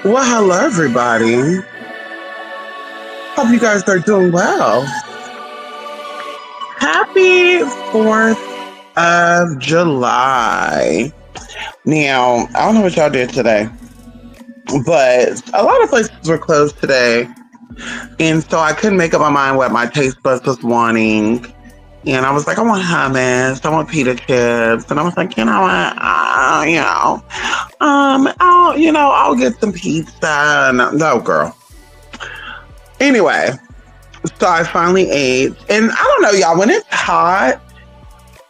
Well, hello, everybody. Hope you guys are doing well. Happy 4th of July. Now, I don't know what y'all did today, but a lot of places were closed today. And so I couldn't make up my mind what my taste buds was wanting. And I was like, I want hummus, I want pita chips. And I was like, you know what? I'll get some pizza. No, girl. Anyway, so I finally ate. And I don't know, y'all, when it's hot,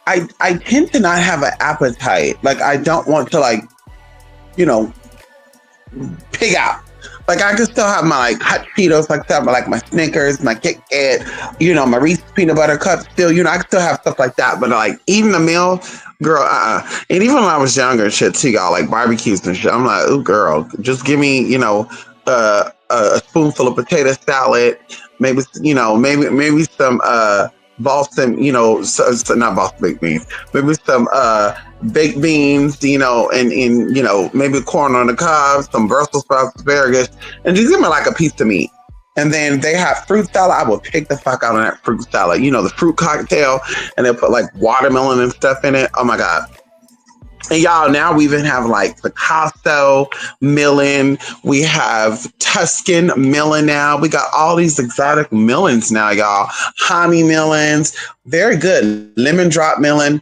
I tend to not have an appetite. Like, I don't want to, you know, pig out. Like, I can still have my hot Cheetos, my Snickers, my Kit Kat, my Reese's peanut butter cup still, I can still have stuff like that. But eating a meal, girl, And even when I was younger and shit too, y'all, like barbecues and shit, I'm like, oh girl, just give me, a spoonful of potato salad, maybe, maybe some Boston, not Boston baked beans, maybe some baked beans, and maybe corn on the cob, some Brussels sprouts, asparagus, and just give me like a piece of meat. And then they have fruit salad. I will pick the fuck out of that fruit salad. The fruit cocktail, and they'll put like watermelon and stuff in it. Oh my God. And y'all, now we even have like Picasso melon. We have Tuscan melon now. We got all these exotic melons now, y'all. Honey melons. Very good. Lemon drop melon.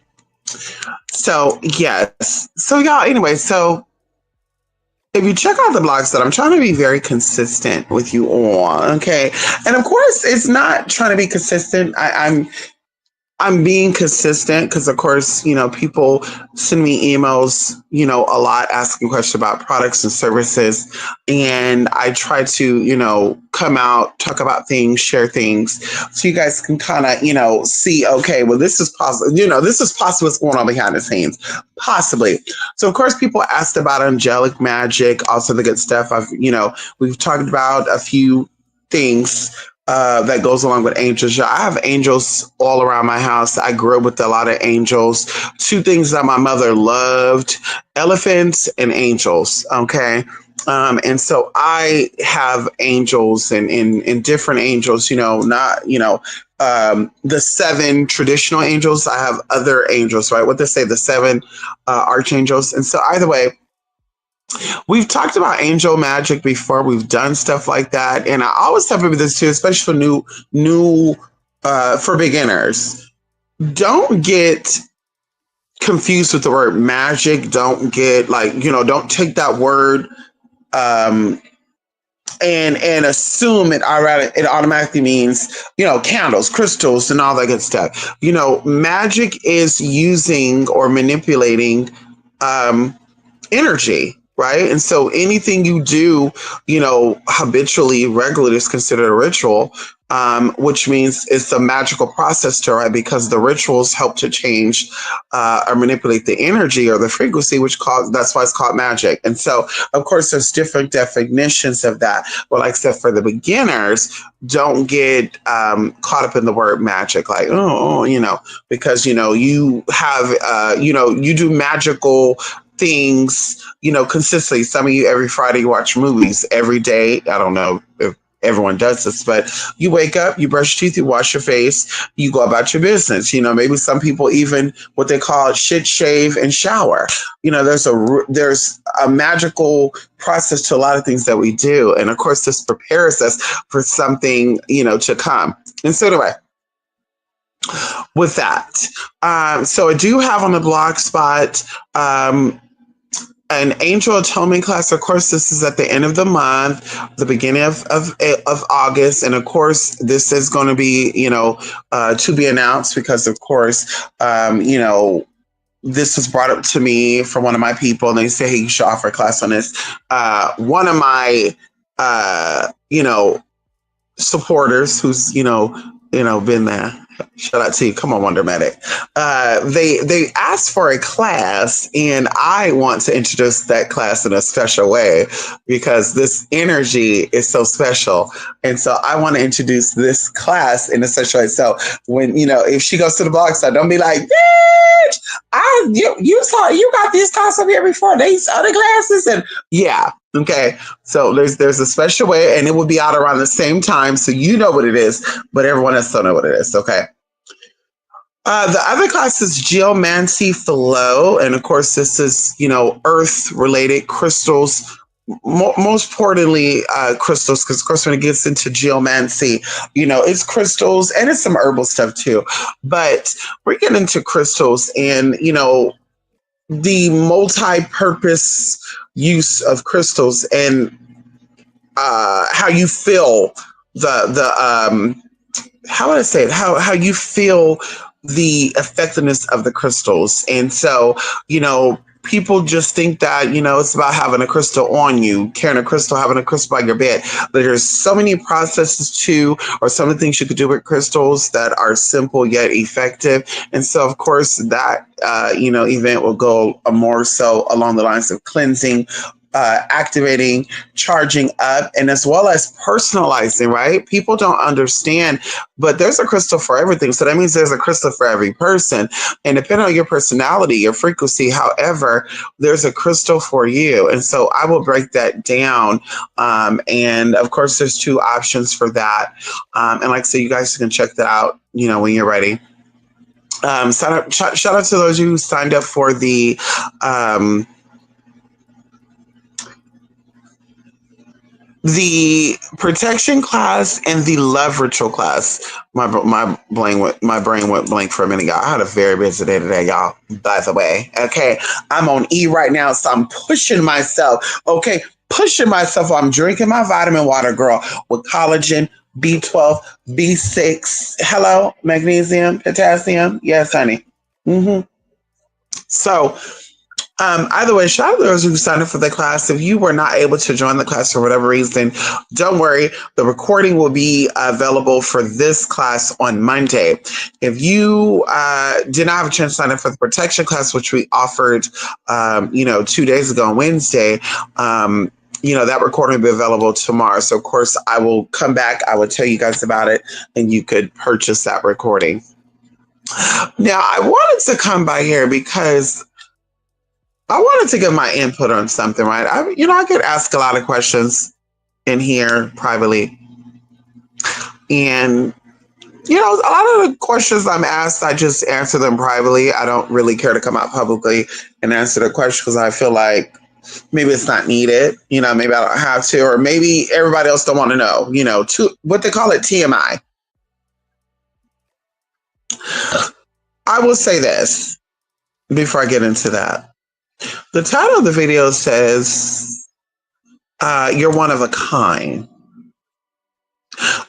So, yes. So, y'all, anyway, so if you check out the blogs that I'm trying to be very consistent with you on, okay? And of course, it's not trying to be consistent. I'm being consistent because, of course, people send me emails, a lot asking questions about products and services. And I try to, come out, talk about things, share things so you guys can kind of, see, okay, well, this is possible. This is possible what's going on behind the scenes, possibly. So, of course, people asked about angelic magic, also the good stuff. We've talked about a few things that goes along with angels. I have angels all around my house. I grew up with a lot of angels. Two things that my mother loved: elephants and angels. Okay. And so I have angels and different angels, not, the 7 traditional angels. I have other angels, right? What they say, the 7 archangels. And so either way, we've talked about angel magic before. We've done stuff like that, and I always tell people this too, especially for for beginners. Don't get confused with the word magic. Don't get don't take that word and assume it automatically means candles, crystals, and all that good stuff. Magic is using or manipulating energy. Right. And so anything you do, habitually, regularly is considered a ritual, which means it's a magical process to, right? Because the rituals help to change or manipulate the energy or the frequency, that's why it's called magic. And so, of course, there's different definitions of that. But like I said, for the beginners, don't get caught up in the word magic, like, because, you have, you do magical things, consistently. Some of you every Friday watch movies every day. I don't know if everyone does this, but you wake up, you brush your teeth, you wash your face, you go about your business. Maybe some people even what they call shit, shave, and shower. There's a magical process to a lot of things that we do, and of course, this prepares us for something to come. And so do I. With that, so I do have on the blog spot an angel atonement class. Of course, this is at the end of the month, the beginning of August. And of course, this is going to be, to be announced because, of course, this was brought up to me from one of my people. And they say, hey, you should offer a class on this. One of my, supporters who's, been there. Shout out to you. Come on, Wonder Medic. They asked for a class, and I want to introduce that class in a special way because this energy is so special. And so I want to introduce this class in a special way. So when, if she goes to the blog site, don't be like, bitch, you got these classes up here before these other classes. And yeah, Okay, so there's a special way, and it will be out around the same time, so you know what it is, but everyone else don't know what it is. Okay. The other class is geomancy flow, and of course, this is earth related crystals. Most importantly, crystals, because of course, when it gets into geomancy, it's crystals and it's some herbal stuff too. But we're getting into crystals, and the multi-purpose use of crystals, and how you feel the how would I say it? How you feel the effectiveness of the crystals. And so, people just think that, it's about having a crystal on you, carrying a crystal, having a crystal by your bed. But there's so many processes too, or some of the things you could do with crystals that are simple yet effective. And so, of course, that, event will go more so along the lines of cleansing, activating, charging up, and as well as personalizing, right? People don't understand, but there's a crystal for everything. So that means there's a crystal for every person. And depending on your personality, your frequency, however, there's a crystal for you. And so I will break that down. And of course, there's two options for that. And like I said, you guys can check that out, when you're ready. Shout out to those of you who signed up for the protection class and the love ritual class. My brain went blank for a minute, y'all. I had a very busy day today, y'all. By the way, okay, I'm on E right now, so I'm pushing myself. Okay, pushing myself. I'm drinking my vitamin water, girl, with collagen, B12, B6. Hello, magnesium, potassium. Yes, honey. So. Either way, shout out to those who signed up for the class. If you were not able to join the class for whatever reason, don't worry. The recording will be available for this class on Monday. If you did not have a chance to sign up for the protection class, which we offered, 2 days ago on Wednesday, that recording will be available tomorrow. So, of course, I will come back. I will tell you guys about it, and you could purchase that recording. Now, I wanted to come by here because I wanted to give my input on something, right? I get asked a lot of questions in here privately. And, a lot of the questions I'm asked, I just answer them privately. I don't really care to come out publicly and answer the question because I feel like maybe it's not needed. Maybe I don't have to, or maybe everybody else don't want to know, what they call it, TMI. I will say this before I get into that. The title of the video says, you're one of a kind.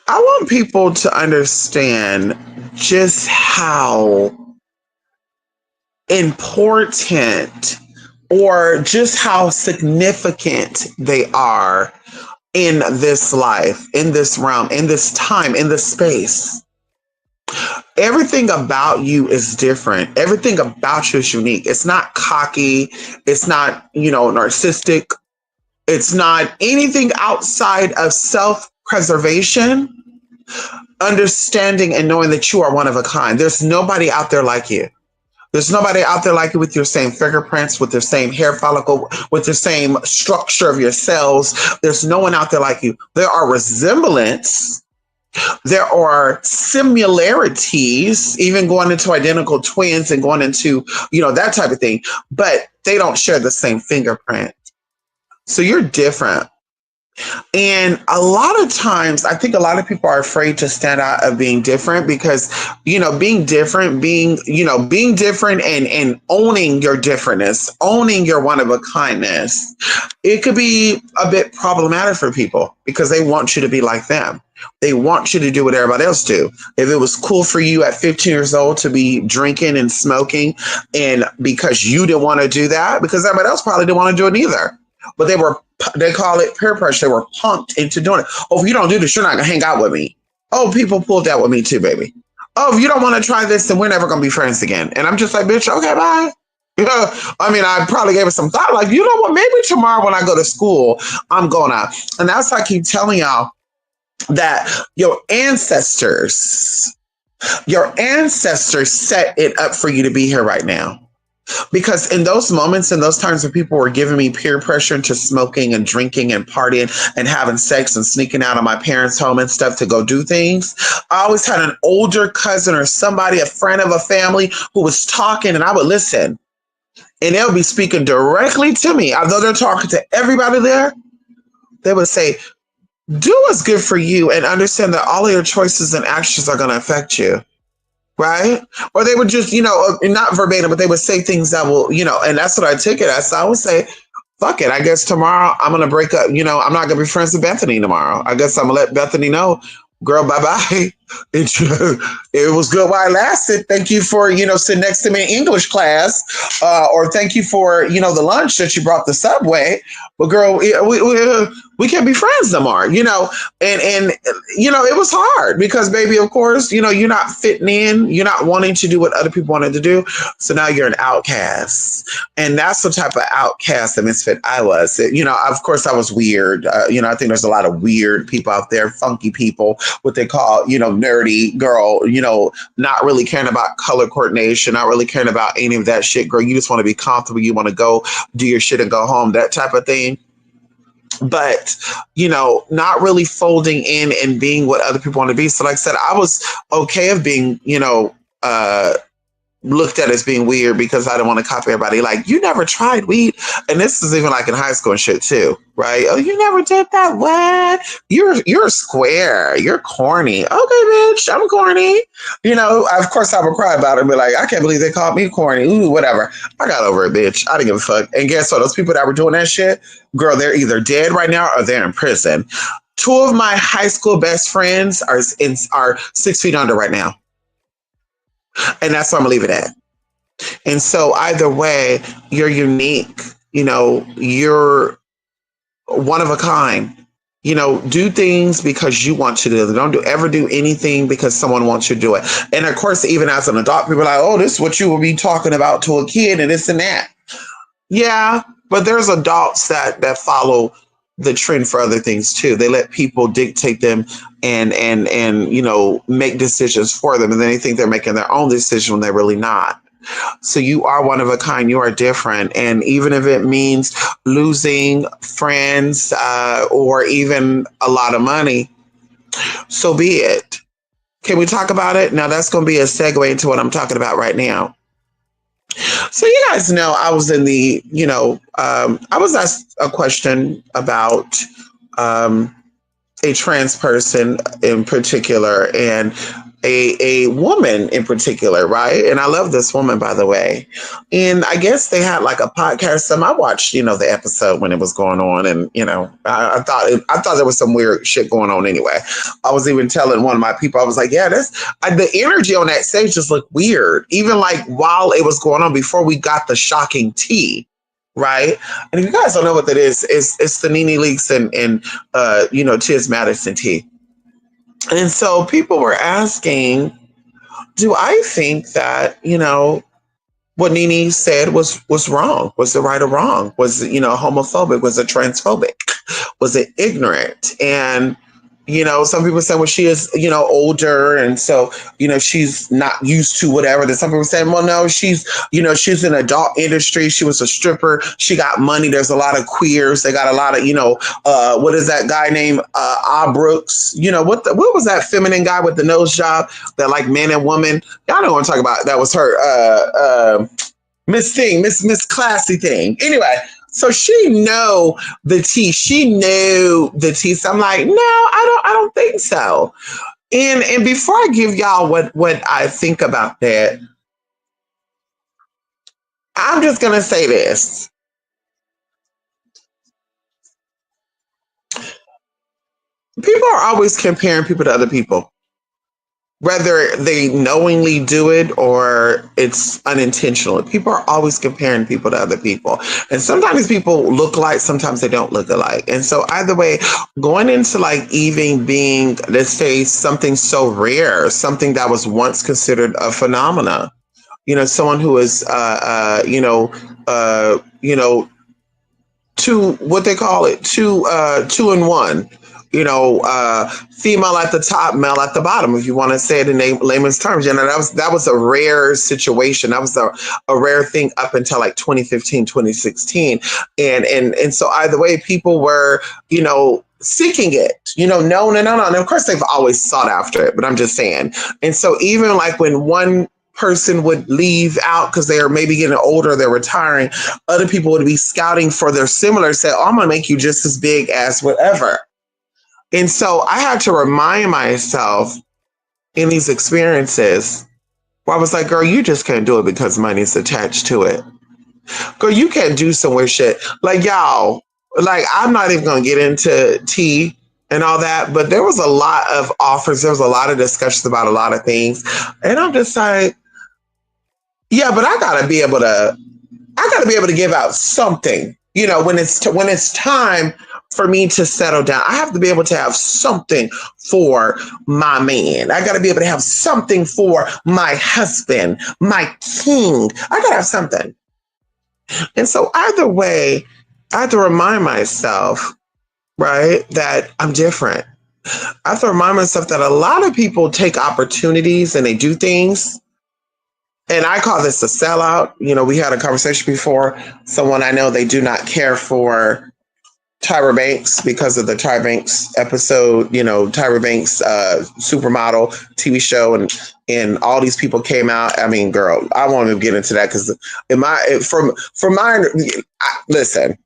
I want people to understand just how important or just how significant they are in this life, in this realm, in this time, in this space. Everything about you is different. Everything about you is unique. It's not cocky. It's not, narcissistic. It's not anything outside of self-preservation, understanding and knowing that you are one of a kind. There's nobody out there like you. There's nobody out there like you with your same fingerprints, with your same hair follicle, with the same structure of your cells. There's no one out there like you. There are resemblance. There are similarities, even going into identical twins and going into, that type of thing, but they don't share the same fingerprint. So you're different. And a lot of times, I think a lot of people are afraid to stand out of being different because, being different, being different and owning your differentness, owning your one of a kindness, it could be a bit problematic for people because they want you to be like them. They want you to do what everybody else do. If it was cool for you at 15 years old to be drinking and smoking, and because you didn't want to do that, because everybody else probably didn't want to do it either. But they call it peer pressure. They were punked into doing it. Oh, if you don't do this, you're not going to hang out with me. Oh, people pulled that with me too, baby. Oh, if you don't want to try this, then we're never going to be friends again. And I'm just like, bitch, okay, bye. I probably gave it some thought. Like, you know what? Maybe tomorrow when I go to school, I'm going out. And that's why I keep telling y'all that your ancestors set it up for you to be here right now. Because in those moments, in those times when people were giving me peer pressure into smoking and drinking and partying and having sex and sneaking out of my parents' home and stuff to go do things, I always had an older cousin or somebody, a friend of a family who was talking, and I would listen. And they'll be speaking directly to me. Although they're talking to everybody there, they would say, do what's good for you and understand that all of your choices and actions are going to affect you. Right? Or they would just, not verbatim, but they would say things that will, and that's what I took it as. So I would say, fuck it. I guess tomorrow I'm going to break up. I'm not going to be friends with Bethany tomorrow. I guess I'm going to let Bethany know, girl, bye bye. It was good while it lasted. Thank you for, sitting next to me in English class. Or thank you for, the lunch that you brought the Subway. But girl, we can't be friends no more, and it was hard because baby, of course, you're not fitting in, you're not wanting to do what other people wanted to do. So now you're an outcast. And that's the type of outcast and misfit I was. Of course I was weird. I think there's a lot of weird people out there, funky people, what they call, nerdy girl, not really caring about color coordination, not really caring about any of that shit, girl. You just want to be comfortable. You want to go do your shit and go home, that type of thing. But, not really folding in and being what other people want to be. So like I said, I was okay of being, looked at as being weird because I didn't want to copy everybody. Like, you never tried weed. And this is even like in high school and shit too, right? Oh, you never did that? What? You're square. You're corny. Okay, bitch, I'm corny. Of course I would cry about it and be like, I can't believe they called me corny. Ooh, whatever. I got over it, bitch. I didn't give a fuck. And guess what? Those people that were doing that shit, girl, they're either dead right now or they're in prison. Two of my high school best friends are 6 feet under right now. And that's where I'm gonna leave it at. And so either way, you're unique. You're one of a kind. Do things because you want to do it. Don't ever do anything because someone wants you to do it. And of course, even as an adult, people are like, oh, this is what you will be talking about to a kid and this and that. Yeah, but there's adults that follow the trend for other things too. They let people dictate them and make decisions for them, and then they think they're making their own decision when they're really not. So you are one of a kind. You are different, and even if it means losing friends or even a lot of money, so be it. Can we talk about it? Now that's going to be a segue into what I'm talking about right now. So you guys know I was in the, I was asked a question about a trans person in particular and a woman in particular, right? And I love this woman, by the way. And I guess they had like a podcast. I watched, the episode when it was going on, and I thought there was some weird shit going on anyway. I was even telling one of my people, I was like, yeah, the energy on that stage just looked weird. Even like while it was going on, before we got the shocking tea. Right. And if you guys don't know what that is, it's the Nene Leakes and Tiz Madison tea. And so people were asking, do I think that, what Nene said was wrong? Was it right or wrong? Was it, homophobic? Was it transphobic? Was it ignorant? And, some people say, well, she is, older. And so, she's not used to whatever. Then some people say, well, no, she's in adult industry. She was a stripper. She got money. There's a lot of queers. They got a lot of, what is that guy named Brooks? What was that feminine guy with the nose job that like man and woman? Y'all know what I'm talking about. That was her Miss Classy thing. Anyway. So she know the tea. She knew the tea. So I'm like, no, I don't think so. And before I give y'all what I think about that, I'm just gonna say this. People are always comparing people to other people, whether they knowingly do it or it's unintentional. People are always comparing people to other people. And sometimes people look alike, sometimes they don't look alike. And so either way, going into like even being, let's say, something so rare, something that was once considered a phenomena, someone who is, two, what they call it, two in one. female at the top, male at the bottom, if you want to say it in layman's terms. That was a rare situation. That was a rare thing up until like 2015, 2016. And so either way, people were, seeking it, known and unknown. And of course, they've always sought after it, but I'm just saying. And so even like when one person would leave out because they're maybe getting older, they're retiring, other people would be scouting for their similar, say, oh, I'm going to make you just as big as whatever. And so I had to remind myself in these experiences where I was like, girl, you just can't do it because money's attached to it. Girl, you can't do some weird shit. Like, y'all, like, I'm not even going to get into tea and all that, but there was a lot of offers. There was a lot of discussions about a lot of things. And I'm just like, yeah, but I gotta be able to give out something, when it's time for me to settle down. I have to be able to have something for my man. I got to be able to have something for my husband, my king. I got to have something. And so either way, I have to remind myself, right, that I'm different. I have to remind myself that a lot of people take opportunities and they do things. And I call this a sellout. We had a conversation before. Someone I know, they do not care for Tyra Banks because of the Tyra Banks episode, Tyra Banks supermodel TV show, and all these people came out. I mean, girl, I won't even get into that because listen,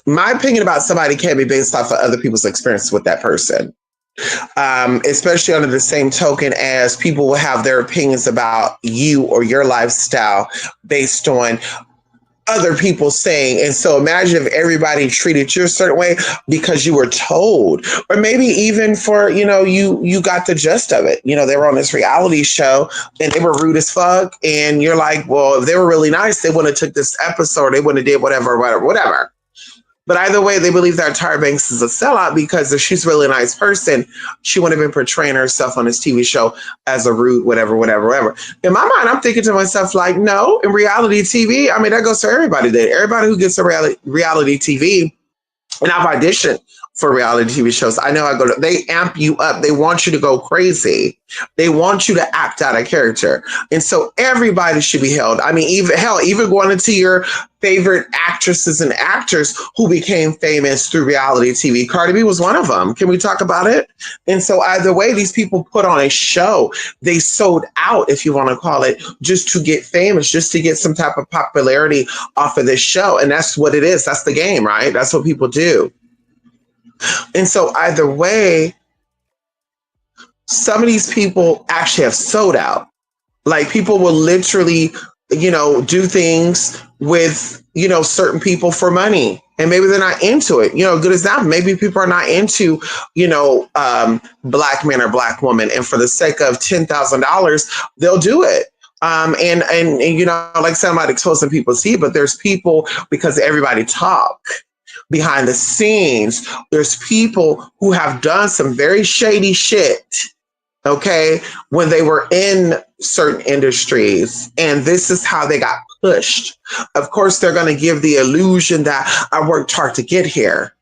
my opinion about somebody can't be based off of other people's experience with that person. Especially under the same token as people will have their opinions about you or your lifestyle based on other people saying. And so imagine if everybody treated you a certain way because you were told, or maybe even for, you got the gist of it. They were on this reality show and they were rude as fuck. And you're like, well, if they were really nice, they wouldn't have took this episode. They wouldn't have did whatever. But either way, they believe that Tyra Banks is a sellout because if she's really a nice person, she wouldn't have been portraying herself on this TV show as a rude, whatever. In my mind, I'm thinking to myself, like, no, in reality TV, I mean, that goes for everybody. Everybody who gets a reality TV, and I've auditioned for reality TV shows. I know they amp you up. They want you to go crazy. They want you to act out a character. And so everybody should be held. I mean, even going into your favorite actresses and actors who became famous through reality TV. Cardi B was one of them. Can we talk about it? And so either way, these people put on a show. They sold out, if you want to call it, just to get famous, just to get some type of popularity off of this show. And that's what it is. That's the game, right? That's what people do. And so either way, some of these people actually have sold out. Like people will literally, do things with, certain people for money. And maybe they're not into it. Good as that. Maybe people are not into, black men or black women. And for the sake of $10,000, they'll do it. And like I said, I'm not exposing people's tea, but there's people, because everybody talk behind the scenes, there's people who have done some very shady shit, okay, when they were in certain industries, and this is how they got pushed. Of course, they're going to give the illusion that I worked hard to get here,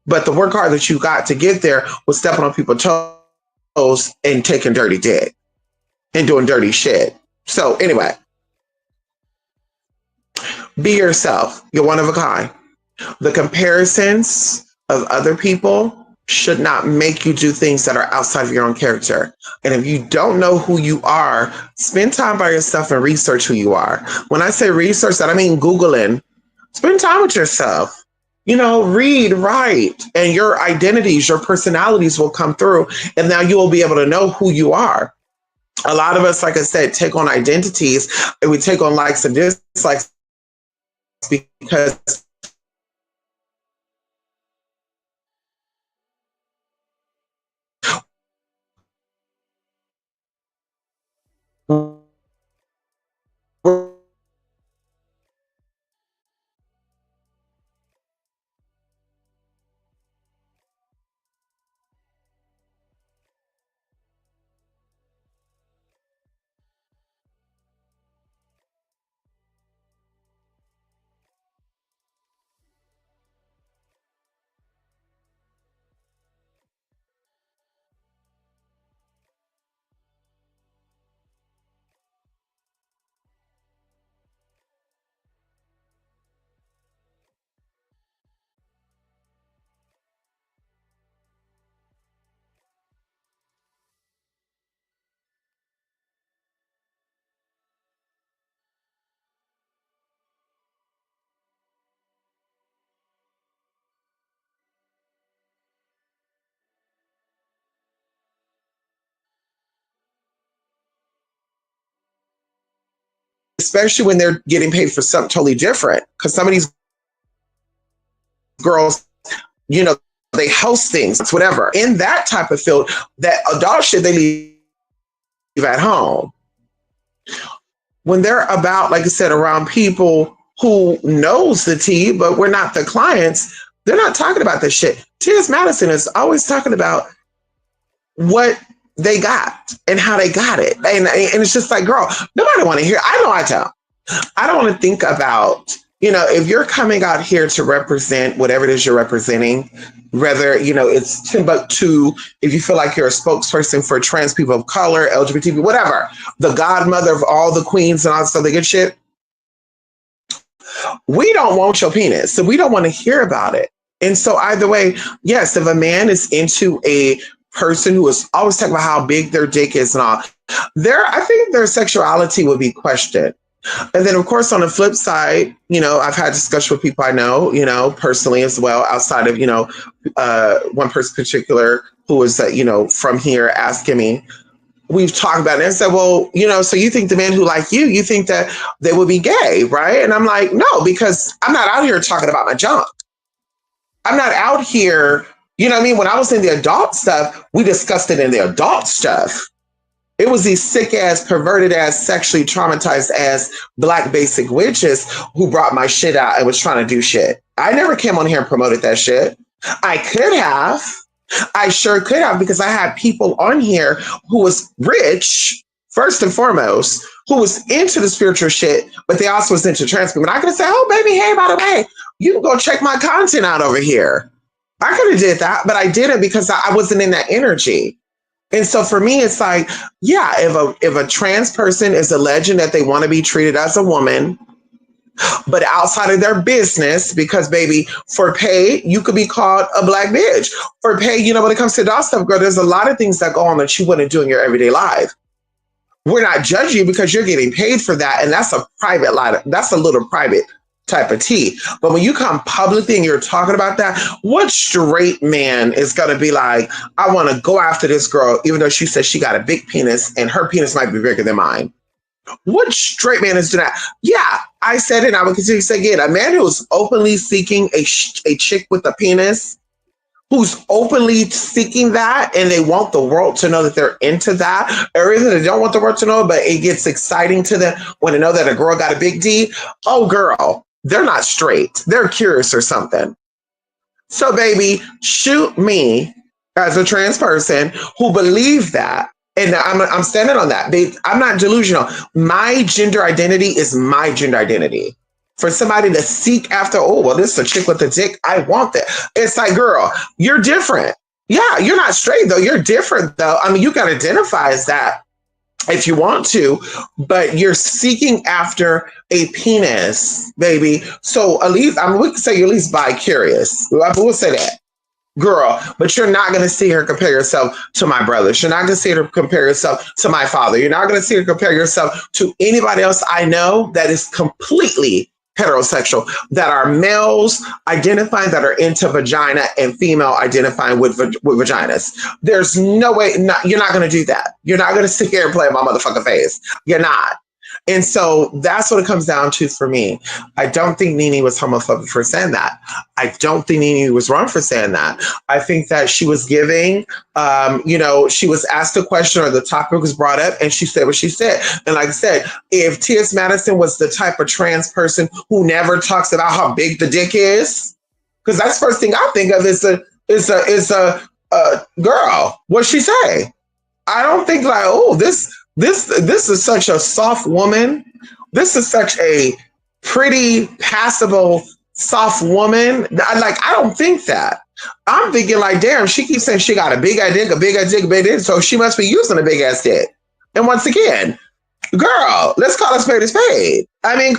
but the work hard that you got to get there was stepping on people's toes and taking dirty dick and doing dirty shit. So anyway, be yourself. You're one of a kind. The comparisons of other people should not make you do things that are outside of your own character. And if you don't know who you are, spend time by yourself and research who you are. When I say research, that I mean Googling. Spend time with yourself. Read, write, and your identities, your personalities will come through. And now you will be able to know who you are. A lot of us, like I said, take on identities and we take on likes and dislikes because especially when they're getting paid for something totally different. Because some of these girls, you know, they host things, whatever. In that type of field, that adult shit they leave at home. When they're about, like I said, around people who knows the tea, but we're not the clients, they're not talking about this shit. T.S. Madison is always talking about what they got and how they got it. And it's just like, girl, nobody want to hear. I know I don't. I don't want to think about, you know, if you're coming out here to represent whatever it is you're representing, whether, you know, it's Timbuktu, if you feel like you're a spokesperson for trans people of color, LGBT people, whatever, the godmother of all the queens and all this other good shit, we don't want your penis. So we don't want to hear about it. And so either way, yes, if a man is into a person who is always talking about how big their dick is and all, I think their sexuality would be questioned. And then, of course, on the flip side, you know, I've had discussion with people I know, you know, personally as well, outside of, you know, one person in particular who was, you know, from here asking me, we've talked about it and said, well, you know, so you think the men who like you think that they would be gay, right? And I'm like, no, because I'm not out here talking about my junk. I'm not out here, you know what I mean? When I was in the adult stuff, we discussed it in the adult stuff. It was these sick ass, perverted ass, sexually traumatized ass black basic witches who brought my shit out and was trying to do shit. I never came on here and promoted that shit. I could have. I sure could have, because I had people on here who was rich, first and foremost, who was into the spiritual shit, but they also was into trans people. And I could have said, oh, baby, hey, by the way, you can go check my content out over here. I could have did that, but I didn't because I wasn't in that energy. And so for me, it's like, yeah, if a trans person is alleging that they want to be treated as a woman, but outside of their business, because baby, for pay, you could be called a black bitch. For pay, you know, when it comes to that stuff, girl, there's a lot of things that go on that you wouldn't do in your everyday life. We're not judging you because you're getting paid for that. And that's a private line. That's a little private type of tea. But when you come publicly and you're talking about that, what straight man is going to be like, I want to go after this girl, even though she says she got a big penis and her penis might be bigger than mine? What straight man is doing that? Yeah, I said it, and I will continue to say again, a man who's openly seeking a chick with a penis, who's openly seeking that, and they want the world to know that they're into that, or even they don't want the world to know, but it gets exciting to them when they know that a girl got a big D. Oh, girl, they're not straight. They're curious or something. So, baby, shoot me as a trans person who believes that. And I'm standing on that. I'm not delusional. My gender identity is my gender identity. For somebody to seek after, oh, well, this is a chick with a dick, I want that. It's like, girl, you're different. Yeah, you're not straight, though. You're different, though. I mean, you can identify as that if you want to, but you're seeking after a penis, baby. So at least, I mean, we can say you're at least bi-curious. We'll say that. Girl, but you're not going to see her compare yourself to my brothers. You're not going to see her compare yourself to my father. You're not going to see her compare yourself to anybody else I know that is completely heterosexual, that are males identifying that are into vagina and female identifying with vaginas. There's no way, you're not going to do that. You're not going to sit here and play in my motherfucking face. You're not. And so that's what it comes down to for me. I don't think Nene was homophobic for saying that. I don't think Nene was wrong for saying that. I think that she was giving, she was asked a question or the topic was brought up and she said what she said. And like I said, if T.S. Madison was the type of trans person who never talks about how big the dick is, because that's the first thing I think of is a girl. What'd she say? I don't think like, oh, this is such a soft woman. This is such a pretty, passable, soft woman. I don't think that. I'm thinking like, damn, she keeps saying she got a big ass dick, a big ass dick, a big dick, so she must be using a big ass dick. And once again, girl, let's call a spade. I mean,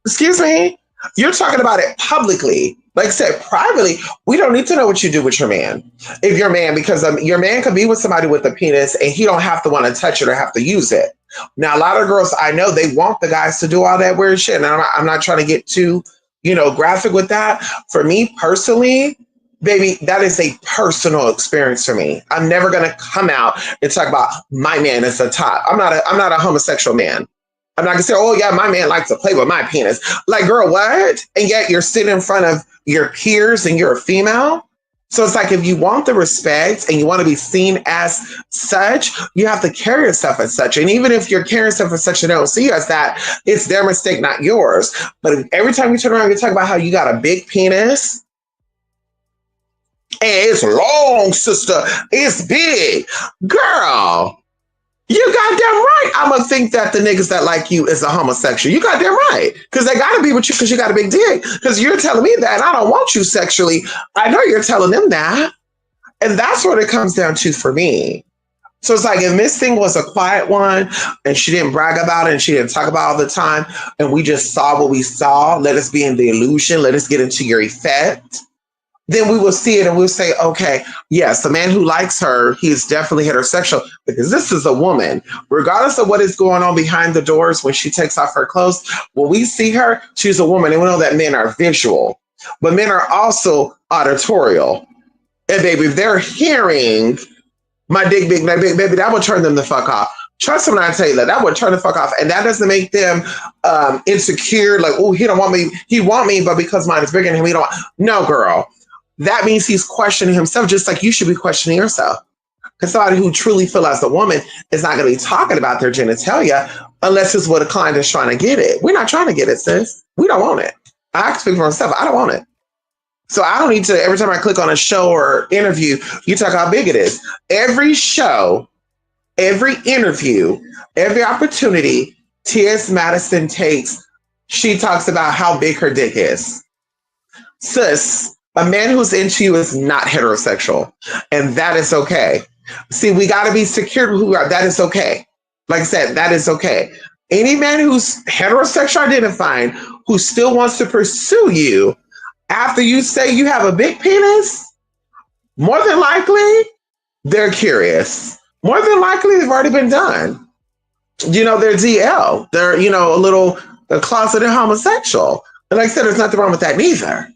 excuse me, you're talking about it publicly. Like I said, privately, we don't need to know what you do with your man. If your man, because your man could be with somebody with a penis and he don't have to want to touch it or have to use it. Now, a lot of girls I know, they want the guys to do all that weird shit. And I'm not trying to get too, graphic with that. For me personally, baby, that is a personal experience for me. I'm never going to come out and talk about my man as a top. I'm not a homosexual man. I'm not gonna say, oh yeah, my man likes to play with my penis. Like, girl, what? And yet you're sitting in front of your peers and you're a female. So it's like if you want the respect and you want to be seen as such, you have to carry yourself as such. And even if you're carrying yourself as such and they don't see you as that, it's their mistake, not yours. But if every time you turn around, you talk about how you got a big penis. And it's long, sister. It's big. Girl, you goddamn right. I'm gonna think that the niggas that like you is a homosexual. You goddamn right. Because they gotta be with you because you got a big dick. Because you're telling me that and I don't want you sexually. I know you're telling them that. And that's what it comes down to for me. So it's like if Miss Thing was a quiet one and she didn't brag about it and she didn't talk about it all the time, and we just saw what we saw, let us be in the illusion, let us get into your effect, then we will see it and we'll say, okay, yes, the man who likes her, he is definitely heterosexual because this is a woman. Regardless of what is going on behind the doors when she takes off her clothes, when we see her, she's a woman. And we know that men are visual, but men are also auditorial. And baby, if they're hearing my dick big, my big, baby, that would turn them the fuck off. Trust me when I tell you that, that would turn the fuck off. And that doesn't make them insecure, like, oh, he don't want me, he want me, but because mine is bigger than him, he don't want. No, girl. That means he's questioning himself, just like you should be questioning yourself. Because somebody who truly feels as a woman is not going to be talking about their genitalia unless it's what a client is trying to get it. We're not trying to get it, sis. We don't want it. I can speak for myself. I don't want it. So I don't need to, every time I click on a show or interview, you talk how big it is. Every show, every interview, every opportunity T.S. Madison takes, she talks about how big her dick is. Sis, a man who's into you is not heterosexual, and that is okay. See, we got to be secure with who we are. That is okay. Like I said, that is okay. Any man who's heterosexual identifying, who still wants to pursue you after you say you have a big penis, more than likely, they're curious. More than likely, they've already been done. You know, they're DL. They're, you know, a closeted homosexual. And like I said, there's nothing wrong with that neither.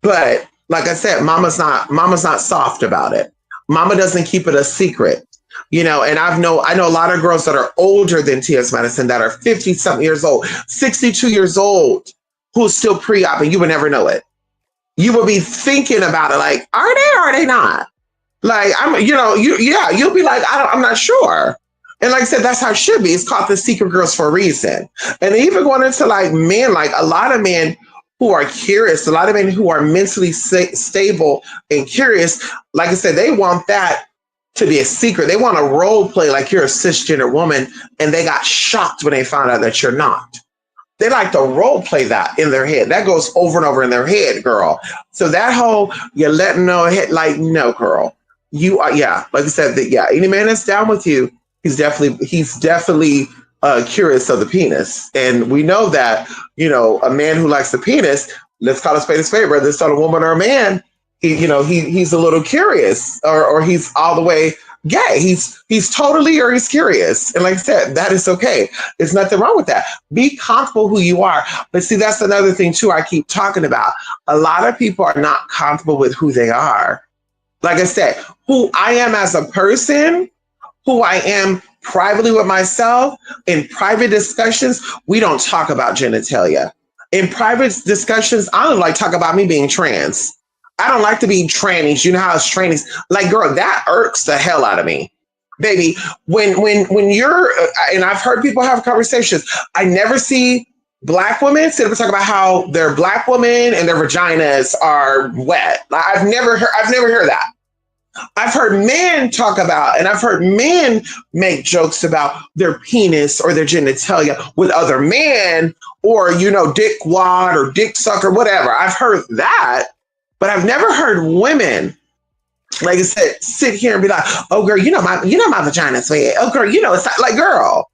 But like I said, mama's not soft about it. Mama doesn't keep it a secret, you know. And I know a lot of girls that are older than T.S. Madison that are 50 something years old, 62 years old, who's still pre-op, and you would never know it. You would be thinking about it, like, are they or are they not? Like, you'll be like, I'm not sure. And like I said, that's how it should be. It's called the secret girls for a reason. And even going into like men, like a lot of men who are curious, a lot of men who are mentally stable and curious, like I said, they want that to be a secret. They want to role play like you're a cisgender woman, and they got shocked when they found out that you're not. They like to role play that in their head. That goes over and over in their head, girl. So that whole, you're letting know, like, no, girl. You are, yeah, like I said, any man that's down with you, he's definitely curious of the penis. And we know that, you know, a man who likes the penis, let's call a spade a spade, whether it's on a woman or a man, he's a little curious, or he's all the way gay. He's totally, or he's curious. And like I said, that is okay. There's nothing wrong with that. Be comfortable who you are. But see, that's another thing too I keep talking about. A lot of people are not comfortable with who they are. Like I said, who I am as a person, who I am privately with myself. In private discussions, we don't talk about genitalia. In private discussions, I don't like talk about me being trans. I don't like to be trannies. You know how it's trannies. Like, girl, that irks the hell out of me. Baby, when you're, and I've heard people have conversations, I never see Black women sit up and talk about how they're Black women and their vaginas are wet. Like, I've never heard that. I've heard men talk about, and I've heard men make jokes about their penis or their genitalia with other men, or, you know, dick wad or dick sucker, whatever. I've heard that, but I've never heard women, like I said, sit here and be like, oh girl, you know my vagina's wet. Oh girl, you know, it's not, like, girl.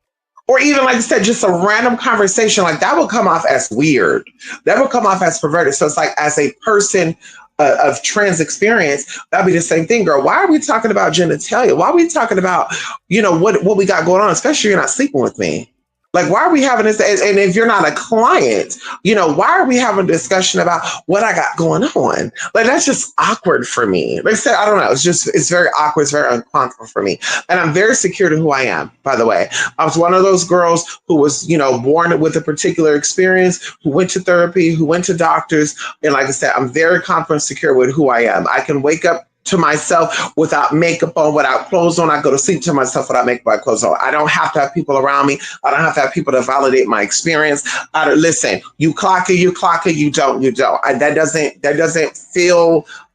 Or even, like I said, just a random conversation, like that will come off as weird. That will come off as perverted. So it's like, as a person of trans experience, that'd be the same thing, girl. Why are we talking about genitalia? Why are we talking about, you know, what we got going on, especially if you're not sleeping with me? Like, why are we having this? And if you're not a client, why are we having a discussion about what I got going on? Like, that's just awkward for me. Like I said, I don't know. It's very awkward. It's very uncomfortable for me. And I'm very secure to who I am, by the way. I was one of those girls who was, born with a particular experience, who went to therapy, who went to doctors. And like I said, I'm very confident, secure with who I am. I can wake up to myself without makeup on, without clothes on. I go to sleep to myself without makeup on, clothes on. I don't have to have people around me. I don't have to have people to validate my experience. Listen, you clock it, you don't. That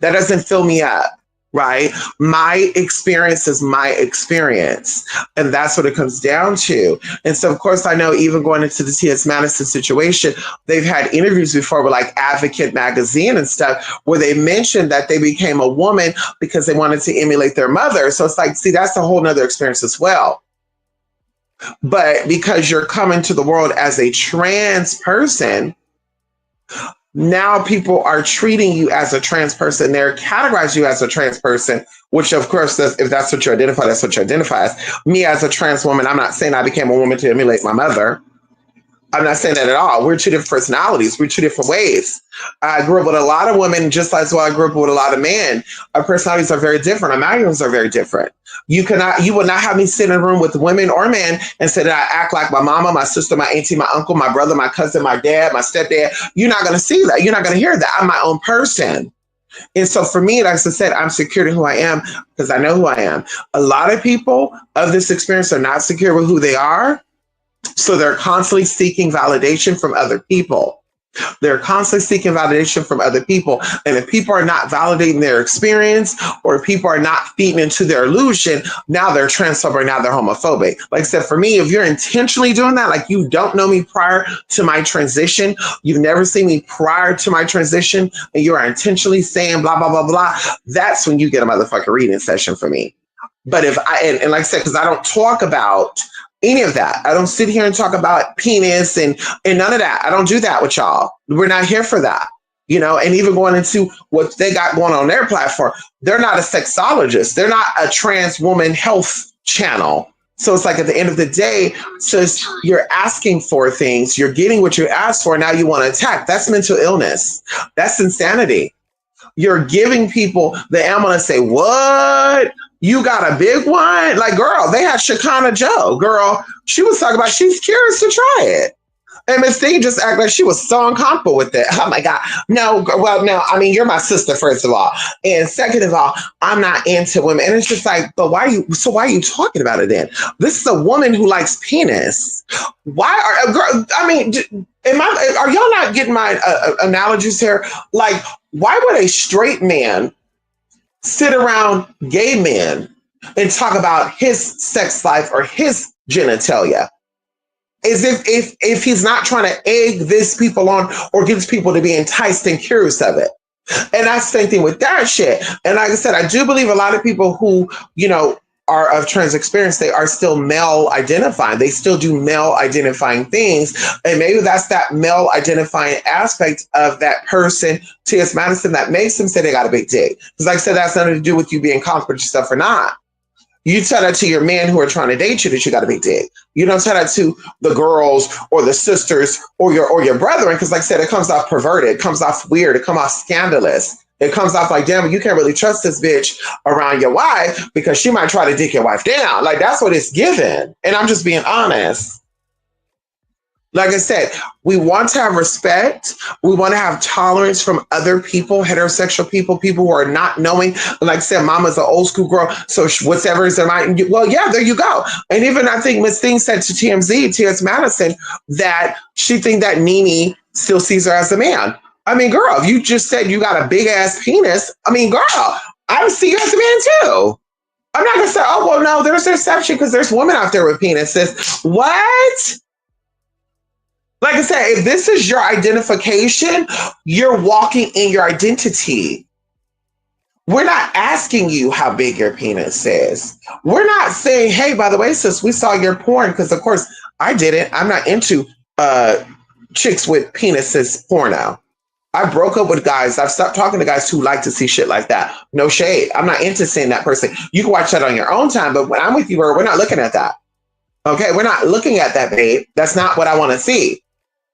doesn't fill me up. Right? My experience is my experience. And that's what it comes down to. And so, of course, I know even going into the T.S. Madison situation, they've had interviews before with like Advocate Magazine and stuff where they mentioned that they became a woman because they wanted to emulate their mother. So it's like, see, that's a whole nother experience as well. But because you're coming to the world as a trans person, now people are treating you as a trans person. They're categorizing you as a trans person, which of course, if that's what you identify, that's what you identify as. Me as a trans woman, I'm not saying I became a woman to emulate my mother. I'm not saying that at all. We're two different personalities. We're two different ways. I grew up with a lot of women, just as well I grew up with a lot of men. Our personalities are very different. Our values are very different. You will not have me sit in a room with women or men and say that I act like my mama, my sister, my auntie, my uncle, my brother, my cousin, my dad, my stepdad. You're not going to see that. You're not going to hear that. I'm my own person. And so for me, like I said, I'm secure in who I am because I know who I am. A lot of people of this experience are not secure with who they are. So they're constantly seeking validation from other people. They're constantly seeking validation from other people. And if people are not validating their experience or people are not feeding into their illusion, now they're transphobic, now they're homophobic. Like I said, for me, if you're intentionally doing that, like you don't know me prior to my transition, you've never seen me prior to my transition, and you are intentionally saying blah, blah, blah, blah, that's when you get a motherfucking reading session for me. But if and like I said, because I don't talk about any of that. I don't sit here and talk about penis and none of that. I don't do that with y'all. We're not here for that. And even going into what they got going on their platform, they're not a sexologist. They're not a trans woman health channel. So it's like at the end of the day, since you're asking for things, you're getting what you asked for, now you want to attack. That's mental illness. That's insanity. You're giving people I'm going to say, what? You got a big one? Like, girl, they had Shekinah Joe. Girl, she was talking about she's curious to try it. And Miss Thing just acted like she was so uncomfortable with it. Oh my God. No, well, no, I mean, you're my sister, first of all. And second of all, I'm not into women. And it's just like, but why are you talking about it then? This is a woman who likes penis. Why are, girl, I mean, are y'all not getting my analogies here? Like, why would a straight man sit around gay men and talk about his sex life or his genitalia? As if he's not trying to egg this people on or get people to be enticed and curious of it. And that's the same thing with that shit. And like I said, I do believe a lot of people who, are of trans experience, they are still male identifying. They still do male identifying things. And maybe that's that male identifying aspect of that person, T.S. Madison, that makes them say they got a big dick. Because like I said, that's nothing to do with you being comfortable with yourself or not. You tell that to your men who are trying to date you that you got a big dick. You don't tell that to the girls or the sisters or your brethren, because like I said, it comes off perverted, it comes off weird, it comes off scandalous. It comes off like, damn, you can't really trust this bitch around your wife because she might try to dick your wife down. Like, that's what it's given. And I'm just being honest. Like I said, we want to have respect. We want to have tolerance from other people, heterosexual people, people who are not knowing. Like I said, mama's an old school girl. So whatever is their mind. Well, yeah, there you go. And even I think Miss Thing said to TMZ, T.S. Madison, that she think that Nene still sees her as a man. I mean, girl, if you just said you got a big ass penis, I mean, girl, I would see you as a man too. I'm not going to say, oh, well, no, there's an exception because there's women out there with penises. What? Like I said, if this is your identification, you're walking in your identity. We're not asking you how big your penis is. We're not saying, hey, by the way, sis, we saw your porn, because of course I didn't. I'm not into chicks with penises porno. I broke up with guys. I've stopped talking to guys who like to see shit like that. No shade. I'm not into seeing that person. You can watch that on your own time, but when I'm with you, we're not looking at that. Okay, we're not looking at that, babe. That's not what I want to see.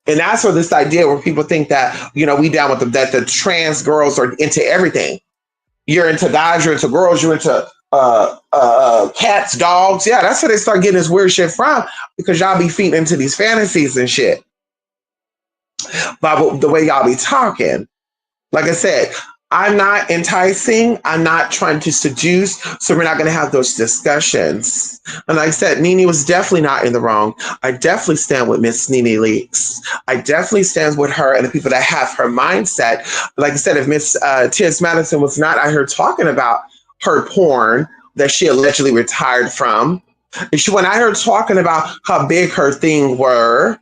And that's where this idea where people think that, we down with them, that the trans girls are into everything. You're into guys, you're into girls, you're into cats, dogs. Yeah, that's where they start getting this weird shit from, because y'all be feeding into these fantasies and shit by the way y'all be talking. Like I said, I'm not enticing. I'm not trying to seduce. So we're not going to have those discussions. And like I said, Nene was definitely not in the wrong. I definitely stand with Miss Nene Leakes. I definitely stand with her and the people that have her mindset. Like I said, if Miss Tiz Madison was not out here talking about her porn that she allegedly retired from, and she went out here talking about how big her thing were,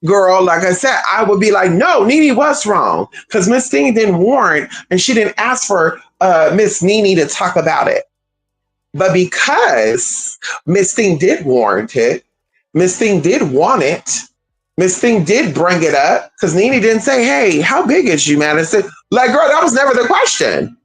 girl, like I said, I would be like, no, Nene was wrong, because Miss Thing didn't warrant, and she didn't ask for Miss Nene to talk about it. But because Miss Thing did warrant it, Miss Thing did want it, Miss Thing did bring it up, because Nene didn't say, hey, how big is you, man? I said, like, girl, that was never the question.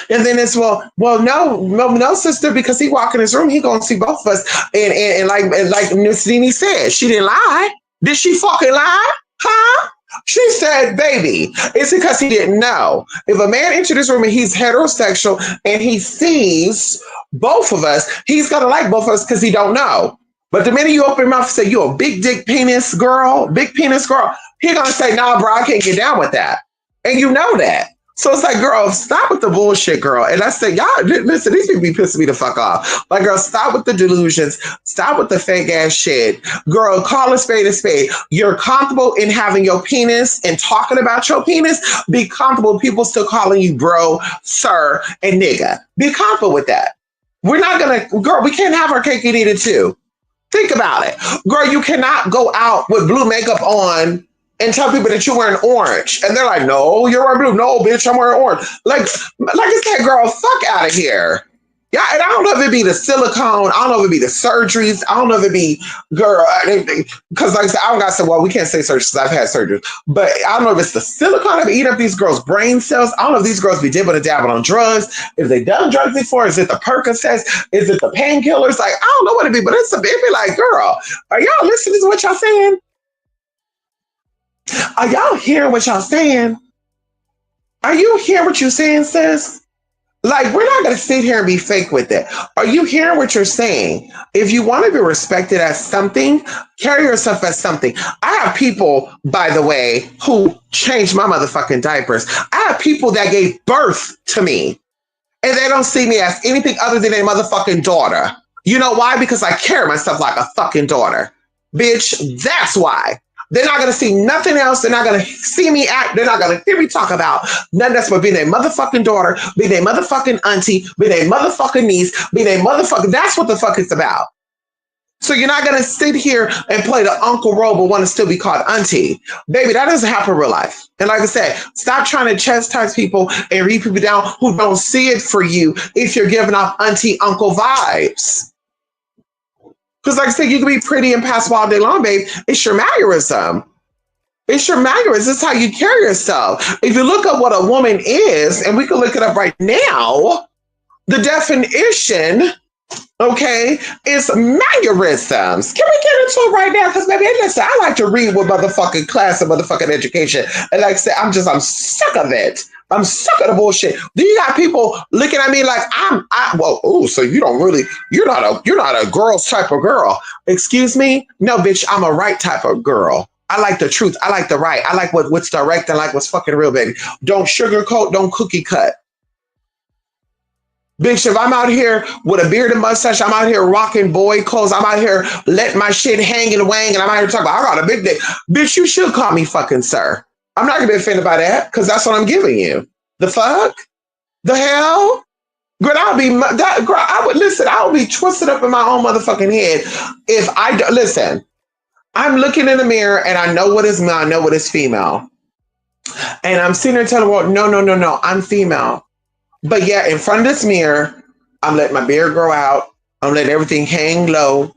And then it's no, sister, because he walk in his room, he gonna see both of us. And like Miss Nene said, she didn't lie. Did she fucking lie? Huh? She said, baby, it's because he didn't know. If a man entered this room and he's heterosexual and he sees both of us, he's gonna like both of us because he don't know. But the minute you open your mouth and say you a big dick penis girl, he gonna say, nah, bro, I can't get down with that. And you know that. So it's like, girl, stop with the bullshit, girl. And I say, y'all, listen, these people be pissing me the fuck off. Like, girl, stop with the delusions. Stop with the fake ass shit. Girl, call a spade a spade. You're comfortable in having your penis and talking about your penis. Be comfortable with people still calling you bro, sir, and nigga. Be comfortable with that. We're not gonna, girl, we can't have our cake and eat it too. Think about it. Girl, you cannot go out with blue makeup on and tell people that you're wearing orange. And they're like, no, you're wearing blue. No, bitch, I'm wearing orange. Like I said, girl, fuck out of here. Yeah, and I don't know if it be the silicone. I don't know if it be the surgeries. I don't know if it be, girl, because like I said, I don't got to say, well, we can't say surgeries because I've had surgery. But I don't know if it's the silicone that eat up these girls' brain cells. I don't know if these girls be dipping dabbing on drugs. If they done drugs before, is it the Percocets? Is it the painkillers? Like, I don't know what it be, but it be like, girl, are y'all listening to what y'all saying? Are y'all hearing what y'all saying? Are you hearing what you're saying, sis? Like, we're not going to sit here and be fake with it. Are you hearing what you're saying? If you want to be respected as something, carry yourself as something. I have people, by the way, who changed my motherfucking diapers. I have people that gave birth to me, and they don't see me as anything other than a motherfucking daughter. You know why? Because I carry myself like a fucking daughter. Bitch, that's why. They're not going to see nothing else. They're not going to see me act. They're not going to hear me talk about nothing else but being a motherfucking daughter, being a motherfucking auntie, being a motherfucking niece, being a motherfucking... That's what the fuck it's about. So you're not going to sit here and play the uncle role but want to still be called auntie. Baby, that doesn't happen in real life. And like I said, stop trying to chastise people and read people down who don't see it for you if you're giving off auntie, uncle vibes. Because like I said, you can be pretty and passive all day long, babe. It's your mannerism. It's your mannerism. This is how you carry yourself. If you look up what a woman is, and we can look it up right now, the definition, okay, is mannerisms. Can we get into it right now? Because baby, listen, I like to read with motherfucking class and motherfucking education. And like I said, I'm sick of it. I'm sick of the bullshit. Do you got people looking at me like so you're not a girl's type of girl. Excuse me? No, bitch, I'm a right type of girl. I like the truth. I like the right. I like what's direct and like what's fucking real, baby. Don't sugarcoat, don't cookie cut. Bitch, if I'm out here with a beard and mustache, I'm out here rocking boy clothes, I'm out here letting my shit hang and wang, and I'm out here talking about, I got a big dick. Bitch, you should call me fucking sir. I'm not going to be offended by that because that's what I'm giving you. The fuck? The hell? Girl, I would be twisted up in my own motherfucking head if listen, I'm looking in the mirror and I know what is male, I know what is female. And I'm sitting there telling the world, no, I'm female. But yeah, in front of this mirror, I'm letting my beard grow out. I'm letting everything hang low.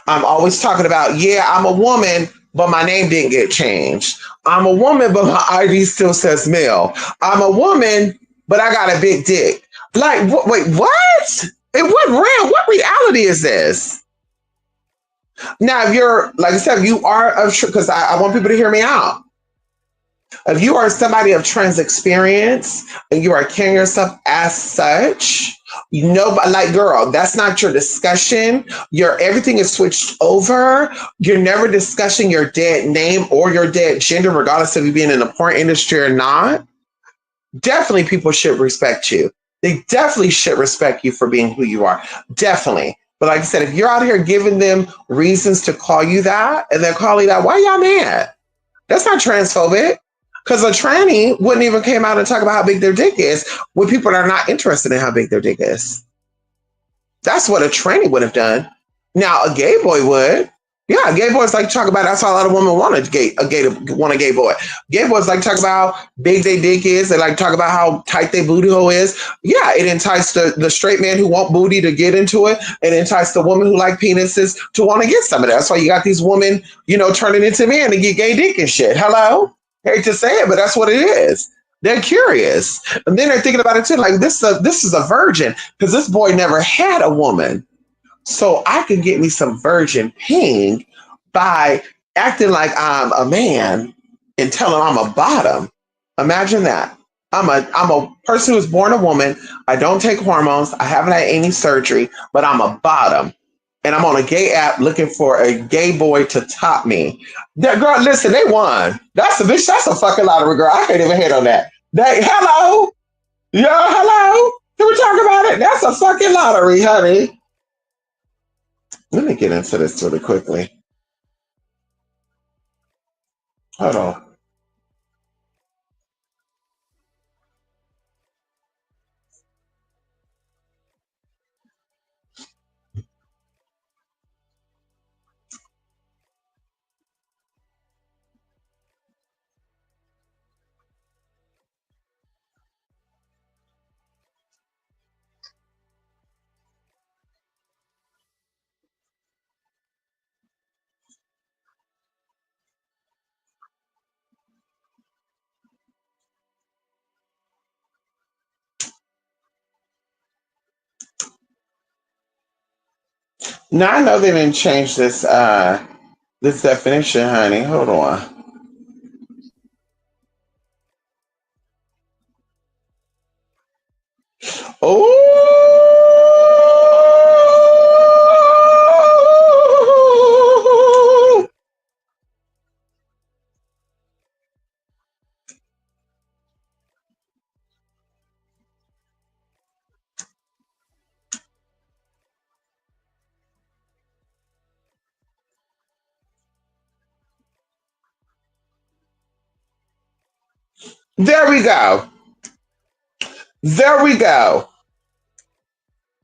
I'm always talking about, yeah, I'm a woman, but my name didn't get changed. I'm a woman, but my ID still says male. I'm a woman, but I got a big dick. Like, wait, what? In what realm? What reality is this? Now, if you're, like I said, if you are of, because I want people to hear me out. If you are somebody of trans experience and you are carrying yourself as such, you know, but like, girl, that's not your discussion. Your everything is switched over. You're never discussing your dead name or your dead gender, regardless of you being in the porn industry or not. Definitely, people should respect you. They definitely should respect you for being who you are. Definitely. But like I said, if you're out here giving them reasons to call you that and they're calling that, why y'all mad? That's not transphobic. Because a tranny wouldn't even came out and talk about how big their dick is when people are not interested in how big their dick is. That's what a tranny would have done. Now a gay boy would. Yeah, gay boys like to talk about. That's why a lot of women want want a gay boy. Gay boys like to talk about how big their dick is. They like to talk about how tight their booty hole is. Yeah, it enticed the straight man who want booty to get into it. It enticed the woman who like penises to want to get some of that. That's why you got these women, turning into men to get gay dick and shit. Hello, hate to say it, but that's what it is. They're curious, and then they're thinking about it too. Like this is a virgin because this boy never had a woman. So I can get me some virgin ping by acting like I'm a man and telling I'm a bottom. Imagine that. I'm a person who's born a woman. I don't take hormones. I haven't had any surgery, but I'm a bottom. And I'm on a gay app looking for a gay boy to top me. That girl, listen, they won. That's a bitch. That's a fucking lottery, girl. I can't even hit on that. Hello, hello. Can we talk about it? That's a fucking lottery, honey. Let me get into this really quickly. Hold on. Now I know they didn't change this definition, honey. Hold on. Oh, there we go. There we go.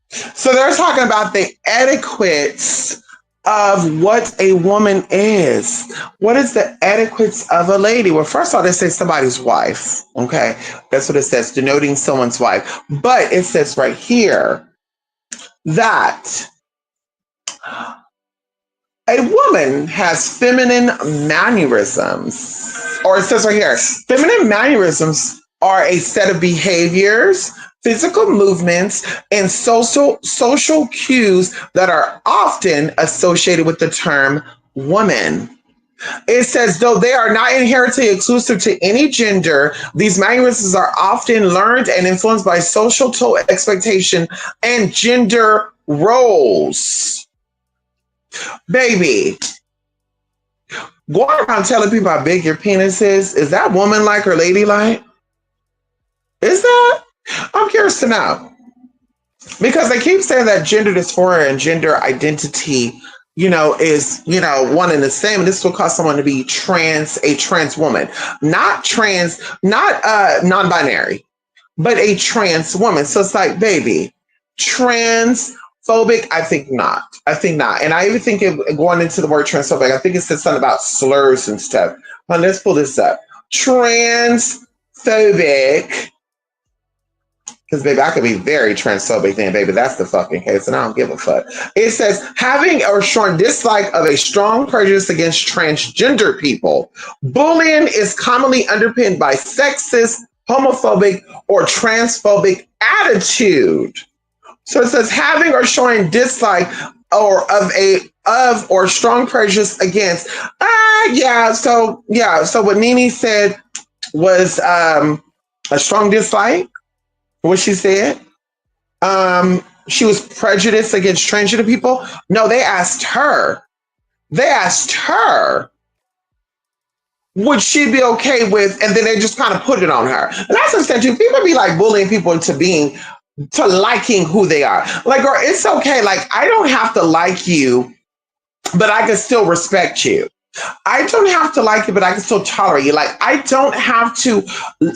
So they're talking about the etiquettes of what a woman is. What is the etiquettes of a lady? Well, first of all, they say somebody's wife. Okay. That's what it says, denoting someone's wife. But it says right here that a woman has feminine mannerisms. Or it says right here, feminine mannerisms are a set of behaviors, physical movements, and social cues that are often associated with the term woman. It says, though they are not inherently exclusive to any gender, these mannerisms are often learned and influenced by social expectation and gender roles. Baby, going around telling people how big your penis is that woman like or lady like? Is that? I'm curious to know. Because they keep saying that gender dysphoria and gender identity, is, one and the same. And this will cause someone to be a trans woman. Not trans, not non-binary, but a trans woman. So it's like, baby, transphobic, I think not. I think not. And I even think going into the word transphobic, I think it said something about slurs and stuff. Well, let's pull this up. Transphobic. Because, baby, I could be very transphobic then, baby. That's the fucking case, and I don't give a fuck. It says, having or showing dislike of a strong prejudice against transgender people. Bullying is commonly underpinned by sexist, homophobic, or transphobic attitude. So it says, having or showing dislike or of a of or strong prejudice against. So what Nene said was a strong dislike. What she said. She was prejudiced against transgender people. No, they asked her. They asked her would she be okay with, and then they just kind of put it on her. And that's the thing too. People be like bullying people into being to liking who they are. Like, girl, it's okay. Like, I don't have to like you, but I can still respect you. I don't have to like you, but I can still tolerate you. Like, I don't have to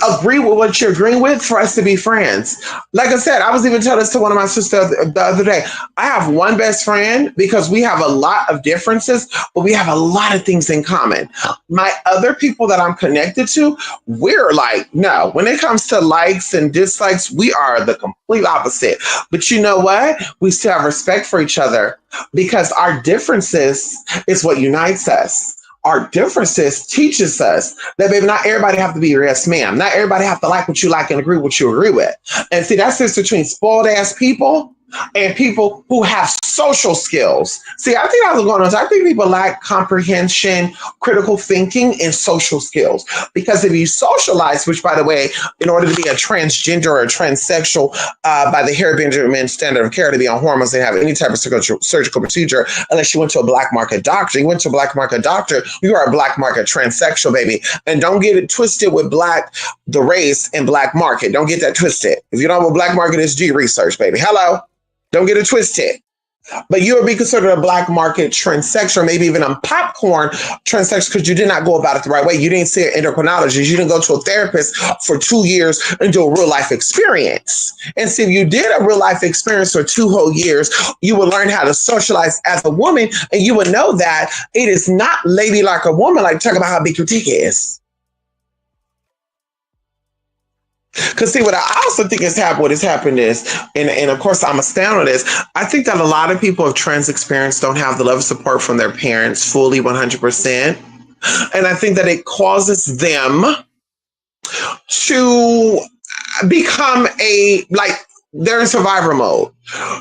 agree with what you're agreeing with for us to be friends. Like I said, I was even telling this to one of my sisters the other day. I have one best friend because we have a lot of differences, but we have a lot of things in common. My other people that I'm connected to, we're like, no, when it comes to likes and dislikes, we are the complete opposite. But you know what? We still have respect for each other because our differences is what unites us. Our differences teaches us that, baby, not everybody have to be your yes ma'am. Not everybody have to like what you like and agree what you agree with. And see, that's just between spoiled ass people and people who have social skills. See, I think that's what's going on. I think people lack comprehension, critical thinking, and social skills. Because if you socialize, which, by the way, in order to be a transgender or a transsexual by the Harry Benjamin standard of care, to be on hormones and have any type of surgical procedure, unless you went to a black market doctor. You went to a black market doctor, you are a black market transsexual, baby. And don't get it twisted with black, the race, and black market. Don't get that twisted. If you don't know what black market is, do your research, baby. Hello? Don't get it twisted. But you would be considered a black market transsexual, maybe even a popcorn transsexual, because you did not go about it the right way. You didn't see an endocrinologist. You didn't go to a therapist for 2 years and do a real life experience. And see, if you did a real life experience for 2 whole years, you would learn how to socialize as a woman, and you would know that it is not ladylike a woman, like talk about how big your dick is. Because see, what I also think what has happened is, and of course I'm astounded at this, I think that a lot of people of trans experience don't have the love and support from their parents fully 100%. And I think that it causes them to become they're in survivor mode.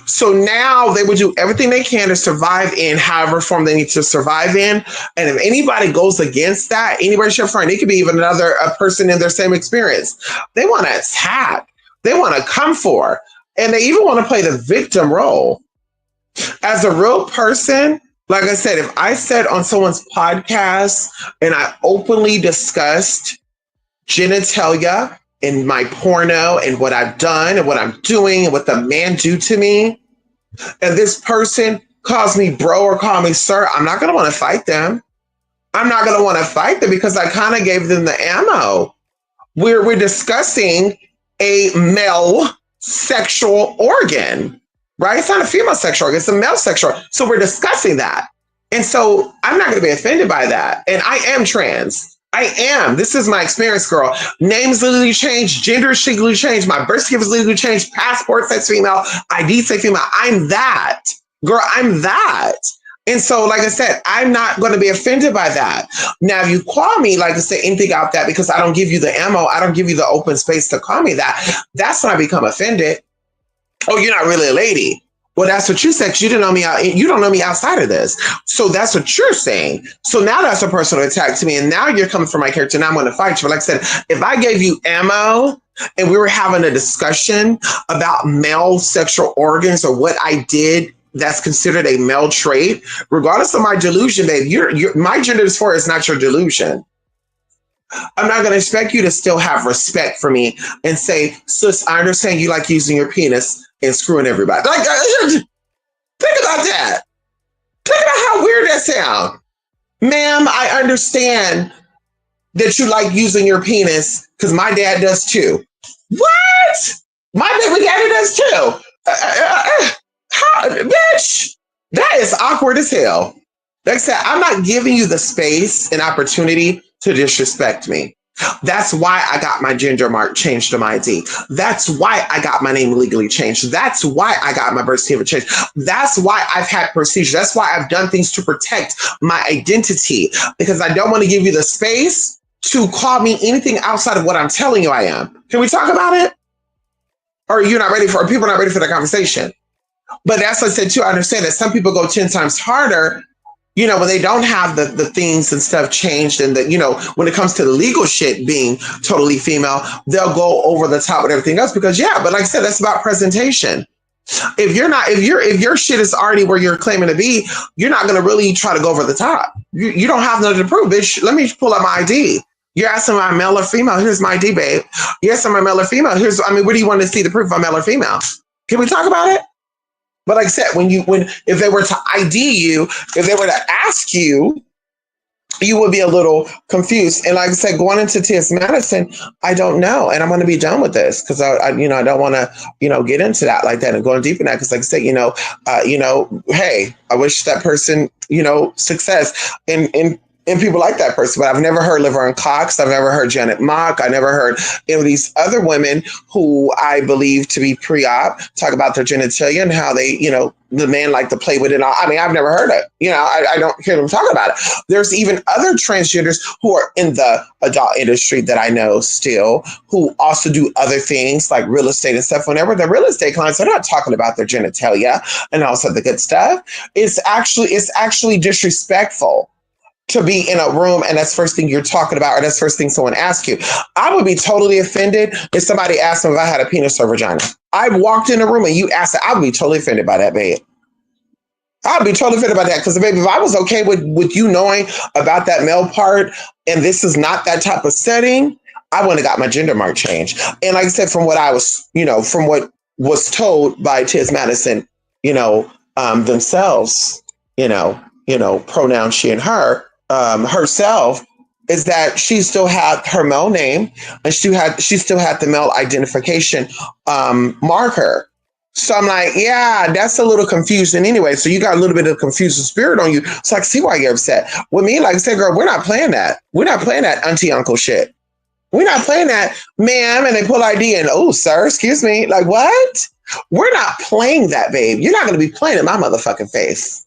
So now they would do everything they can to survive in however form they need to survive in. And if anybody goes against that, anybody should friend, it could be even a person in their same experience. They want to attack. They want to come for. And they even want to play the victim role. As a real person, like I said, if I said on someone's podcast and I openly discussed genitalia in my porno and what I've done and what I'm doing and what the man do to me, and this person calls me bro or call me sir, I'm not going to want to fight them. I'm not going to want to fight them because I kind of gave them the ammo. We're discussing a male sexual organ, right? It's not a female sexual organ, it's a male sexual. So we're discussing that. And so I'm not going to be offended by that. And I am trans. I am. This is my experience, girl. Names legally changed. Gender is legally changed. My birth certificate is legally changed. Passport says female. ID says female. I'm that. Girl, I'm that. And so, like I said, I'm not going to be offended by that. Now, if you call me, like I said, anything out that because I don't give you the ammo, I don't give you the open space to call me that, that's when I become offended. Oh, you're not really a lady. Well, that's what you said because you didn't know me out. You don't know me outside of this. So that's what you're saying. So now that's a personal attack to me. And now you're coming for my character. Now I'm going to fight you. But like I said, if I gave you ammo and we were having a discussion about male sexual organs or what I did that's considered a male trait, regardless of my delusion, babe, my gender dysphoria is not your delusion. I'm not going to expect you to still have respect for me and say, sis, I understand you like using your penis and screwing everybody. Like, think about that. Think about how weird that sounds. Ma'am, I understand that you like using your penis because my dad does too. What? My baby daddy does too. Bitch, that is awkward as hell. Like I said, I'm not giving you the space and opportunity to disrespect me. That's why I got my gender mark changed to my ID. That's why I got my name legally changed. That's why I got my birth certificate changed. That's why I've had procedures. That's why I've done things to protect my identity, because I don't want to give you the space to call me anything outside of what I'm telling you I am. Can we talk about it? Or are you not ready for, or people not ready for the conversation? But that's what I said too. I understand that some people go 10 times harder, when they don't have the things and stuff changed, and when it comes to the legal shit being totally female, they'll go over the top with everything else because, yeah, but like I said, that's about presentation. If your shit is already where you're claiming to be, you're not going to really try to go over the top. You don't have nothing to prove, bitch. Let me pull up my ID. You're asking my male or female. Here's my ID, babe. You're asking my male or female. Where do you want to see the proof of male or female? Can we talk about it? But like I said, if they were to ID you, if they were to ask you, you would be a little confused. And like I said, going into TS Madison, I don't know. And I'm going to be done with this because I don't want to, get into that like that and going deep in that. Because like I said, hey, I wish that person, success and people like that person. But I've never heard Laverne Cox. I've never heard Janet Mock. I never heard any of these other women who I believe to be pre-op talk about their genitalia and how they, the man like to play with it. I mean, I've never heard it. I don't hear them talk about it. There's even other transgenders who are in the adult industry that I know still who also do other things like real estate and stuff. Whenever the real estate clients are not talking about their genitalia and also the good stuff, it's actually disrespectful to be in a room and that's first thing you're talking about, or that's first thing someone asks you. I would be totally offended if somebody asked me if I had a penis or vagina. I walked in a room and you asked it, I would be totally offended by that, babe. I'd be totally offended by that because, baby, if I was okay with you knowing about that male part and this is not that type of setting, I wouldn't have got my gender mark changed. And like I said, from what I was, from what was told by Tiz Madison, themselves, pronoun she and her, herself, is that she still had her male name and she still had the male identification marker. So I'm like, yeah, that's a little confusing anyway. So you got a little bit of confused spirit on you. So I can see why you're upset. With me, like I said, girl, we're not playing that. We're not playing that auntie uncle shit. We're not playing that, ma'am, and they pull ID and, oh, sir, excuse me. Like, what? We're not playing that, babe. You're not going to be playing in my motherfucking face.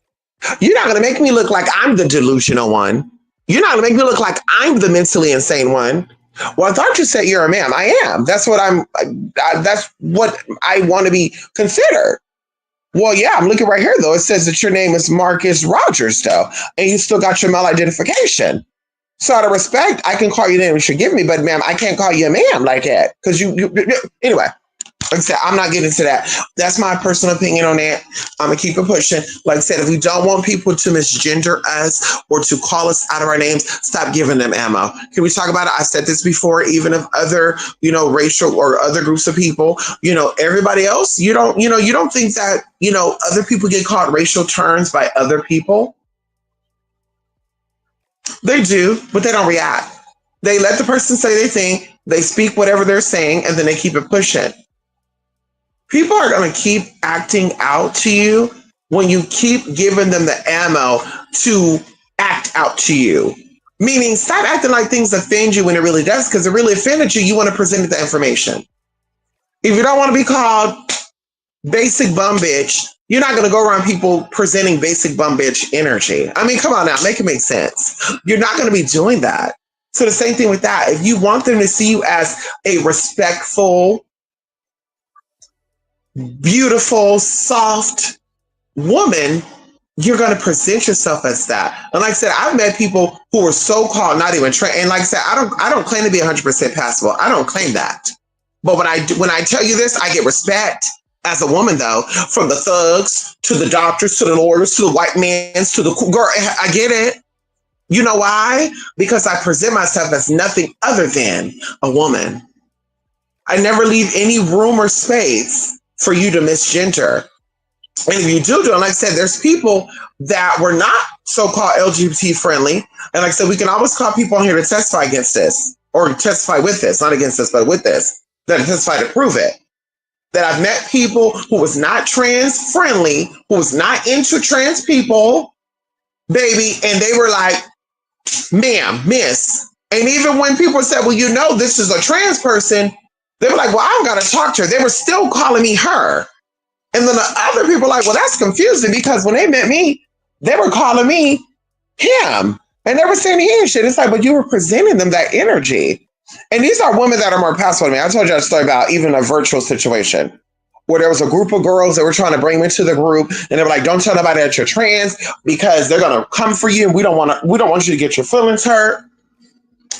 You're not going to make me look like I'm the delusional one. You're not going to make me look like I'm the mentally insane one. Well, I thought you said you're a man. I am. That's what that's what I want to be considered. Well, yeah, I'm looking right here, though. It says that your name is Marcus Rogers, though, and you still got your male identification. So out of respect, I can call you the name you should give me, but ma'am, I can't call you a ma'am like that. Because anyway. Like I said, I'm not getting into that. That's my personal opinion on that. I'm going to keep it pushing. Like I said, if we don't want people to misgender us or to call us out of our names, stop giving them ammo. Can we talk about it? I said this before, even if other, racial or other groups of people, everybody else, you don't think that, other people get called racial terms by other people. They do, but they don't react. They let the person say their thing. They speak whatever they're saying, and then they keep it pushing. People are going to keep acting out to you when you keep giving them the ammo to act out to you. Meaning, stop acting like things offend you when it really does, because it really offended you. You want to present the information. If you don't want to be called basic bum bitch, you're not going to go around people presenting basic bum bitch energy. I mean, come on now, make it make sense. You're not going to be doing that. So the same thing with that. If you want them to see you as a respectful, beautiful, soft woman, you're going to present yourself as that. And like I said, I've met people who are so-called not even trained. And like I said, I don't claim to be 100% passable. I don't claim that. But when I tell you this, I get respect as a woman, though, from the thugs to the doctors to the lawyers to the white mans to the girl. I get it. You know why? Because I present myself as nothing other than a woman. I never leave any room or space for you to misgender. And if you do, and like I said, there's people that were not so-called LGBT friendly. And like I said, we can always call people on here to testify against this or testify with this, not against this, but with this, that testify to prove it. That I've met people who was not trans friendly, who was not into trans people, baby, and they were like, ma'am, miss. And even when people said, well, this is a trans person, they were like, well, I don't got to talk to her. They were still calling me her. And then the other people were like, well, that's confusing because when they met me, they were calling me him. And they were saying he and shit. It's like, but you were presenting them that energy. And these are women that are more powerful than me. I told you a story about even a virtual situation where there was a group of girls that were trying to bring me to the group, and they were like, "Don't tell nobody that you're trans because they're gonna come for you, and we don't want you to get your feelings hurt."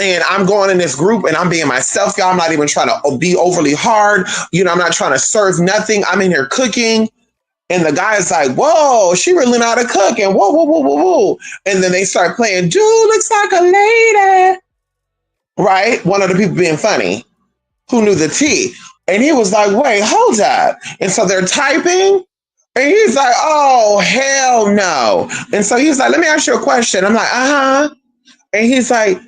And I'm going in this group and I'm being myself, y'all. I'm not even trying to be overly hard. I'm not trying to serve nothing. I'm in here cooking. And the guy's like, whoa, she really know how to cook. And whoa, whoa, whoa, whoa, whoa. And then they start playing, dude looks like a lady. Right? One of the people being funny. Who knew the tea? And he was like, wait, hold up. And so they're typing. And he's like, oh, hell no. And so he's like, let me ask you a question. I'm like, uh-huh. And he's like,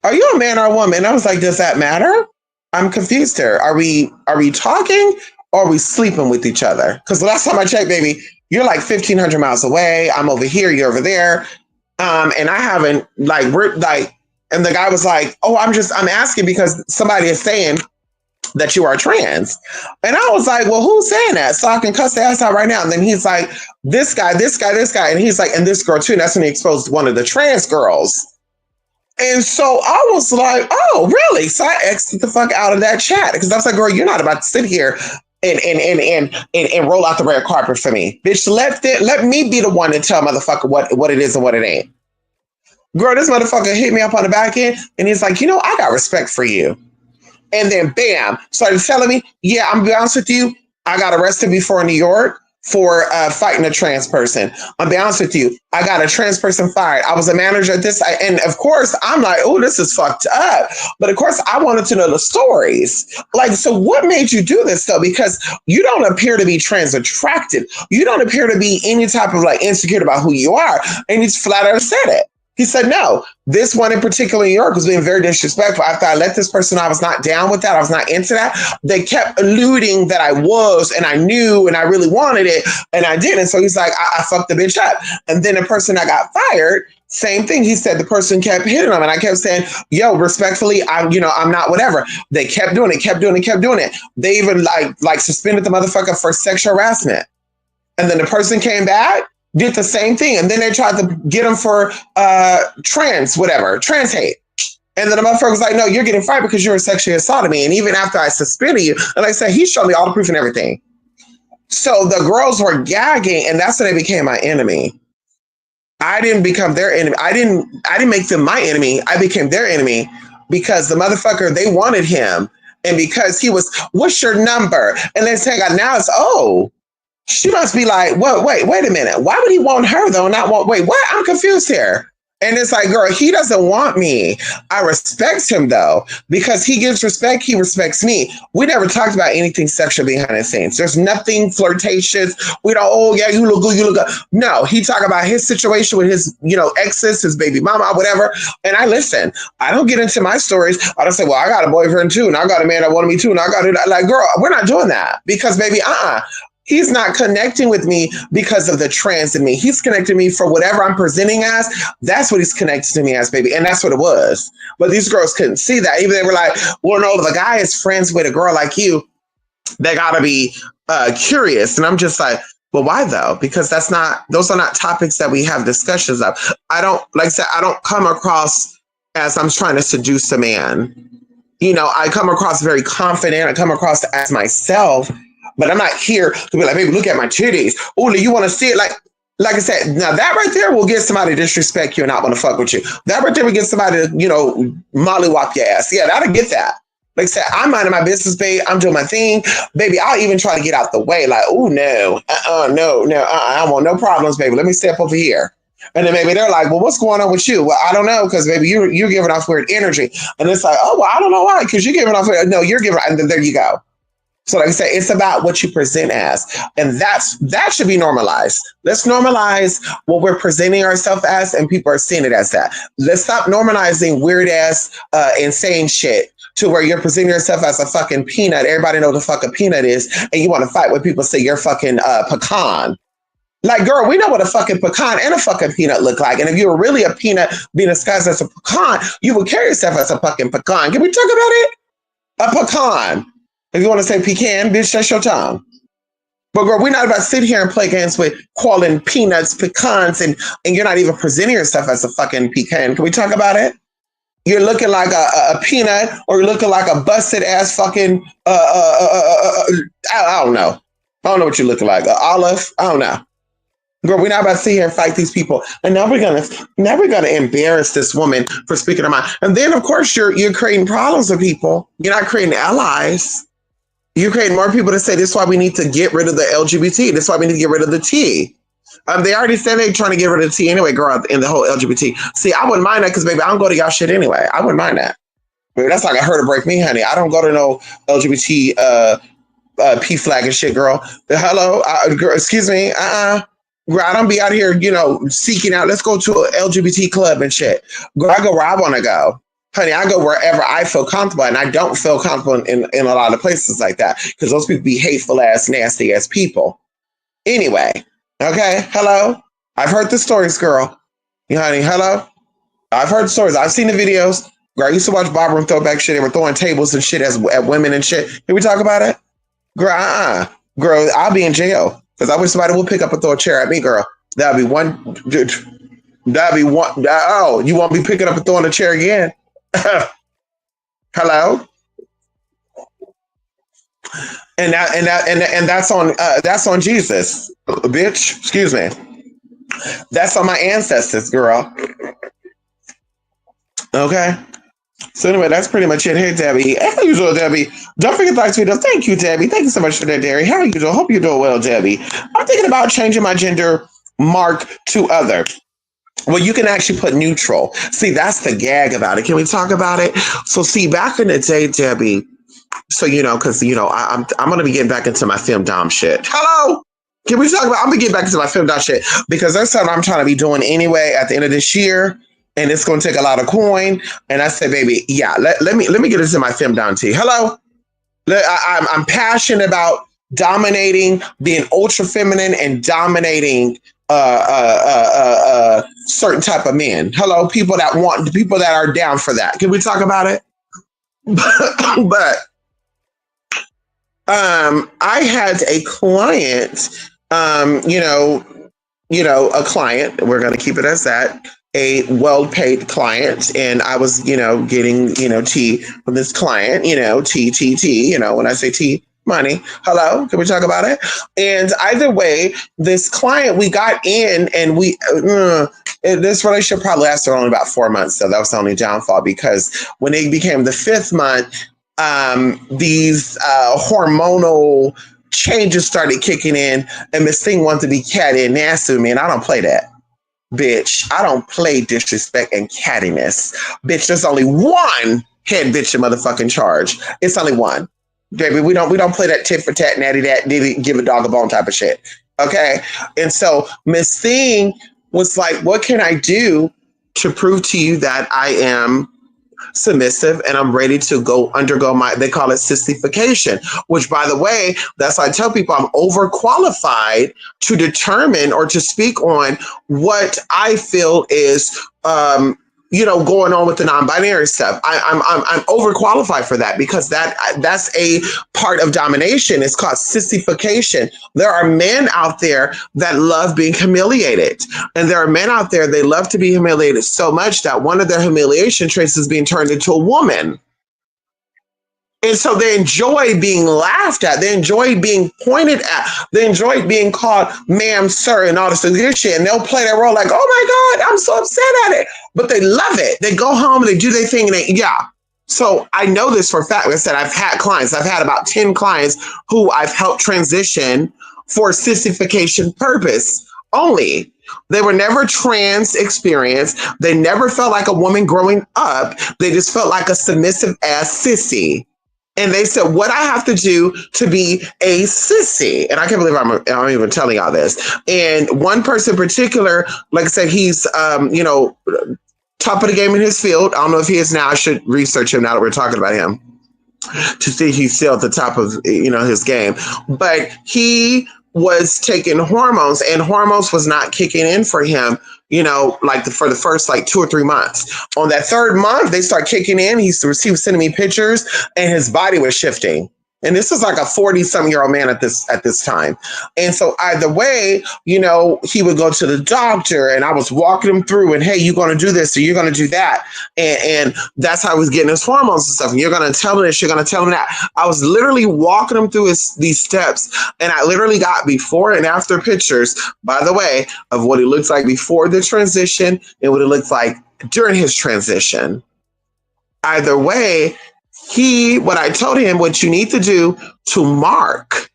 are you a man or a woman? And I was like, does that matter? I'm confused here. Are we talking or are we sleeping with each other? Because the last time I checked, baby, you're like 1,500 miles away. I'm over here, you're over there. And I haven't and the guy was like, oh, I'm asking because somebody is saying that you are trans. And I was like, well, who's saying that? So I can cuss the ass out right now. And then he's like, this guy. And he's like, and this girl too. And that's when he exposed one of the trans girls. And so I was like, oh, really? So I exited the fuck out of that chat because I was like, girl, you're not about to sit here and roll out the red carpet for me. Bitch, let me be the one to tell motherfucker what it is and what it ain't. Girl, this motherfucker hit me up on the back end and he's like, I got respect for you. And then bam, started telling me, yeah, I'm gonna be honest with you, I got arrested before in New York for fighting a trans person. I'll be honest with you, I got a trans person fired. I was a manager at this, and of course, I'm like, oh, this is fucked up. But of course, I wanted to know the stories. Like, so what made you do this though? Because you don't appear to be trans attracted. You don't appear to be any type of like insecure about who you are. And he's flat out said it. He said, no, this one in particular in New York was being very disrespectful. After I let this person, I was not down with that. I was not into that. They kept alluding that I was, and I knew, and I really wanted it, and I didn't. So he's like, I fucked the bitch up. And then the person that got fired, same thing. He said the person kept hitting him, and I kept saying, yo, respectfully, I'm not whatever. They kept doing it. They even like suspended the motherfucker for sexual harassment. And then the person came back, did the same thing. And then they tried to get him for trans hate. And then the motherfucker was like, no, you're getting fired because you're sexually assaulting me. And even after I suspended you, and like I said, he showed me all the proof and everything. So the girls were gagging, and that's when they became my enemy. I didn't become their enemy. I didn't make them my enemy. I became their enemy because the motherfucker, they wanted him. And because he was, what's your number? And then saying, now it's, oh, she must be like, wait a minute. Why would he want her though? Wait, what? I'm confused here. And it's like, girl, he doesn't want me. I respect him though, because he gives respect. He respects me. We never talked about anything sexual behind the scenes. There's nothing flirtatious. We don't, oh yeah, you look good, you look good. No, he talked about his situation with his, exes, his baby mama, whatever. And I listen. I don't get into my stories. I don't say, well, I got a boyfriend too, and I got a man that wanted me too, and I got it. Like, girl, we're not doing that because, baby, he's not connecting with me because of the trans in me. He's connecting me for whatever I'm presenting as. That's what he's connected to me as, baby. And that's what it was. But these girls couldn't see that. Even they were like, well, no, the guy is friends with a girl like you. They got to be curious. And I'm just like, well, why though? Because those are not topics that we have discussions of. I don't come across as I'm trying to seduce a man. I come across very confident. I come across as myself. But I'm not here to be like, baby, look at my titties. Oh, you want to see it? Like I said, now that right there will get somebody to disrespect you and not want to fuck with you. That right there will get somebody to, mollywop your ass. Yeah, that'll get that. Like I said, I'm minding my business, babe. I'm doing my thing. Baby, I'll even try to get out the way. Like, oh, no. I don't want no problems, baby. Let me step over here. And then maybe they're like, well, what's going on with you? Well, I don't know, because baby, you're giving off weird energy. And it's like, oh, well, I don't know why, because you're giving off weird. No, you're giving, and then there you go. So like I said, it's about what you present as. And that should be normalized. Let's normalize what we're presenting ourselves as, and people are seeing it as that. Let's stop normalizing weird ass, insane shit to where you're presenting yourself as a fucking peanut. Everybody knows the fuck a peanut is, and you want to fight when people say you're fucking pecan. Like, girl, we know what a fucking pecan and a fucking peanut look like. And if you were really a peanut being disguised as a pecan, you would carry yourself as a fucking pecan. Can we talk about it? A pecan. If you want to say pecan, bitch, that's your tongue. But girl, we're not about to sit here and play games with calling peanuts pecans and you're not even presenting yourself as a fucking pecan. Can we talk about it? You're looking like a peanut, or you're looking like a busted ass fucking I don't know. I don't know what you're looking like. Olive? I don't know. Girl, we're not about to sit here and fight these people. And now we're gonna embarrass this woman for speaking her mind. And then of course you're creating problems with people. You're not creating allies. You're creating more people to say this is why we need to get rid of the LGBT. This is why we need to get rid of the T. They already said they're trying to get rid of the T anyway, girl, in the whole LGBT. See, I wouldn't mind that because, baby, I don't go to y'all shit anyway. I wouldn't mind that. Baby, that's like a her to break me, honey. I don't go to no LGBT P flag and shit, girl. Hello? Girl, excuse me? Girl, I don't be out here, seeking out. Let's go to an LGBT club and shit. Girl, I go where I want to go. Honey, I go wherever I feel comfortable, and I don't feel comfortable in a lot of places like that because those people be hateful ass, nasty ass people. Anyway, okay, hello? I've heard the stories, girl. Honey, hello? I've heard the stories. I've seen the videos. Girl, I used to watch Barbara and Throwback shit. They were throwing tables and shit at women and shit. Can we talk about it? Girl, Girl, I'll be in jail because I wish somebody would pick up and throw a chair at me, girl. That'd be one. That'd be one. Oh, you won't be picking up and throwing a chair again? Hello? And that's on Jesus, bitch. Excuse me. That's on my ancestors, girl. Okay. So anyway, that's pretty much it. Hey, Debbie. How you doing, Debbie? Don't forget to like tweet us. Thank you, Debbie. Thank you so much for that, Derry. How are you doing? Hope you're doing well, Debbie. I'm thinking about changing my gender mark to other. Well, you can actually put neutral. See, that's the gag about it. Can we talk about it? So, see, back in the day, Debbie. So because I'm gonna be getting back into my femdom shit. Hello. Can we talk about? I'm gonna get back into my femdom shit because that's something I'm trying to be doing anyway at the end of this year. And it's going to take a lot of coin. And I said, baby, yeah, let me get into my femdom tea. Hello. I'm passionate about dominating, being ultra feminine and dominating certain type of men. Hello, people that are down for that. Can we talk about it? But I had a client, a client. We're going to keep it as that. A well-paid client, and I was, getting, tea from this client, T, when I say tea, money. Hello, can we talk about it? And either way, this client, we got in, and this relationship probably lasted only about 4 months, so that was the only downfall, because when it became the 5th month, these hormonal changes started kicking in, and Miss Thing wanted to be catty and nasty with me, and I don't play that. Bitch, I don't play disrespect and cattiness. Bitch, there's only one head bitch in motherfucking charge. It's only one. Baby, we don't play that tit for tat, natty that, didn't give a dog a bone type of shit. Okay? And so Miss Thing was like, what can I do to prove to you that I am submissive and I'm ready to undergo they call it sissification, which, by the way, that's why I tell people I'm overqualified to determine or to speak on what I feel is going on with the non-binary stuff. I'm overqualified for that because that's a part of domination. It's called sissification. There are men out there that love being humiliated, and there are men out there they love to be humiliated so much that one of their humiliation traits is being turned into a woman. And so they enjoy being laughed at. They enjoy being pointed at. They enjoy being called ma'am, sir, and all this good shit. And they'll play that role like, oh my God, I'm so upset at it. But they love it. They go home and they do their thing. And So I know this for a fact. Like I said, I've had clients. I've had about 10 clients who I've helped transition for sissification purpose only. They were never trans experienced. They never felt like a woman growing up. They just felt like a submissive ass sissy. And they said, what I have to do to be a sissy. And I can't believe I'm even telling y'all this. And one person in particular, like I said, he's, top of the game in his field. I don't know if he is now. I should research him now that we're talking about him to see if he's still at the top of, his game. But he was taking hormones, and hormones was not kicking in for him, for the first 2 or 3 months. On that 3rd month, they start kicking in. He was sending me pictures, and his body was shifting. And this is like a 40-some-year-old man at this time. And so either way, you know, he would go to the doctor and I was walking him through and, hey, you're going to do this or you're going to do that. And that's how he was getting his hormones and stuff. And you're going to tell him this, you're going to tell him that. I was literally walking him through these steps. And I literally got before and after pictures, by the way, of what it looks like before the transition and what it looks like during his transition. Either way, what I told him, what you need to do to mark,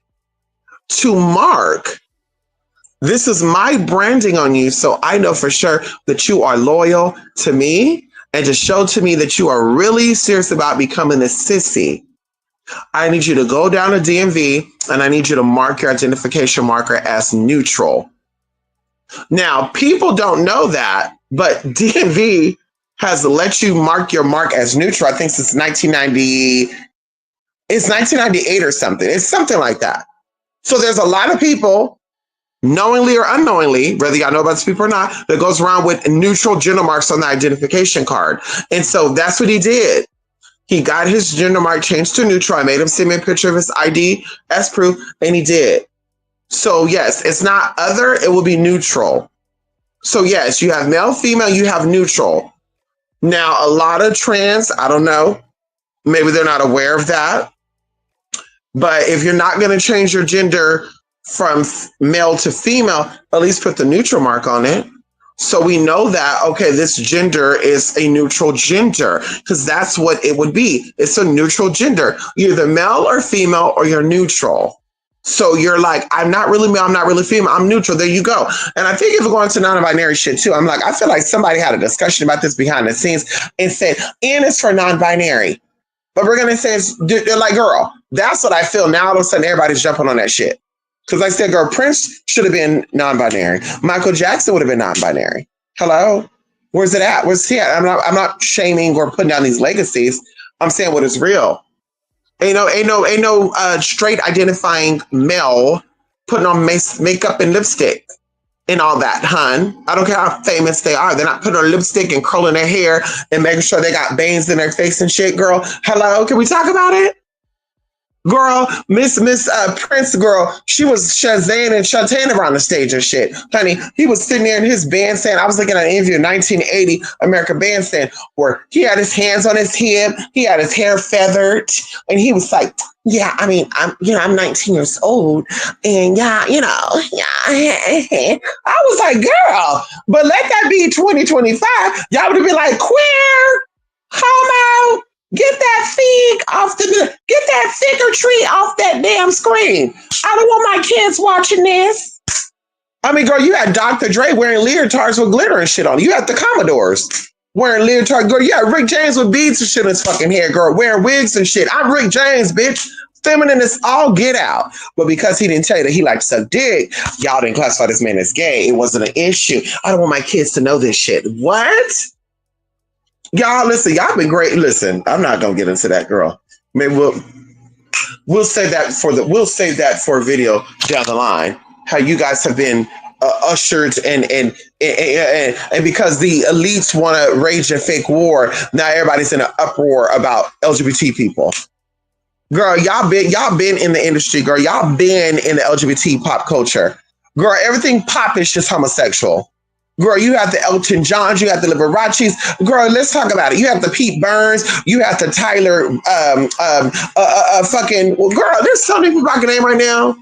this is my branding on you. So I know for sure that you are loyal to me and to show to me that you are really serious about becoming a sissy. I need you to go down to DMV and I need you to mark your identification marker as neutral. Now, people don't know that, but DMV has let you mark your mark as neutral. I think since 1990, it's 1998 or something. It's something like that. So there's a lot of people, knowingly or unknowingly, whether y'all know about this people or not, that goes around with neutral gender marks on the identification card. And so that's what he did. He got his gender mark changed to neutral. I made him send me a picture of his ID as proof, and he did. So yes, it's not other, it will be neutral. So yes, you have male, female, you have neutral. Now, a lot of trans, I don't know, maybe they're not aware of that. But if you're not going to change your gender from male to female, at least put the neutral mark on it. So we know that, okay, this gender is a neutral gender because that's what it would be. It's a neutral gender. You're either male or female or you're neutral. So you're like, I'm not really male, I'm not really female, I'm neutral. There you go. And I think if we're going to non-binary shit too, I'm like, I feel like somebody had a discussion about this behind the scenes and said, N is for non-binary. But we're going to say, they're like, girl, that's what I feel. Now all of a sudden everybody's jumping on that shit. Because I said, girl, Prince should have been non-binary. Michael Jackson would have been non-binary. Hello? Where's it at? Where's he at? I'm not shaming or putting down these legacies. I'm saying what is real. Ain't no straight identifying male putting on makeup and lipstick and all that, hun. I don't care how famous they are. They're not putting on lipstick and curling their hair and making sure they got bangs in their face and shit, girl. Hello, can we talk about it? Girl, Miss Prince girl, she was Shazam and Shantae around the stage and shit. Honey, he was sitting there in his bandstand. I was looking at an interview in 1980 American Bandstand where he had his hands on his hip, he had his hair feathered, and he was like, yeah, I mean, I'm 19 years old, and yeah. I was like, girl, but let that be 2025. Y'all would have been like, queer, homo. Get that figure tree off that damn screen. I don't want my kids watching this. I mean, girl, you had Dr. Dre wearing leotards with glitter and shit on. You had the Commodores wearing leotards. Girl, you had Rick James with beads and shit in his fucking hair, girl, wearing wigs and shit. I'm Rick James, bitch. Feminine is all get out. But because he didn't tell you that he liked to suck dick, y'all didn't classify this man as gay. It wasn't an issue. I don't want my kids to know this shit. What? Y'all, listen, y'all been great. Listen, I'm not gonna get into that, girl. Maybe we'll save that for a video down the line. How you guys have been ushered and because the elites want to rage a fake war, now everybody's in an uproar about LGBT people. Girl, y'all been in the industry, girl. Y'all been in the LGBT pop culture. Girl, everything pop is just homosexual. Girl, you have the Elton Johns, you have the Liberace's. Girl, let's talk about it. You have the Pete Burns, you have the Tyler, girl, there's so many people I can name right now.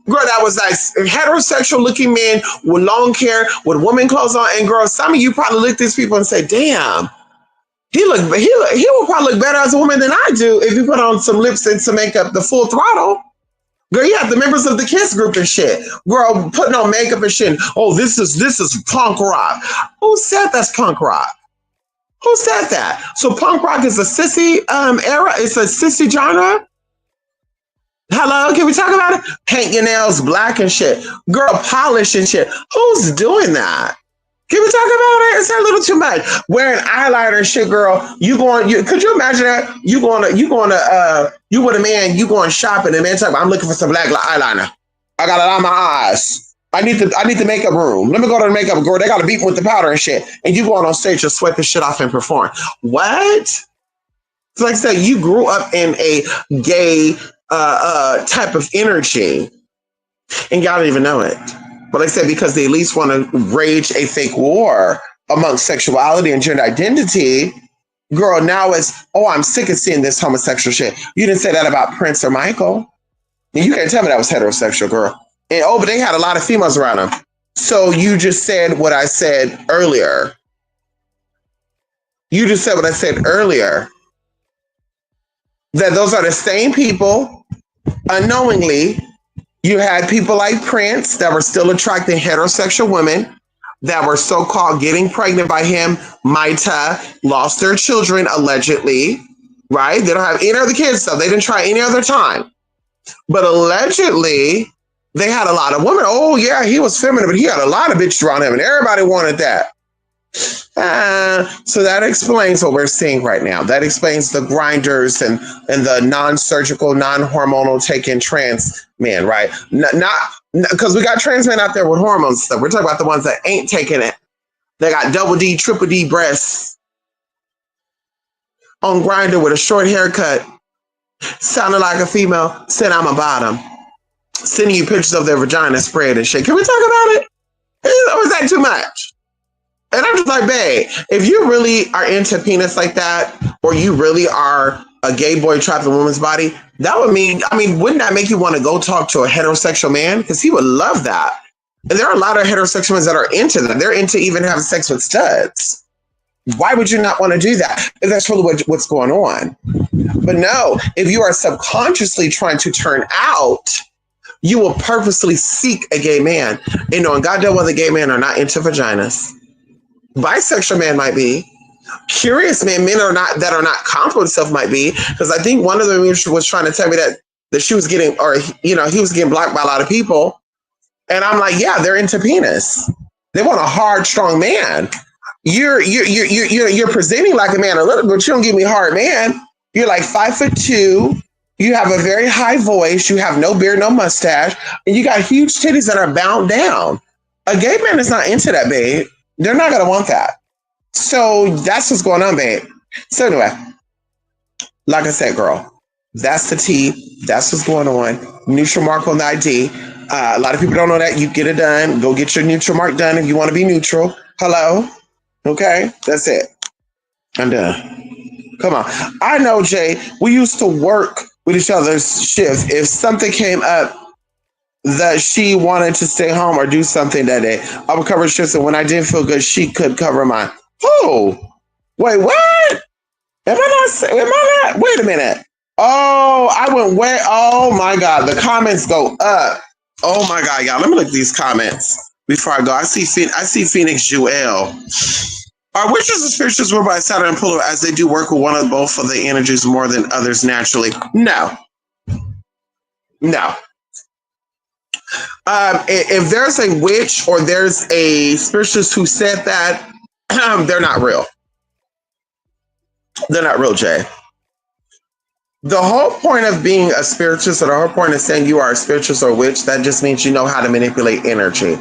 Girl, that was like heterosexual looking men with long hair, with woman clothes on. And girl, some of you probably look at these people and say, damn, he will probably look better as a woman than I do if you put on some lipstick, some makeup, the full throttle. Girl, you have the members of the Kiss group and shit. Girl, putting on makeup and shit. Oh, this is punk rock. Who said that's punk rock? Who said that? So punk rock is a sissy era? It's a sissy genre? Hello, can we talk about it? Paint your nails black and shit. Girl, polish and shit. Who's doing that? Can we talk about it? It's a little too much. Wearing eyeliner and shit, girl. Could you imagine that? You with a man, you going shopping and man talking about, I'm looking for some black eyeliner. I got it on my eyes. I need the makeup room. Let me go to the makeup girl. They got to beat me with the powder and shit. And you going on stage to sweat this shit off and perform. What? So like I said, you grew up in a gay type of energy, and y'all don't even know it. But like I said, because they at least want to rage a fake war amongst sexuality and gender identity, girl, now it's, oh, I'm sick of seeing this homosexual shit. You didn't say that about Prince or Michael. You can't tell me that was heterosexual, girl. And oh, but they had a lot of females around them. So you just said what I said earlier. You just said what I said earlier. That those are the same people, unknowingly. You had people like Prince that were still attracting heterosexual women that were so-called getting pregnant by him, might have lost their children allegedly, right? They don't have any other kids, so they didn't try any other time. But allegedly, they had a lot of women. Oh, yeah, he was feminine, but he had a lot of bitches around him, and everybody wanted that. So that explains what we're seeing right now. That explains the grinders and the non-surgical, non-hormonal taken trans men, right? Not because we got trans men out there with hormones stuff. We're talking about the ones that ain't taking it. They got double D, triple D breasts on Grindr with a short haircut, sounding like a female, said I'm a bottom, sending you pictures of their vagina spread and shit. Can we talk about it? Or is that too much? And I'm just like, babe, if you really are into penis like that, or you really are a gay boy trapped in a woman's body, that would mean, wouldn't that make you want to go talk to a heterosexual man? Because he would love that. And there are a lot of heterosexual men that are into that. They're into even having sex with studs. Why would you not want to do that if that's really what's going on? But no, if you are subconsciously trying to turn out, you will purposely seek a gay man. And knowing goddamn well the gay men are not into vaginas. Bisexual men might be. Curious men are not comfortable with stuff might be. Because I think one of them was trying to tell me that she was getting, or he was getting blocked by a lot of people. And I'm like, yeah, they're into penis. They want a hard, strong man. You're presenting like a man a little, but you don't give me hard man. You're like 5'2". You have a very high voice. You have no beard, no mustache, and you got huge titties that are bound down. A gay man is not into that, babe. They're not going to want that. So that's what's going on, babe. So anyway, like I said, girl, that's the tea. That's what's going on. Neutral mark on the ID. A lot of people don't know that. You get it done. Go get your neutral mark done if you want to be neutral. Hello? Okay? That's it. I'm done. Come on. I know, Jay, we used to work with each other's shifts. If something came up that she wanted to stay home or do something that day, I would cover shifts, and when I didn't feel good, she could cover mine. Oh, wait, what? Am I not? Wait a minute. Oh, I went where? Oh my God, the comments go up. Oh my God, y'all. Let me look at these comments before I go. I see Phoenix Jewel. Are witches and spirituals ruled by Saturn and Pluto as they do work with one or both of the energies more than others naturally? No. If there's a witch or there's a spiritualist who said that, they're not real. They're not real, Jay. The whole point of being a spiritualist, or the whole point of saying you are a spiritualist or witch, that just means you know how to manipulate energy.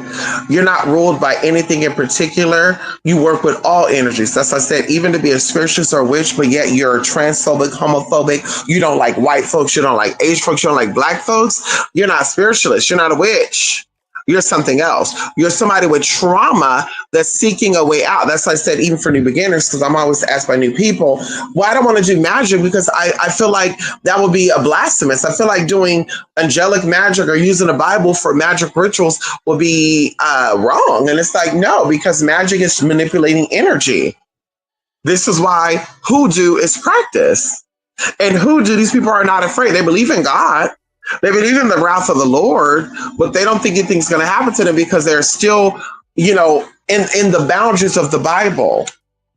You're not ruled by anything in particular. You work with all energies. That's what I said, even to be a spiritualist or witch, but yet you're transphobic, homophobic. You don't like white folks. You don't like Asian folks. You don't like black folks. You're not a spiritualist. You're not a witch. You're something else. You're somebody with trauma that's seeking a way out. That's why I said, even for new beginners, because I'm always asked by new people, well, I don't want to do magic because I feel like that would be a blasphemous. I feel like doing angelic magic or using the Bible for magic rituals would be wrong. And it's like, no, because magic is manipulating energy. This is why hoodoo is practiced. And hoodoo, these people are not afraid. They believe in God. They believe in the wrath of the Lord, but they don't think anything's going to happen to them because they're still, in the boundaries of the Bible.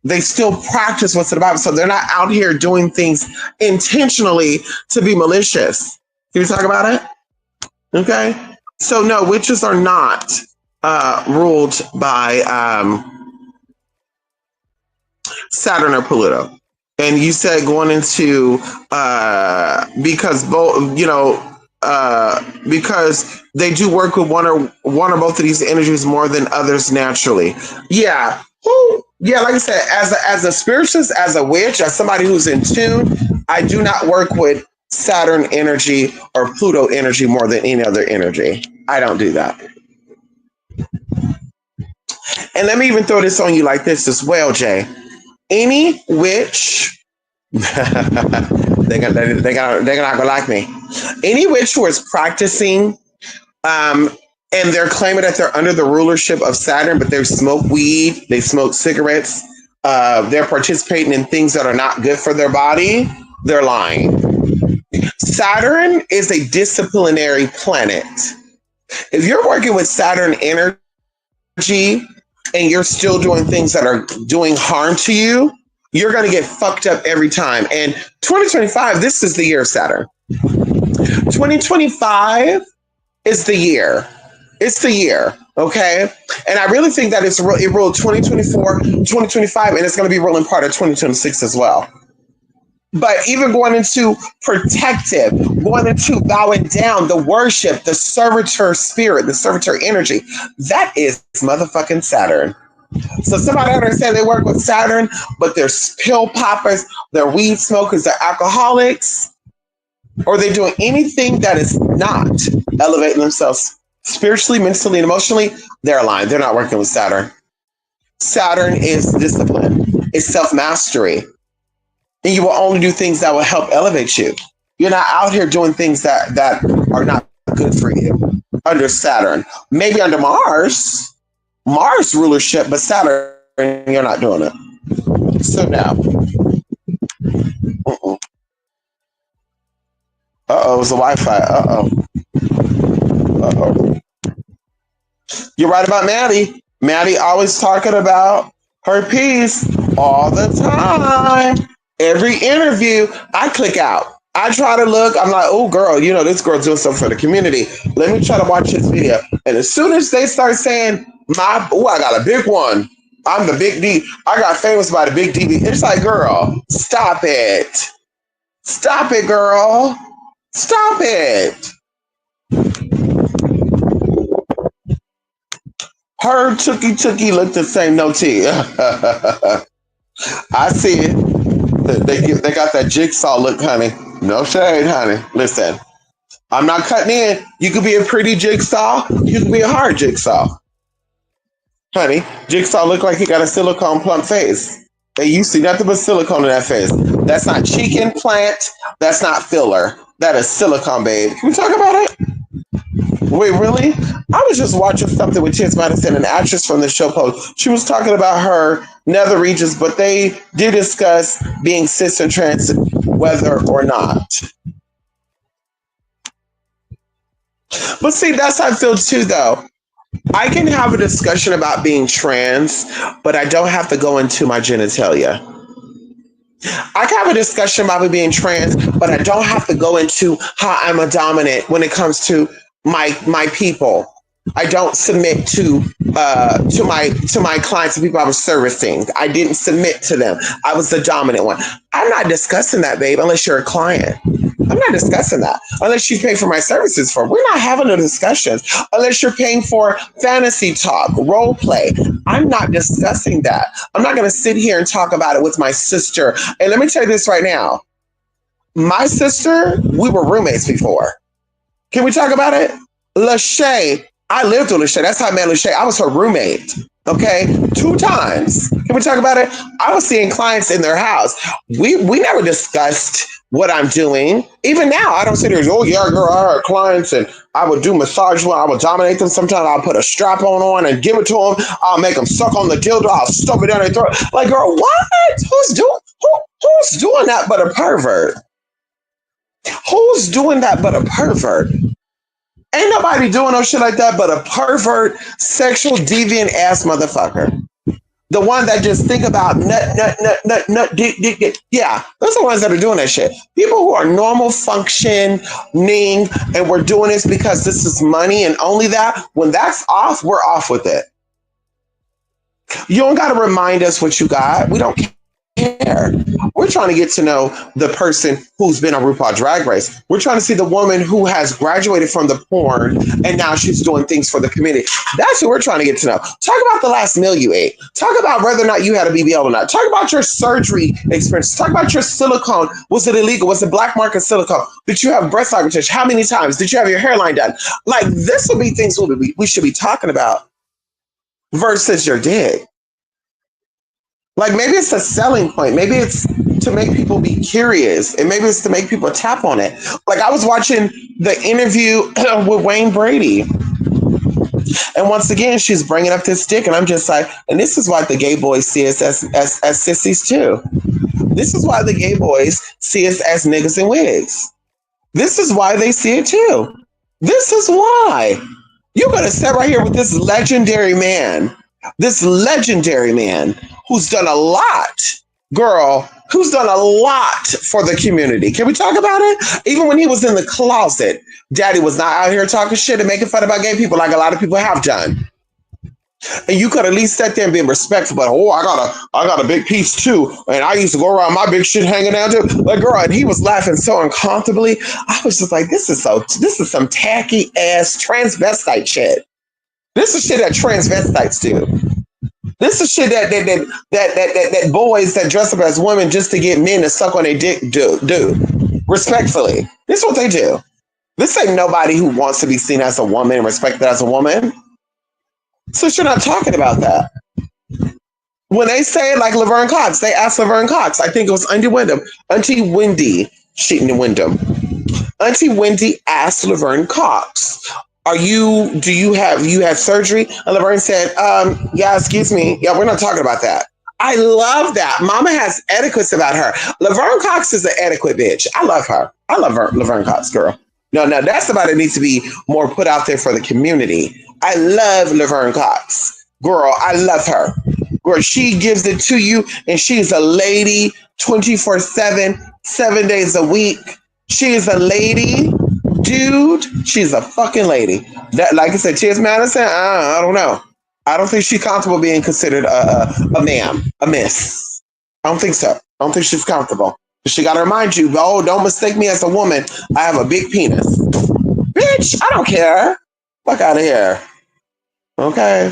They still practice what's in the Bible. So they're not out here doing things intentionally to be malicious. Can we talk about it? Okay. So no, witches are not ruled by Saturn or Pluto. And you said going into because both, because they do work with one or both of these energies more than others naturally. Yeah. Yeah, like I said, as a spiritualist, as a witch, as somebody who's in tune, I do not work with Saturn energy or Pluto energy more than any other energy. I don't do that. And let me even throw this on you like this as well, Jay. Any witch, they're not gonna like me. Any witch who is practicing, and they're claiming that they're under the rulership of Saturn, but they smoke weed, they smoke cigarettes, they're participating in things that are not good for their body, they're lying. Saturn is a disciplinary planet. If you're working with Saturn energy and you're still doing things that are doing harm to you, you're going to get fucked up every time. And 2025, this is the year of Saturn. 2025 is the year. It's the year, okay? And I really think that it ruled 2024, 2025, and it's going to be ruling part of 2026 as well. But even going into protective, going into bowing down, the worship, the servitor spirit, the servitor energy, that is motherfucking Saturn. So somebody understand they work with Saturn, but they're pill poppers, they're weed smokers, they're alcoholics, or they're doing anything that is not elevating themselves spiritually, mentally, and emotionally, they're lying. They're not working with Saturn. Saturn is discipline. It's self-mastery. And you will only do things that will help elevate you. You're not out here doing things that are not good for you under Saturn. Maybe under Mars rulership, but Saturn, you're not doing it. So now, it was the Wi-Fi. You're right about Maddie. Maddie always talking about her piece all the time. Every interview, I click out. I try to look. I'm like, oh, girl, this girl's doing something for the community. Let me try to watch this video. And as soon as they start saying, I got a big one. I'm the big D. I got famous by the big DB. It's like, girl, stop it. Stop it, girl. Stop it. Her Tookie look the same, no tea. I see it. They got that jigsaw look, honey. No shade, honey. Listen, I'm not cutting in. You could be a pretty jigsaw. You could be a hard jigsaw. Honey, jigsaw look like he got a silicone plump face. And you see nothing but silicone in that face. That's not cheek implant. That's not filler. That is silicone, babe. Can we talk about it? Wait, really? I was just watching something with Chance Madison, an actress from the show Pose. She was talking about her nether regions, but they did discuss being cis and trans, whether or not. But see, that's how I feel too, though. I can have a discussion about being trans, but I don't have to go into my genitalia. I can have a discussion about me being trans, but I don't have to go into how I'm a dominant when it comes to my people. I don't submit to my clients and people I was servicing. I didn't submit to them. I was the dominant one. I'm not discussing that, babe, unless you're a client. I'm not discussing that unless you pay for my services for. We're not having no discussions unless you're paying for fantasy talk, role play. I'm not discussing that. I'm not going to sit here and talk about it with my sister. And let me tell you this right now. My sister, we were roommates before. Can we talk about it? Lachey, I lived with Lachey. That's how I met Lachey. I was her roommate. Okay, 2 times. Can we talk about it? I was seeing clients in their house. We never discussed what I'm doing. Even now, I don't sit here, oh yeah, girl, I had clients and I would do massage when I would dominate them. Sometimes I'll put a strap on and give it to them. I'll make them suck on the dildo. I'll stuff it down their throat. Like, girl, what? Who's doing that but a pervert? Who's doing that but a pervert? Ain't nobody doing no shit like that but a pervert, sexual, deviant ass motherfucker. The one that just think about nut, dick. Yeah, those are the ones that are doing that shit. People who are normal functioning, and we're doing this because this is money and only that. When that's off, we're off with it. You don't got to remind us what you got. We don't care. We're trying to get to know the person who's been on RuPaul Drag Race. We're trying to see the woman who has graduated from the porn and now she's doing things for the community. That's who we're trying to get to know. Talk about the last meal you ate. Talk about whether or not you had a BBL or not. Talk about your surgery experience. Talk about your silicone. Was it illegal? Was it black market silicone? Did you have breast augmentation? How many times? Did you have your hairline done? Like, this would be things we should be talking about versus your dick. Like, maybe it's a selling point. Maybe it's to make people be curious, and maybe it's to make people tap on it. Like, I was watching the interview with Wayne Brady, and once again, she's bringing up this dick, and I'm just like, and this is why the gay boys see us as sissies too. This is why the gay boys see us as niggas in wigs. This is why they see it too. This is why. You're gonna sit right here with this legendary man who's done a lot, girl, who's done a lot for the community. Can we talk about it? Even when he was in the closet, Daddy was not out here talking shit and making fun about gay people like a lot of people have done. And you could at least sit there and be respectful, but I got a big piece too. And I used to go around my big shit hanging down too. Like, girl, and he was laughing so uncomfortably. I was just like, this is some tacky ass transvestite shit. This is shit that transvestites do. This is shit that boys that dress up as women just to get men to suck on their dick do. Respectfully. This is what they do. This ain't nobody who wants to be seen as a woman and respected as a woman. So you're not talking about that. When they say it, like Laverne Cox, they asked Laverne Cox, I think it was Auntie Wyndham. Auntie Wendy asked Laverne Cox, do you have surgery? And Laverne said, yeah, excuse me. Yeah, we're not talking about that. I love that. Mama has etiquettes about her. Laverne Cox is an etiquette bitch. I love her. I love her, Laverne Cox, girl. No, that's somebody that needs to be more put out there for the community. I love Laverne Cox. Girl, I love her. Girl, she gives it to you, and she's a lady 24/7, 7 days a week. She is a lady. Dude, she's a fucking lady. That, like I said, Cheers Madison, I don't know. I don't think she's comfortable being considered a ma'am, a miss. I don't think so. I don't think she's comfortable. She got to remind you, oh, don't mistake me as a woman. I have a big penis. Bitch, I don't care. Fuck out of here. Okay.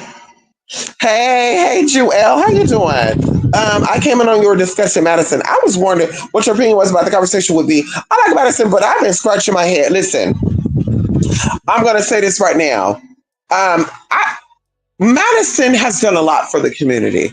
Hey, Jewel, how you doing? I came in on your discussion, Madison. I was wondering what your opinion was about the conversation with me. I like Madison, but I've been scratching my head. Listen, I'm going to say this right now. Madison has done a lot for the community.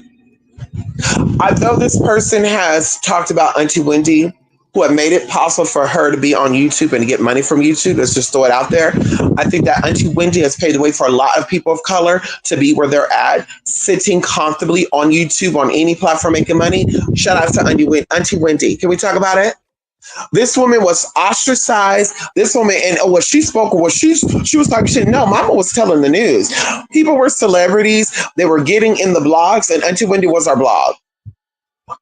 I know this person has talked about Auntie Wendy, who have made it possible for her to be on YouTube and to get money from YouTube. Let's just throw it out there. I think that Auntie Wendy has paved the way for a lot of people of color to be where they're at, sitting comfortably on YouTube, on any platform, making money. Shout out to Auntie Wendy. Can we talk about it? This woman was ostracized. This woman, and what she spoke, she was talking shit. No, Mama was telling the news. People were celebrities. They were getting in the blogs, and Auntie Wendy was our blog.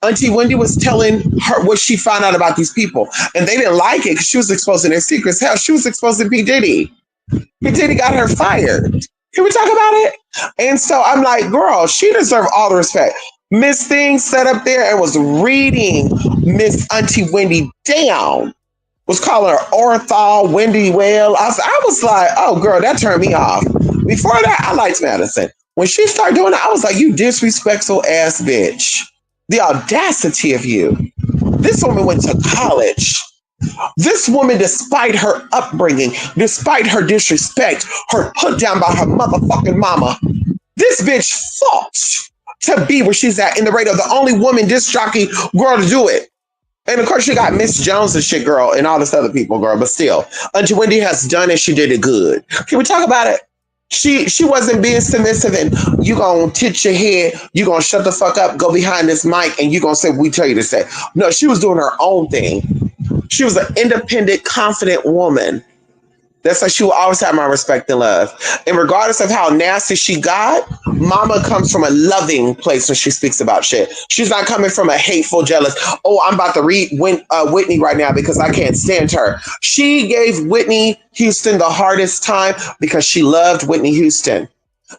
Auntie Wendy was telling her what she found out about these people, and they didn't like it because she was exposing their secrets. Hell, she was exposing P. Diddy. P. Diddy got her fired. Can we talk about it? And so I'm like, girl, she deserved all the respect. Miss Thing sat up there and was reading Miss Auntie Wendy down. Was calling her Orthol, Wendy Whale. I was like, oh, girl, that turned me off. Before that, I liked Madison. When she started doing that, I was like, you disrespectful ass bitch. The audacity of you. This woman went to college. This woman, despite her upbringing, despite her disrespect, her put down by her motherfucking mama, this bitch fought to be where she's at in the radio. The only woman disc jockey girl to do it. And of course, you got Miss Jones and shit, girl, and all this other people, girl. But still, Auntie Wendy has done it. She did it good. Can we talk about it? She wasn't being submissive and you gonna tit your head, you gonna shut the fuck up, go behind this mic, and you gonna say what we tell you to say. No, she was doing her own thing. She was an independent, confident woman. That's why she will always have my respect and love. And regardless of how nasty she got, Mama comes from a loving place when she speaks about shit. She's not coming from a hateful, jealous, oh, I'm about to read Whitney right now because I can't stand her. She gave Whitney Houston the hardest time because she loved Whitney Houston.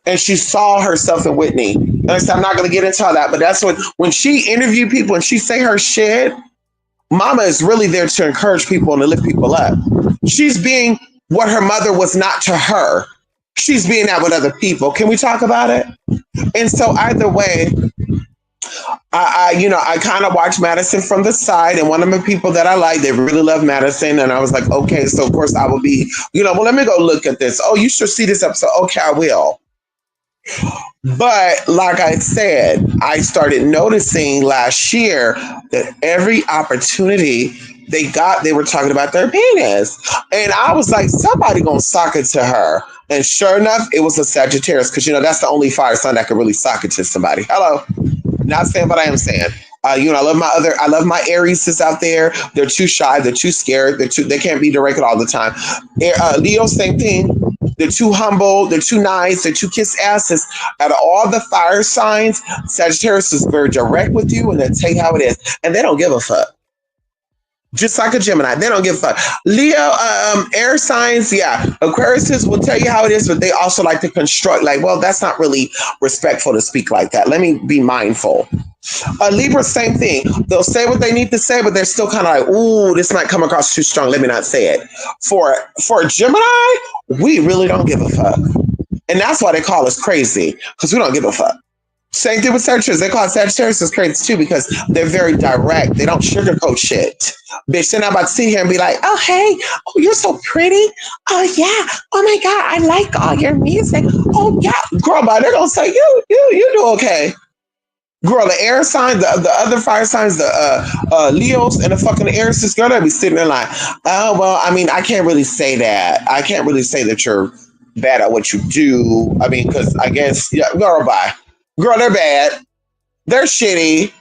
and she saw herself in Whitney. And I said, I'm not going to get into all that, but that's when she interviewed people and she say her shit, Mama is really there to encourage people and to lift people up. She's being what her mother was not to her. She's being that with other people. Can we talk about it? And so either way, I kind of watch Madison from the side, and one of the people that I like, they really love Madison, and I was like, okay, so of course I will be, well, let me go look at this. Oh, you should see this episode. Okay, I will. But like I said, I started noticing last year that every opportunity they got, they were talking about their penis. And I was like, somebody gonna sock it to her. And sure enough, it was a Sagittarius, because that's the only fire sign that can really sock it to somebody. Hello. Not saying, but I am saying. I love my Aries out there. They're too shy. They're too scared. They can't be directed all the time. Leo, same thing. They're too humble. They're too nice. They're too kiss asses. Out of all the fire signs, Sagittarius is very direct with you, and they tell you how it is, and they don't give a fuck. Just like a Gemini, they don't give a fuck. Leo, air signs, yeah. Aquariuses will tell you how it is, but they also like to construct, like, well, that's not really respectful to speak like that. Let me be mindful. Libra, same thing. They'll say what they need to say, but they're still kind of like, ooh, this might come across too strong. Let me not say it. For Gemini, we really don't give a fuck. And that's why they call us crazy, because we don't give a fuck. Same thing with Sagittarius. They call Sagittarius as crazy too, because they're very direct. They don't sugarcoat shit. Bitch, they're not about to sit here and be like, oh, hey, oh, you're so pretty. Oh, yeah. Oh, my God, I like all your music. Oh, yeah. Girl, but they're going to say, you do okay. Girl, the air sign, the other fire signs, the Leos and the fucking Aries, girl, they'll be sitting there like, oh, well, I mean, I can't really say that. I can't really say that you're bad at what you do. I mean, because I guess, yeah, girl, bye. Girl, they're bad. They're shitty.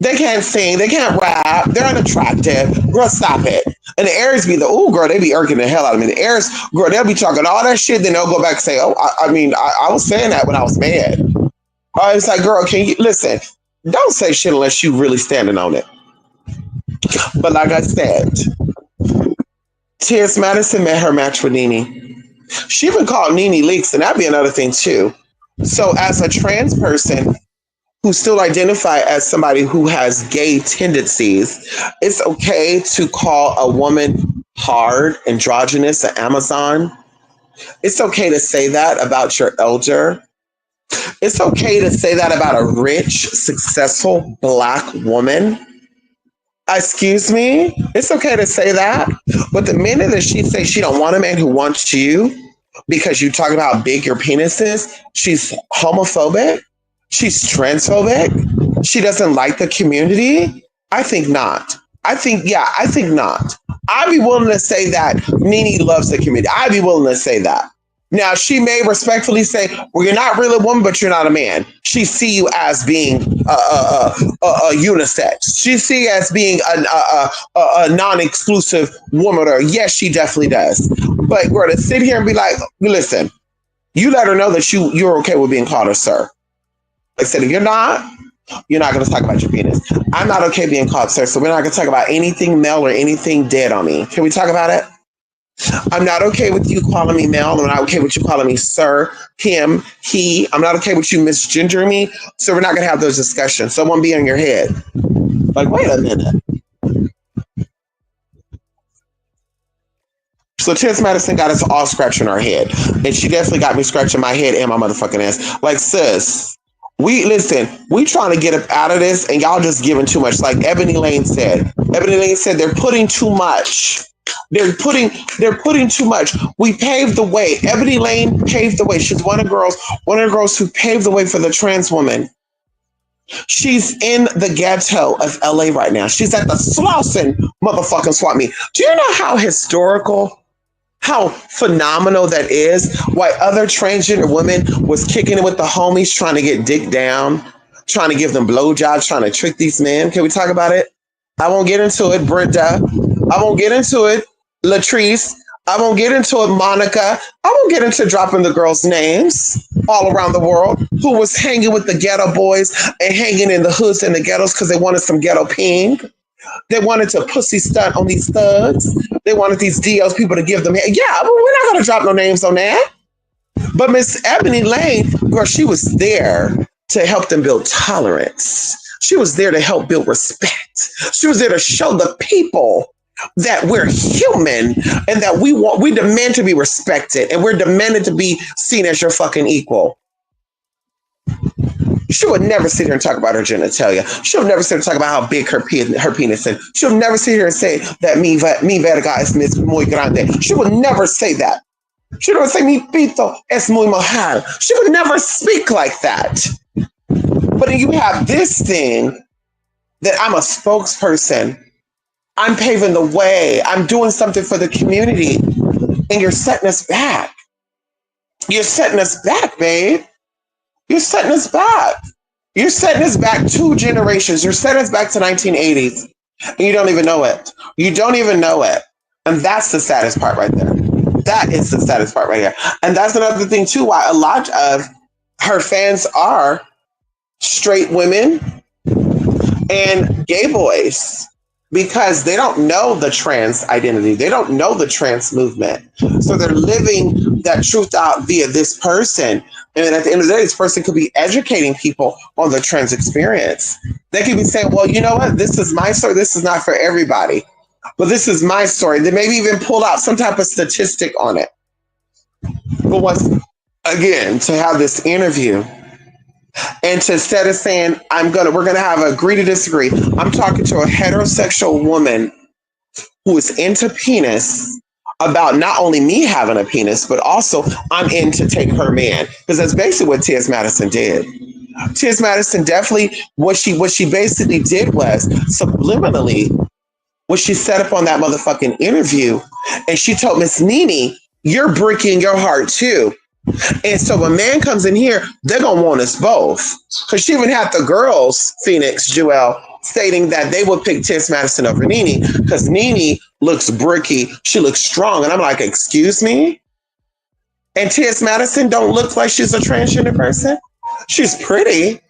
They can't sing. They can't rap. They're unattractive. Girl, stop it. And the Aries be girl, they be irking the hell out of me. The Aries, girl, they'll be talking all that shit, then they'll go back and say, oh, I was saying that when I was mad. It's like, girl, can you listen? Don't say shit unless you really standing on it. But like I said, T.S. Madison met her match with Nene. She even called Nene leaks, and that'd be another thing too. So as a trans person who still identify as somebody who has gay tendencies, it's okay to call a woman hard, androgynous, an Amazon. It's okay to say that about your elder. It's okay to say that about a rich, successful Black woman. Excuse me? It's okay to say that. But the minute that she says she don't want a man who wants you because you talk about how big your penis is, she's homophobic. She's transphobic. She doesn't like the community. I think not. I think not. I'd be willing to say that Nene loves the community. I'd be willing to say that. Now, she may respectfully say, well, you're not really a woman, but you're not a man. She see you as being a unisex. She see you as being a non-exclusive woman. Or yes, she definitely does. But we're to sit here and be like, listen, you let her know that you're okay with being called a sir. I said, if you're not going to talk about your penis. I'm not okay being called sir, so we're not going to talk about anything male or anything dead on me. Can we talk about it? I'm not okay with you calling me male. I'm not okay with you calling me sir, him, he. I'm not okay with you misgendering me. So we're not going to have those discussions. Someone be on your head. Like, wait a minute. So Tess Madison got us all scratching our head. And she definitely got me scratching my head and my motherfucking ass. Like, sis, we trying to get up out of this and y'all just giving too much. Like Ebony Lane said. Ebony Lane said they're putting too much. They're putting too much. We paved the way. Ebony Lane paved the way. She's one of the girls who paved the way for the trans woman. She's in the ghetto of LA right now. She's at the Slauson motherfucking swap meet. Do you know how historical, how phenomenal that is? Why other transgender women was kicking it with the homies trying to get dick down, trying to give them blowjobs, trying to trick these men. Can we talk about it? I won't get into it, Brenda. I won't get into it, Latrice. I won't get into it, Monica. I won't get into dropping the girls' names all around the world who was hanging with the ghetto boys and hanging in the hoods and the ghettos because they wanted some ghetto ping. They wanted to pussy stunt on these thugs. They wanted these DLs people to give them. Yeah, but we're not going to drop no names on that. But Miss Ebony Lane, girl, she was there to help them build tolerance. She was there to help build respect. She was there to show the people that we're human and that we demand to be respected and we're demanded to be seen as your fucking equal. She would never sit here and talk about her genitalia. She'll never sit here and talk about how big her penis is. She'll never sit here and say that mi verga es muy grande. She would never say that. She would say mi pito es muy mojado. She would never speak like that. But then you have this thing that I'm a spokesperson. I'm paving the way. I'm doing something for the community. And you're setting us back. You're setting us back, babe. You're setting us back. You're setting us back 2 generations. You're setting us back to 1980s. And you don't even know it. You don't even know it. And that's the saddest part right there. That is the saddest part right here. And that's another thing too, why a lot of her fans are straight women and gay boys, because they don't know the trans identity. They don't know the trans movement. So they're living that truth out via this person. And at the end of the day, this person could be educating people on the trans experience. They could be saying, well, you know what? This is my story. This is not for everybody. But this is my story. They maybe even pull out some type of statistic on it. But once again, to have this interview and to instead of saying, we're gonna have a agree to disagree, I'm talking to a heterosexual woman who is into penis about not only me having a penis, but also I'm in to take her man. Because that's basically what T.S. Madison did. T.S. Madison definitely, what she basically did was subliminally, what she set up on that motherfucking interview, and she told Miss Nene, you're breaking your heart too. And so when man comes in here, they're gonna want us both. Because she even had the girls, Phoenix, Joelle, stating that they would pick T.S. Madison over Nene because Nene looks bricky, she looks strong. And I'm like, excuse me? And T.S. Madison don't look like she's a transgender person? She's pretty.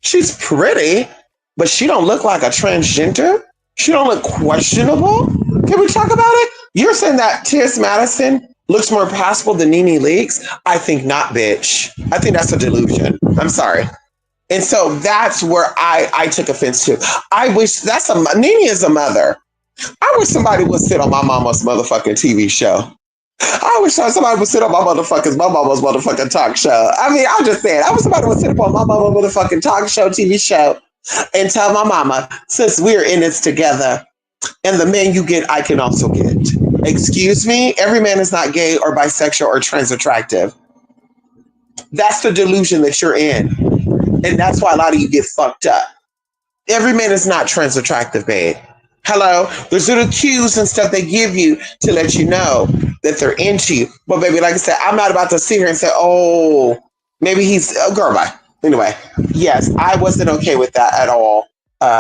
She's pretty, but she don't look like a transgender? She don't look questionable? Can we talk about it? You're saying that T.S. Madison looks more passable than Nene Leakes? I think not, bitch. I think that's a delusion. I'm sorry. And so that's where I took offense to. I wish Nene is a mother. I wish somebody would sit on my mama's motherfucking TV show. I wish somebody would sit on my mama's motherfucking talk show. I mean, I'm just saying, I wish somebody would sit up on my mama's motherfucking talk show, TV show, and tell my mama, since we're in this together, and the man you get, I can also get. Excuse me? Every man is not gay or bisexual or trans attractive. That's the delusion that you're in. And that's why a lot of you get fucked up. Every man is not trans attractive, babe. Hello? There's little cues and stuff they give you to let you know that they're into you. But baby, like I said, I'm not about to sit here and say, oh, maybe he's a girl, bye. Anyway, yes, I wasn't okay with that at all.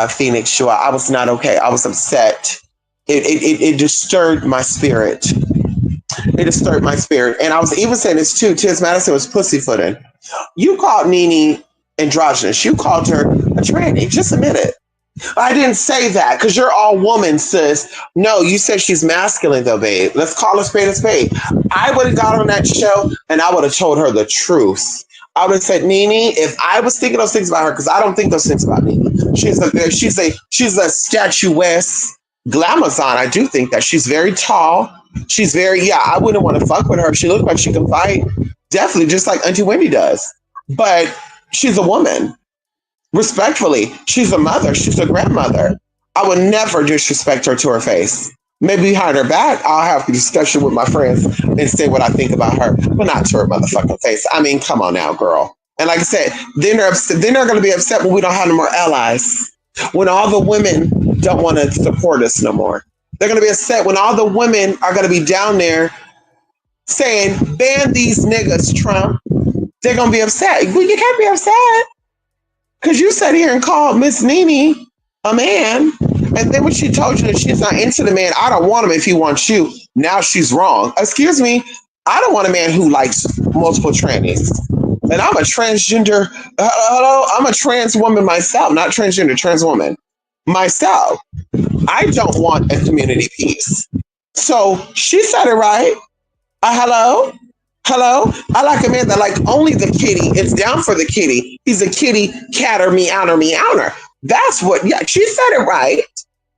Phoenix, sure. I was not okay. I was upset. It disturbed my spirit. It disturbed my spirit. And I was even saying this too. T.S. Madison was pussyfooting. You called Nene androgynous. You called her a tranny. Just admit it. I didn't say that because you're all woman, sis. No, you said she's masculine though, babe. Let's call a spade a spade. I would have got on that show and I would have told her the truth. I would have said, Nene, if I was thinking those things about her, because I don't think those things about Nene. She's a statuesque glamazon. I do think that she's very tall. She's very, I wouldn't want to fuck with her if she looked like she can fight. Definitely, just like Auntie Wendy does. But she's a woman. Respectfully, she's a mother. She's a grandmother. I would never disrespect her to her face. Maybe behind her back, I'll have a discussion with my friends and say what I think about her, but not to her motherfucking face. I mean, come on now, girl. And like I said, then they're going to be upset when we don't have no more allies. When all the women don't want to support us no more. They're going to be upset when all the women are going to be down there saying, ban these niggas, Trump. They're going to be upset. Well, you can't be upset. Because you sat here and called Miss Nene a man. And then when she told you that she's not into the man, I don't want him if he wants you. Now she's wrong. Excuse me. I don't want a man who likes multiple trannies. And I'm a transgender. Hello, I'm a trans woman myself. Not transgender, trans woman. Myself. I don't want a community piece. So she said it right. Hello? Hello? I like a man that like only the kitty. It's down for the kitty. He's a kitty catter meowner meowner. That's what, yeah, she said it right.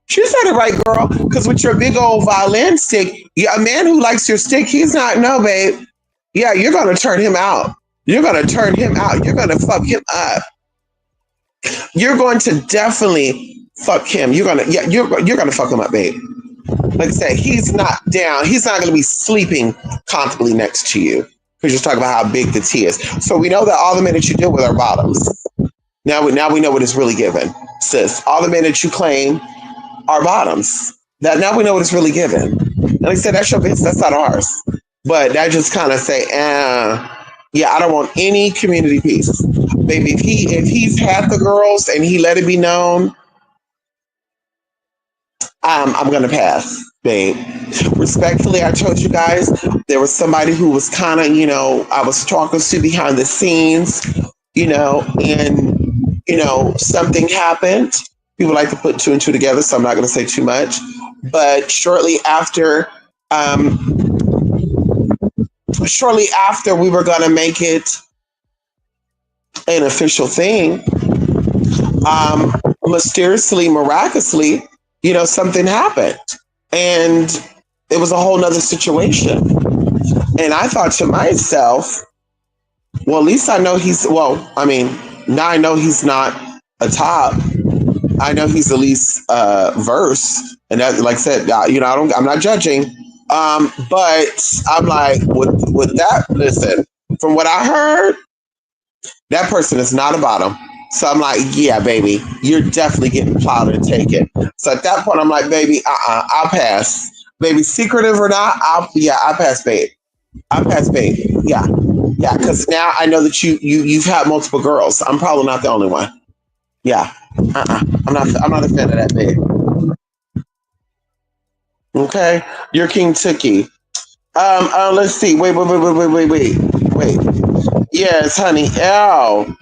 She said it right, girl. Because with your big old violin stick, yeah, a man who likes your stick, he's not, no, babe. Yeah, you're going to turn him out. You're going to turn him out. You're going to fuck him up. You're going to definitely fuck him. You're going to, yeah, you're going to fuck him up, babe. Like I said, he's not down. He's not going to be sleeping comfortably next to you because you're talking about how big the T is. So we know that all the men that you deal with are bottoms. Now we know what it's really given, sis. All the men that you claim are bottoms. That now we know what it's really given. And like I said, that's your business. That's not ours. But that just kind of say, yeah, I don't want any community peace, baby. If he's had the girls and he let it be known, I'm gonna pass, babe. Respectfully, I told you guys there was somebody who was kind of, I was talking to behind the scenes, and something happened. People like to put two and two together, so I'm not gonna say too much. But shortly after we were gonna make it an official thing, mysteriously, miraculously, something happened. And it was a whole nother situation. And I thought to myself, well, at least I know now I know he's not a top. I know he's at least verse. And that, like I said, I'm not judging. But I'm like, with that, listen, from what I heard, that person is not a bottom. So I'm like, yeah, baby, you're definitely getting plowed and taken. So at that point, I'm like, baby, I'll pass. Baby, secretive or not, I'll pass, babe. I'll pass, babe. Yeah, because now I know that you've had multiple girls. I'm probably not the only one. Yeah, I'm not a fan of that, babe. Okay, you're King Tookie. Let's see. Wait. Yes, honey. L.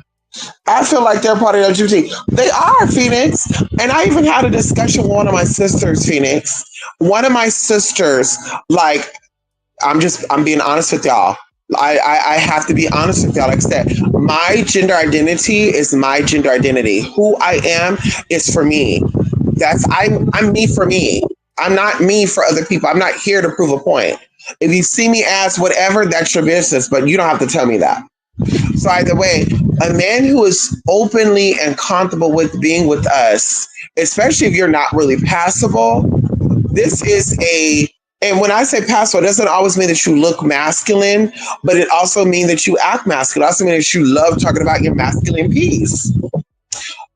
I feel like they're part of LGBT. They are, Phoenix. And I even had a discussion with one of my sisters, Phoenix. One of my sisters, like, I'm being honest with y'all. I have to be honest with y'all. Like I said, my gender identity is my gender identity. Who I am is for me. I'm me for me. I'm not me for other people. I'm not here to prove a point. If you see me as whatever, that's your business, but you don't have to tell me that. So either way, a man who is openly and comfortable with being with us, especially if you're not really passable, this is and when I say passable, it doesn't always mean that you look masculine, but it also means that you act masculine. It also means that you love talking about your masculine piece.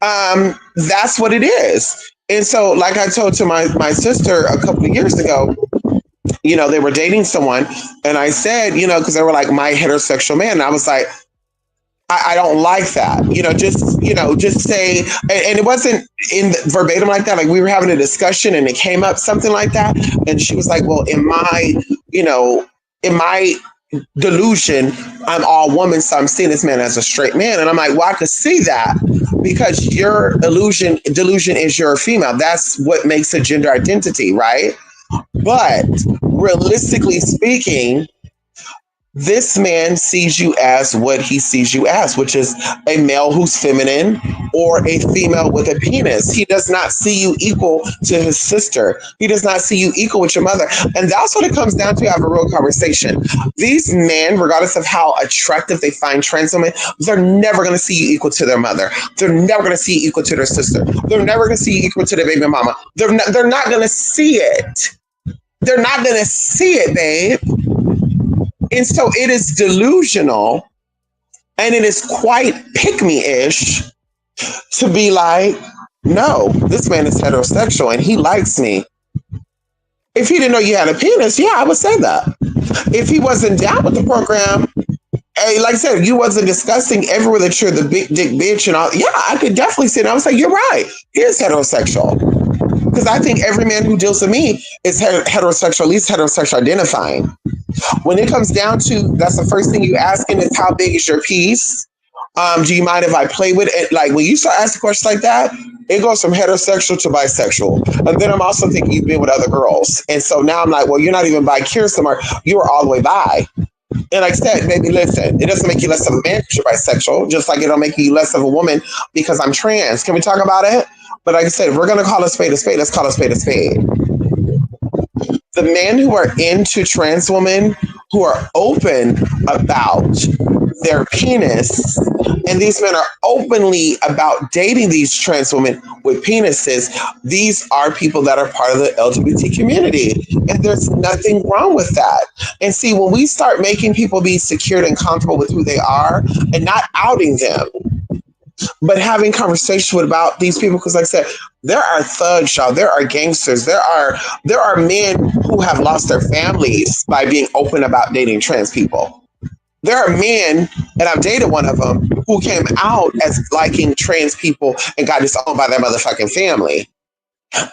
That's what it is. And so, like I told to my sister a couple of years ago, they were dating someone, and I said, because they were like my heterosexual man, and I was like, I don't like that. Just say, and it wasn't in verbatim like that. Like we were having a discussion and it came up something like that. And she was like, well, in my delusion, I'm all woman. So I'm seeing this man as a straight man. And I'm like, well, I could see that because your delusion is you're a female. That's what makes a gender identity, right? But realistically speaking, this man sees you as what he sees you as, which is a male who's feminine or a female with a penis. He does not see you equal to his sister. He does not see you equal with your mother. And that's what it comes down to. Have a real conversation. These men, regardless of how attractive they find trans women, they're never going to see you equal to their mother. They're never going to see you equal to their sister. They're never going to see you equal to their baby mama. They're not going to see it. They're not going to see it, babe. And so it is delusional and it is quite pick-me-ish to be like, no, this man is heterosexual and he likes me. If he didn't know you had a penis, yeah, I would say that. If he wasn't down with the program, hey, like I said, you wasn't discussing everywhere that you're the big dick bitch and all, yeah, I could definitely say that. I was like, you're right. He is heterosexual. Because I think every man who deals with me is heterosexual, at least heterosexual identifying. When it comes down to, that's the first thing you asking is how big is your piece? Do you mind if I play with it? Like when you start asking questions like that, it goes from heterosexual to bisexual. And then I'm also thinking you've been with other girls. And so now I'm like, well, you're not even bi, Kirsten, or you were all the way bi. And like I said, baby, listen, it doesn't make you less of a man because you're bisexual, just like it don't make you less of a woman because I'm trans. Can we talk about it? But like I said, if we're gonna call a spade a spade, let's call a spade a spade. The men who are into trans women who are open about their penis, and these men are openly about dating these trans women with penises, these are people that are part of the LGBT community. And there's nothing wrong with that. And see, when we start making people be secure and comfortable with who they are and not outing them, but having conversation about these people, because like I said, there are thugs, y'all. There are gangsters. There are men who have lost their families by being open about dating trans people. There are men, and I've dated one of them, who came out as liking trans people and got disowned by their motherfucking family.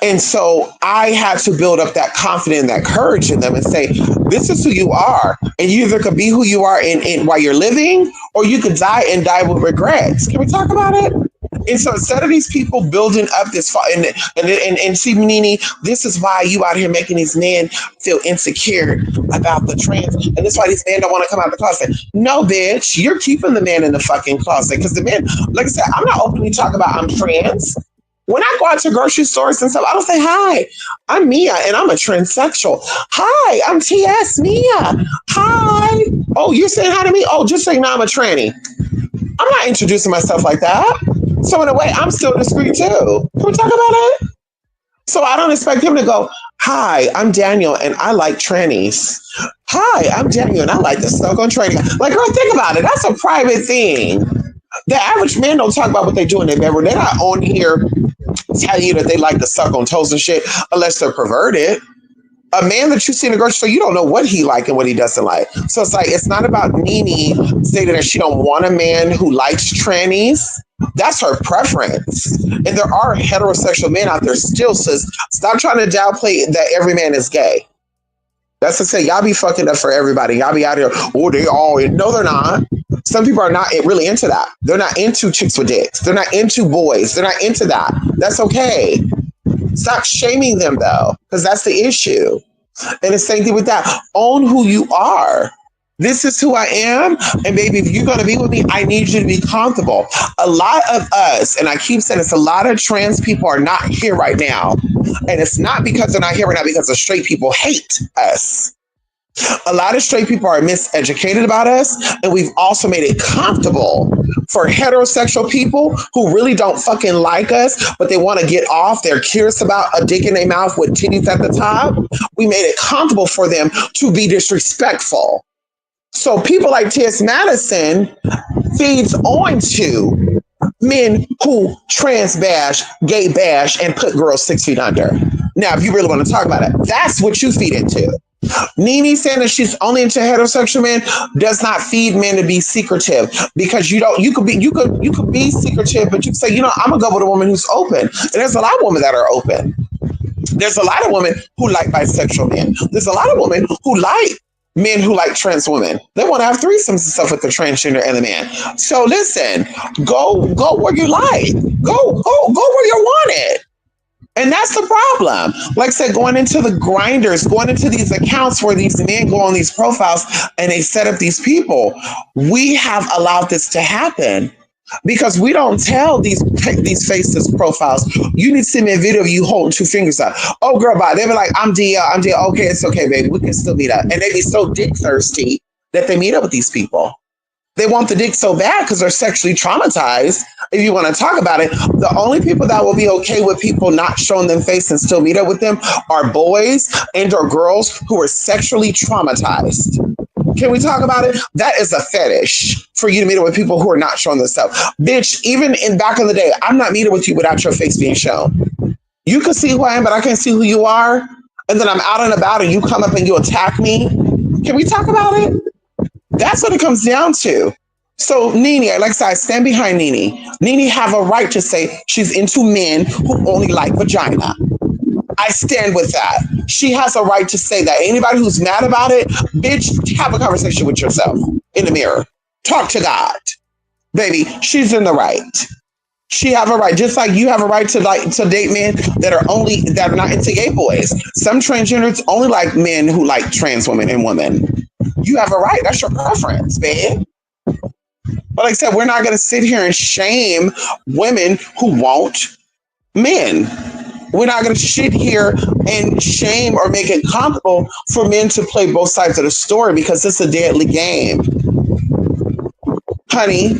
And so I had to build up that confidence and that courage in them and say, this is who you are. And you either could be who you are in while you're living, or you could die and die with regrets. Can we talk about it? And so instead of these people building up this, and see, Nene, this is why you out here making these men feel insecure about the trans. And this is why these men don't want to come out of the closet. No, bitch, you're keeping the man in the fucking closet. Because the men, like I said, I'm not openly talking about I'm trans. When I go out to grocery stores and stuff, I don't say, hi, I'm Mia and I'm a transsexual. Hi, I'm TS Mia. Hi. Oh, you're saying hi to me? Oh, just saying, no, I'm a tranny. I'm not introducing myself like that. So in a way, I'm still discreet too. Can we talk about it? So I don't expect him to go, hi, I'm Daniel and I like trannies. Hi, I'm Daniel and I like the stuck on tranny. Like, girl, think about it. That's a private thing. The average man don't talk about what they do in their bedroom. They're not on here telling you that they like to suck on toes and shit unless they're perverted. A man that you see in the grocery store, you don't know what he like and what he doesn't like. So it's like, it's not about Nene stating that she don't want a man who likes trannies. That's her preference. And there are heterosexual men out there still, says, stop trying to downplay that every man is gay. That's to say, y'all be fucking up for everybody. Y'all be out here, oh, they all, no, they're not. Some people are not really into that. They're not into chicks with dicks. They're not into boys. They're not into that. That's okay. Stop shaming them though, because that's the issue. And the same thing with that. Own who you are. This is who I am. And baby, if you're going to be with me, I need you to be comfortable. A lot of us, and I keep saying it's a lot of trans people are not here right now. And it's not because they're not here right now, because the straight people hate us. A lot of straight people are miseducated about us, and we've also made it comfortable for heterosexual people who really don't fucking like us, but they want to get off. They're curious about a dick in their mouth with titties at the top. We made it comfortable for them to be disrespectful. So people like T.S. Madison feeds on to men who trans bash, gay bash, and put girls 6 feet under. Now, if you really want to talk about it, that's what you feed into. Nene saying that she's only into heterosexual men does not feed men to be secretive, because you could be secretive, but you say, I'm gonna go with a woman who's open. And there's a lot of women that are open. There's a lot of women who like bisexual men. There's a lot of women who like men who like trans women. They want to have threesomes and stuff with the transgender and the man. So listen, go where you like. Go where you're wanted. And that's the problem. Like I said, going into the grinders, going into these accounts where these men go on these profiles and they set up these people. We have allowed this to happen because we don't tell these faceless profiles. You need to send me a video of you holding 2 fingers up. Oh, girl, bye. They be like, I'm DL. Okay, it's okay, baby. We can still meet up. And they be so dick thirsty that they meet up with these people. They want the dick so bad because they're sexually traumatized. If you want to talk about it, the only people that will be okay with people not showing them face and still meet up with them are boys and or girls who are sexually traumatized. Can we talk about it? That is a fetish for you to meet up with people who are not showing themselves. Bitch, even in back in the day, I'm not meeting with you without your face being shown. You can see who I am, but I can't see who you are. And then I'm out and about and you come up and you attack me. Can we talk about it? That's what it comes down to. So Nene, like I said, I stand behind Nene. Nene have a right to say she's into men who only like vagina. I stand with that. She has a right to say that. Anybody who's mad about it, bitch, have a conversation with yourself in the mirror. Talk to God. Baby, she's in the right. She have a right, just like you have a right to date men that are not into gay boys. Some transgenders only like men who like trans women and women. You have a right. That's your preference, babe. But like I said, we're not going to sit here and shame women who want men. We're not going to sit here and shame or make it comfortable for men to play both sides of the story because it's a deadly game. Honey,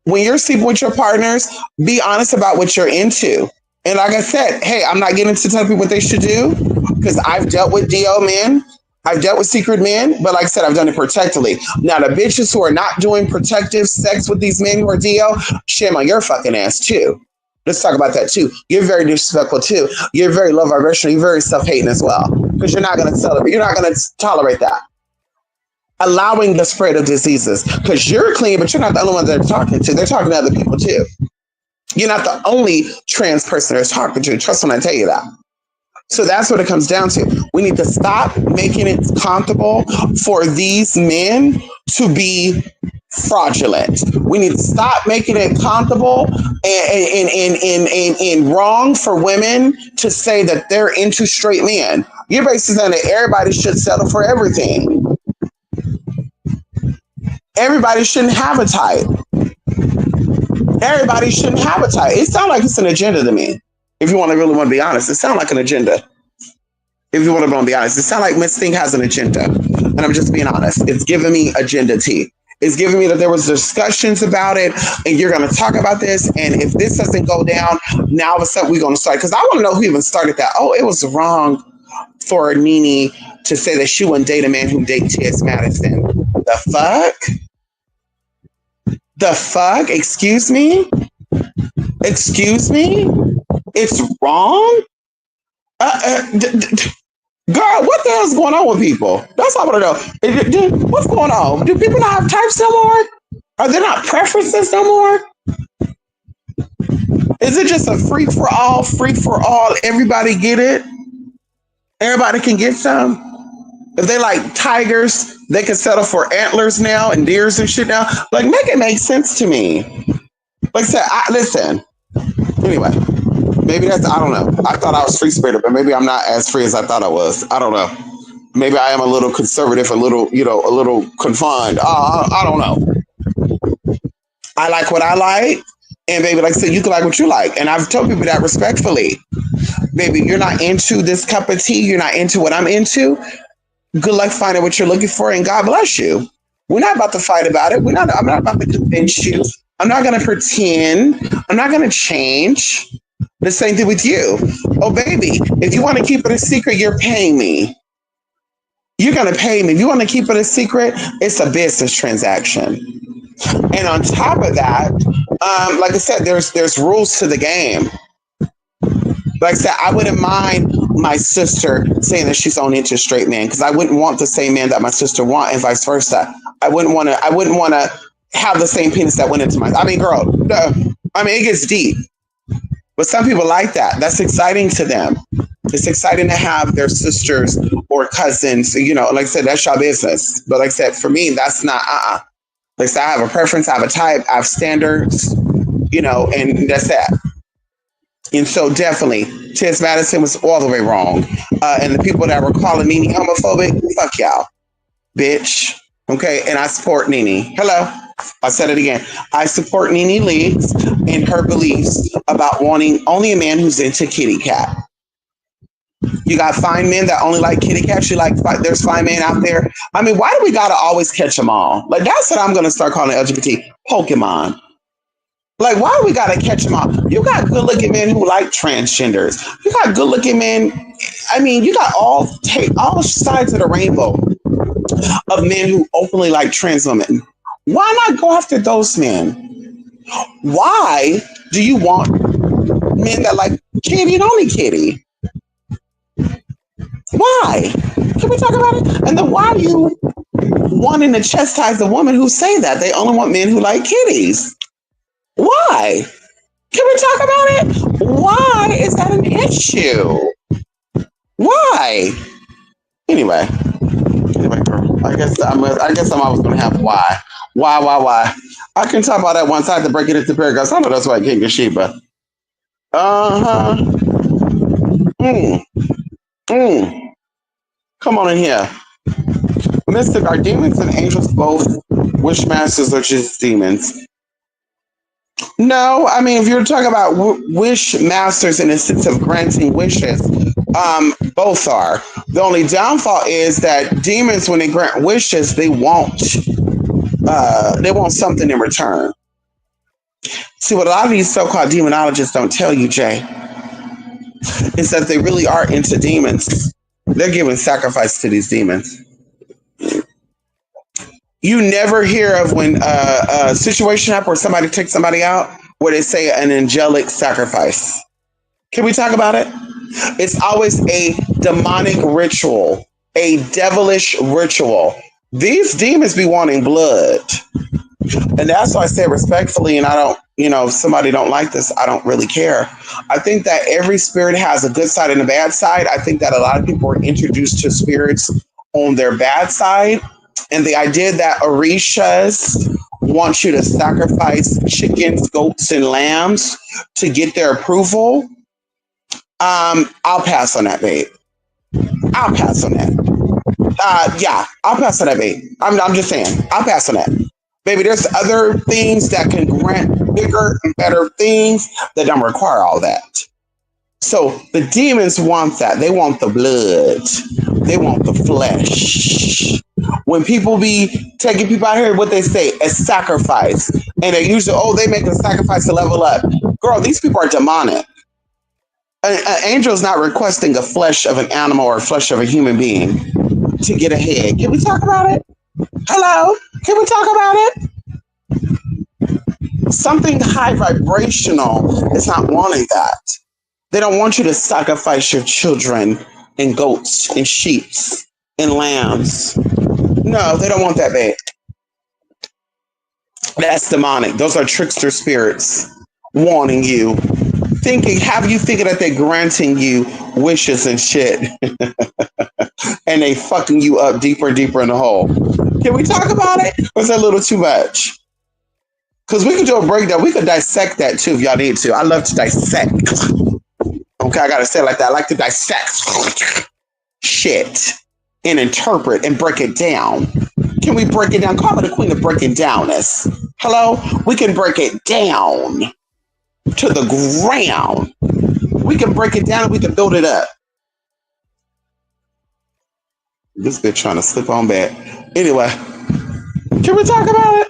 when you're sleeping with your partners, be honest about what you're into. And like I said, hey, I'm not getting to tell people what they should do because I've dealt with DL men. I've dealt with secret men, but like I said, I've done it protectively. Now, the bitches who are not doing protective sex with these men who are DL, shame on your fucking ass too. Let's talk about that too. You're very disrespectful too. You're very low vibrational. You're very self-hating as well because you're not going to celebrate. You're not going to tolerate that. Allowing the spread of diseases because you're clean, but you're not the only one they're talking to. They're talking to other people too. You're not the only trans person they're talking to. Trust when I tell you that. So that's what it comes down to. We need to stop making it comfortable for these men to be fraudulent. We need to stop making it comfortable and wrong for women to say that they're into straight men. You're basically saying that everybody should settle for everything. Everybody shouldn't have a type. Everybody shouldn't have a type. It sounds like it's an agenda to me. If you really want to be honest, it sounds like an agenda. If you want to be honest, it sounds like Miss Thing has an agenda. And I'm just being honest. It's giving me agenda tea. It's giving me that there was discussions about it and you're going to talk about this. And if this doesn't go down, now all of a sudden we're going to start. Because I want to know who even started that. Oh, it was wrong for Nene to say that she wouldn't date a man who dated T.S. Madison. The fuck? The fuck? Excuse me? Excuse me? It's wrong? Girl, what the hell is going on with people? That's all I want to know. What's going on? Do people not have types no more? Are there not preferences no more? Is it just a free for all? Everybody get it? Everybody can get some? If they like tigers, they can settle for antlers now and deers and shit now. Like, make it make sense to me. Like I said, listen. Anyway, maybe that's, I don't know. I thought I was free spirited, but maybe I'm not as free as I thought I was. I don't know. Maybe I am a little conservative, a little confined. I don't know. I like what I like. And baby, like I said, you can like what you like. And I've told people that respectfully. Baby, you're not into this cup of tea. You're not into what I'm into. Good luck finding what you're looking for, and God bless you. We're not about to fight about it. I'm not about to convince you. I'm not going to pretend. I'm not going to change. The same thing with you. Oh, baby, if you want to keep it a secret, you're paying me. You're going to pay me. If you want to keep it a secret, it's a business transaction. And on top of that, like I said, there's rules to the game. Like I said, I wouldn't mind my sister saying that she's only into straight men because I wouldn't want the same man that my sister want and vice versa. I wouldn't want to have the same penis that went into my. I mean, girl, it gets deep. But some people like that. That's exciting to them. It's exciting to have their sisters or cousins. Like I said, that's your business. But like I said, for me, that's not. Like I said, I have a preference. I have a type. I have standards. And that's that. And so definitely, T.S. Madison was all the way wrong. And the people that were calling Nene homophobic, fuck y'all, bitch. Okay, and I support Nene. Hello, I said it again. I support Nene Leakes and her beliefs about wanting only a man who's into kitty cat. You got fine men that only like kitty cats. There's fine men out there. I mean, why do we gotta always catch them all? Like, that's what I'm gonna start calling LGBT Pokemon. Like, why we gotta catch them all? You got good-looking men who like transgenders. You got good-looking men. I mean, you got all sides of the rainbow of men who openly like trans women. Why not go after those men? Why do you want men that like kitty and only kitty? Why? Can we talk about it? And then why are you wanting to chastise the women who say that they only want men who like kitties? Why? Can we talk about it? Why is that an issue? Why? Anyway, girl. I guess I'm always gonna have why. Why? I can talk about that once. I have to break it into paragraphs. I know that's why I can't get Sheba. Come on in here. Mystic, are demons and angels both wish masters or just demons? No, I mean, if you're talking about wish masters in the sense of granting wishes, both are. The only downfall is that demons, when they grant wishes, they want something in return. See, what a lot of these so-called demonologists don't tell you, Jay, is that they really are into demons. They're giving sacrifice to these demons. You never hear of when a situation happens where somebody takes somebody out, where they say an angelic sacrifice. Can we talk about it? It's always a demonic ritual, a devilish ritual. These demons be wanting blood. And that's why I say respectfully, and I don't, if somebody don't like this, I don't really care. I think that every spirit has a good side and a bad side. I think that a lot of people are introduced to spirits on their bad side. And the idea that Orishas want you to sacrifice chickens, goats, and lambs to get their approval, I'll pass on that, babe. I'll pass on that. Yeah, I'll pass on that, babe. I'm just saying, I'll pass on that. Baby, there's other things that can grant bigger and better things that don't require all that. So the demons want that. They want the blood. They want the flesh. When people be taking people out here, what they say, a sacrifice. And they usually, they make a sacrifice to level up. Girl, these people are demonic. An angel is not requesting the flesh of an animal or flesh of a human being to get ahead. Can we talk about it? Hello? Can we talk about it? Something high vibrational is not wanting that. They don't want you to sacrifice your children and goats and sheep and lambs. No, they don't want that, babe. That's demonic. Those are trickster spirits wanting you. Have you thinking that they're granting you wishes and shit. And they fucking you up deeper and deeper in the hole. Can we talk about it? Or is that a little too much? Because we could do a breakdown. We could dissect that too if y'all need to. I love to dissect. Okay, I gotta say it like that. I like to dissect shit and interpret and break it down. Can we break it down? Call me the queen of breaking downness. Hello? We can break it down to the ground. We can break it down and we can build it up. This bitch trying to slip on back. Anyway, can we talk about it?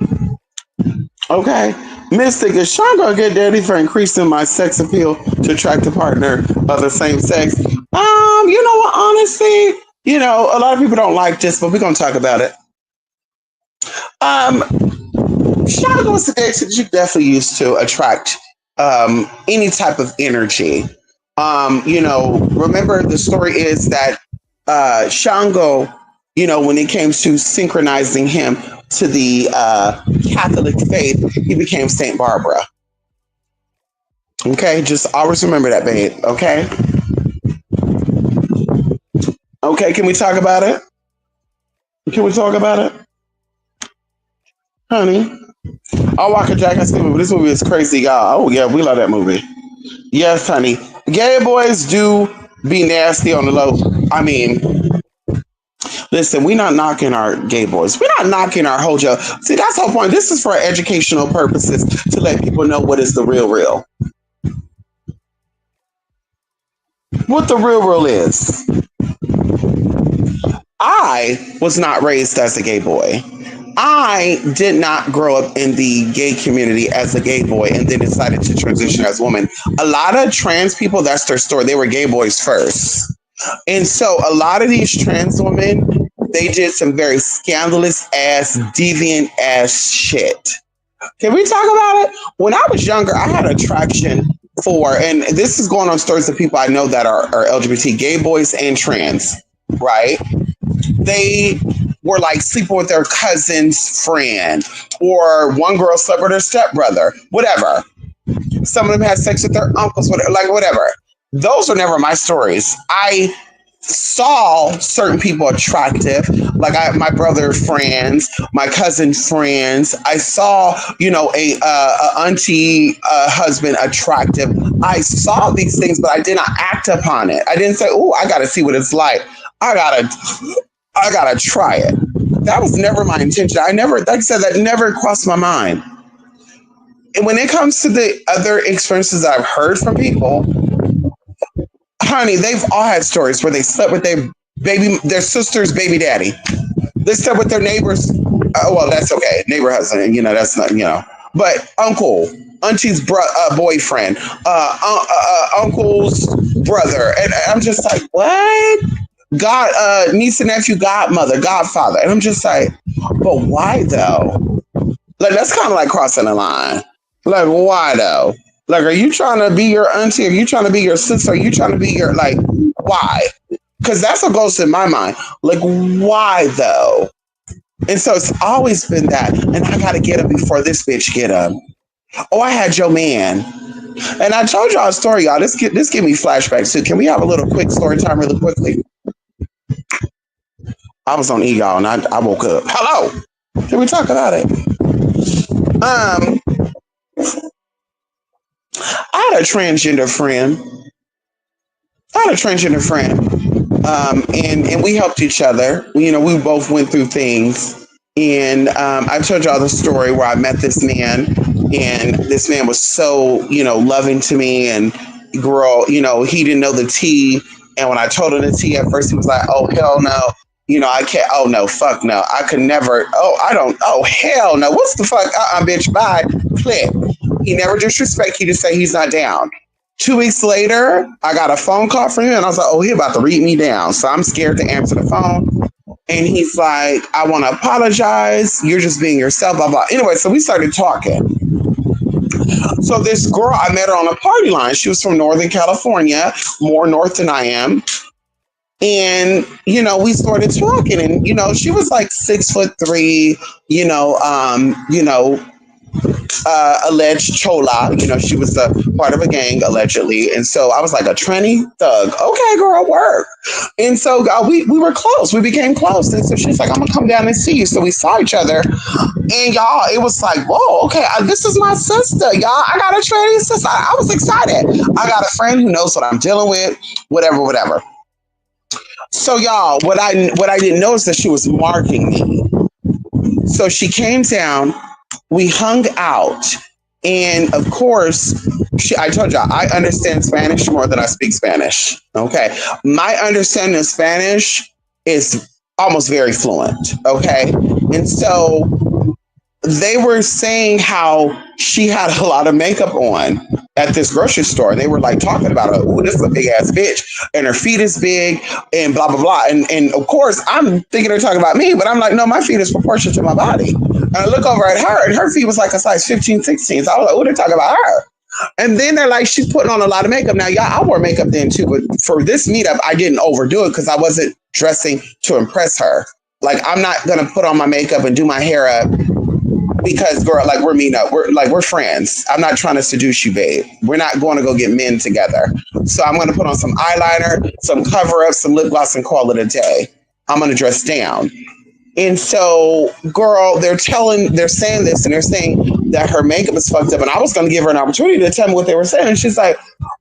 Okay. Mystic, is Sean gonna get dirty for increasing my sex appeal to attract a partner of the same sex? You know what, honestly, a lot of people don't like this, but we're gonna talk about it. Sean goes to you definitely used to attract any type of energy. Remember the story is that Shango, when it came to synchronizing him to the Catholic faith, he became Saint Barbara. Okay, just always remember that, babe. Okay. Okay, can we talk about it? Can we talk about it? Honey. Oh, Walker Jack, I see movie. This movie is crazy, y'all. Oh, yeah, we love that movie. Yes, honey. Gay boys do be nasty on the low. I mean, listen, we're not knocking our gay boys. We're not knocking our whole job. See, that's the whole point. This is for educational purposes to let people know what is the real. What the real is. I was not raised as a gay boy. I did not grow up in the gay community as a gay boy and then decided to transition as a woman. A lot of trans people, that's their story. They were gay boys first. And so a lot of these trans women, they did some very scandalous ass, deviant ass shit. Can we talk about it? When I was younger, I had attraction for, and this is going on stories of people I know that are LGBT, gay boys and trans, right? They were like sleeping with their cousin's friend, or one girl slept with her stepbrother, whatever. Some of them had sex with their uncles, whatever. Those were never my stories. I saw certain people attractive, like my brother's friends, my cousin's friends. I saw, a auntie husband attractive. I saw these things, but I did not act upon it. I didn't say, "Oh, I got to see what it's like. I gotta try it." that was never my intention. I never, like I said, that never crossed my mind. And when it comes to the other experiences I've heard from people, honey, they've all had stories where they slept with their sister's baby daddy. They slept with their neighbor's. Well, that's okay. Neighbor husband, that's not, but uncle, auntie's boyfriend, uncle's brother. And I'm just like, what? Niece and nephew, godmother, godfather. And I'm just like, but why though? Like, that's kind of like crossing the line. Like, why though? Like, are you trying to be your auntie? Are you trying to be your sister? Are you trying to be your, like, why? Because that's what goes in my mind. Like, why though? And so it's always been that. And I got to get him before this bitch get him. Oh, I had your man. And I told y'all a story, y'all. This give me flashbacks too. Can we have a little quick story time really quickly? I was on E, y'all, and I woke up. Hello. Can we talk about it? I had a transgender friend. And we helped each other. We both went through things. And I told y'all the story where I met this man, and this man was so, loving to me. And girl, he didn't know the T. And when I told him the T at first, he was like, oh, hell no. I can't. Oh, no, fuck no. I could never. Oh, I don't. Oh, hell no. What's the fuck? Bitch, bye. Click. He never disrespect. He just say he's not down. 2 weeks later, I got a phone call from him, and I was like, oh, he about to read me down. So I'm scared to answer the phone. And he's like, I want to apologize. You're just being yourself, blah, blah. Anyway, so we started talking. So this girl, I met her on a party line. She was from Northern California, more north than I am. And, we started talking, and, she was like 6'3", alleged chola. She was a part of a gang, allegedly. And so I was like, a tranny thug. Okay, girl, work. And so we were close. We became close. And so she's like, I'm going to come down and see you. So we saw each other. And y'all, it was like, whoa, okay, this is my sister, y'all. I got a tranny sister. I was excited. I got a friend who knows what I'm dealing with, whatever. So y'all, what I didn't know is that she was marking me. So she came down, we hung out, and of course, I told y'all, I understand Spanish more than I speak Spanish. Okay. My understanding of Spanish is almost very fluent. Okay. And so they were saying how she had a lot of makeup on at this grocery store. They were like talking about her. Oh, this is a big ass bitch, and her feet is big, and blah blah blah. And of course, I'm thinking they're talking about me, but I'm like, no, my feet is proportionate to my body. And I look over at her, and her feet was like a size 15, 16. So I was like, oh, they're talking about her. And then they're like, she's putting on a lot of makeup. Now, y'all, I wore makeup then too, but for this meetup, I didn't overdo it because I wasn't dressing to impress her. Like, I'm not gonna put on my makeup and do my hair up because, girl, like, we're meeting up. We're friends. I'm not trying to seduce you, babe. We're not going to go get men together. So I'm going to put on some eyeliner, some cover up, some lip gloss, and call it a day. I'm going to dress down. And so, girl, they're saying this, and they're saying that her makeup is fucked up. And I was going to give her an opportunity to tell me what they were saying. And she's like,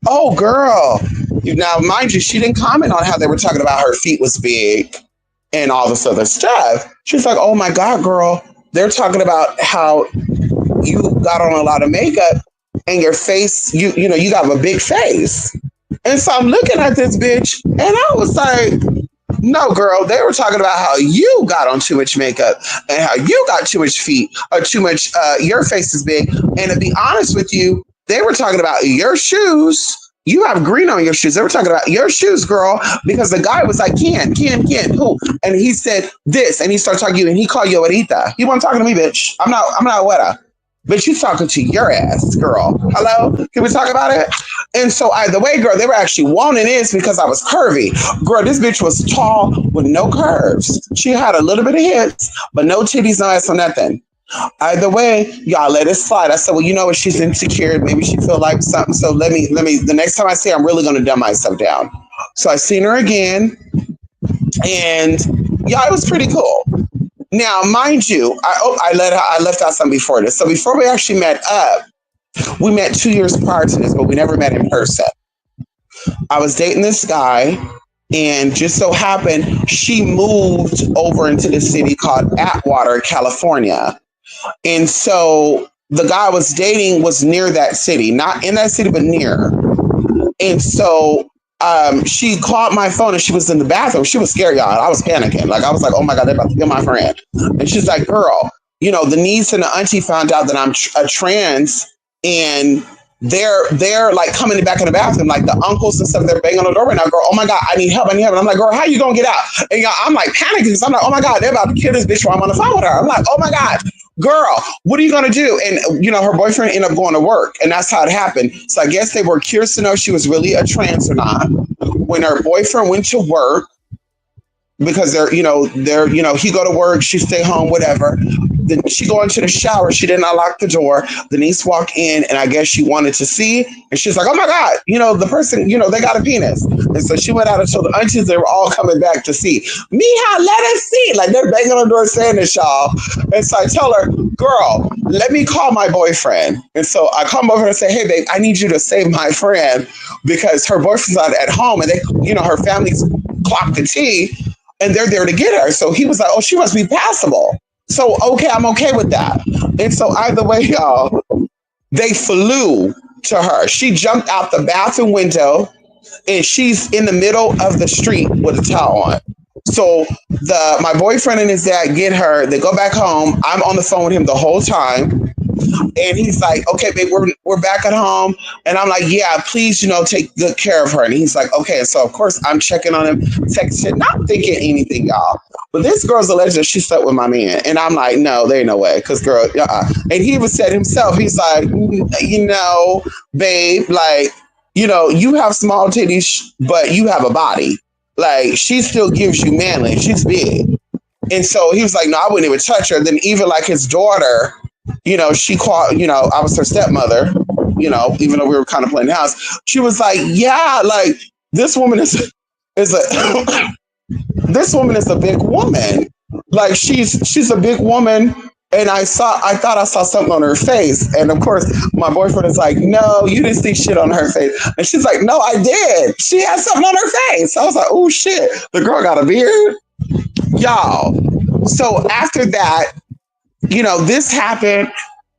oh, girl. Now, mind you, she didn't comment on how they were talking about her feet was big and all this other stuff. She's like, oh my God, girl. They're talking about how you got on a lot of makeup and your face, you got a big face. And so I'm looking at this bitch and I was like, no, girl, they were talking about how you got on too much makeup and how you got too much feet or too much, your face is big. And to be honest with you, they were talking about your shoes. You have green on your shoes. They were talking about your shoes, girl, because the guy was like, Ken, who? And he said this, and he started talking to you, and he called you Arita. He wasn't talking to me, bitch. I'm not Weta. Bitch, you talking to your ass, girl. Hello? Can we talk about it? And so either way, girl, they were actually wanting this because I was curvy. Girl, this bitch was tall with no curves. She had a little bit of hips, but no titties, no ass, no nothing. Either way, y'all let it slide. I said, well, you know what? She's insecure. Maybe she feel like something. So let me, the next time I see her, I'm really going to dumb myself down. So I seen her again and yeah, it was pretty cool. Now, mind you, I left out something before this. So before we actually met up, we met 2 years prior to this, but we never met in person. I was dating this guy And just so happened, she moved over into the city called Atwater, California. And so the guy I was dating was near that city, not in that city, but near. And so she called my phone and she was in the bathroom. She was scared, y'all. I was panicking. Like, I was like, oh my God, they're about to kill my friend. And she's like, girl, the niece and the auntie found out that I'm a trans, and they're like coming back in the bathroom, like the uncles and stuff. They're banging on the door right now. Girl, oh my God, I need help. I need help. And I'm like, girl, how you gonna get out? And y'all, I'm like panicking because I'm like, oh my God, they're about to kill this bitch while I'm on the phone with her. I'm like, oh my God, girl, what are you gonna do? And her boyfriend ended up going to work, and that's how it happened. So I guess they were curious to know she was really a trans or not. When her boyfriend went to work, because he go to work, she stay home, whatever. Then she go into the shower. She did not lock the door. The niece walked in, and I guess she wanted to see. And she's like, "Oh my God, the person, they got a penis." And so she went out and told the aunties they were all coming back to see. Mija, let us see. Like, they're banging on the door saying this, y'all. And so I tell her, "Girl, let me call my boyfriend." And so I come over and say, "Hey, babe, I need you to save my friend because her boyfriend's not at home, and her family's clocked the tea, and they're there to get her." So he was like, "Oh, she must be passable." So, okay, I'm okay with that. And so either way, y'all, they flew to her. She jumped out the bathroom window, and she's in the middle of the street with a towel on. So my boyfriend and his dad get her. They go back home. I'm on the phone with him the whole time. And he's like, "Okay, babe, we're back at home." And I'm like, "Yeah, please, take good care of her." And he's like, "Okay." So of course I'm checking on him, texting, not thinking anything, y'all. But this girl's alleged that she slept with my man, and I'm like, "No, there ain't no way," because girl, And he was said himself, he's like, "Babe, like, you have small titties, but you have a body. Like, she still gives you manly. She's big." And so he was like, "No, I wouldn't even touch her." Then even like his daughter, she called, I was her stepmother, even though we were kind of playing the house. She was like, "Yeah, like, this woman is a this woman is a big woman. Like, she's a big woman." And I thought I saw something on her face. And of course, my boyfriend is like, "No, you didn't see shit on her face." And she's like, "No, I did. She had something on her face." I was like, "Oh shit, the girl got a beard." Y'all. So after that, this happened.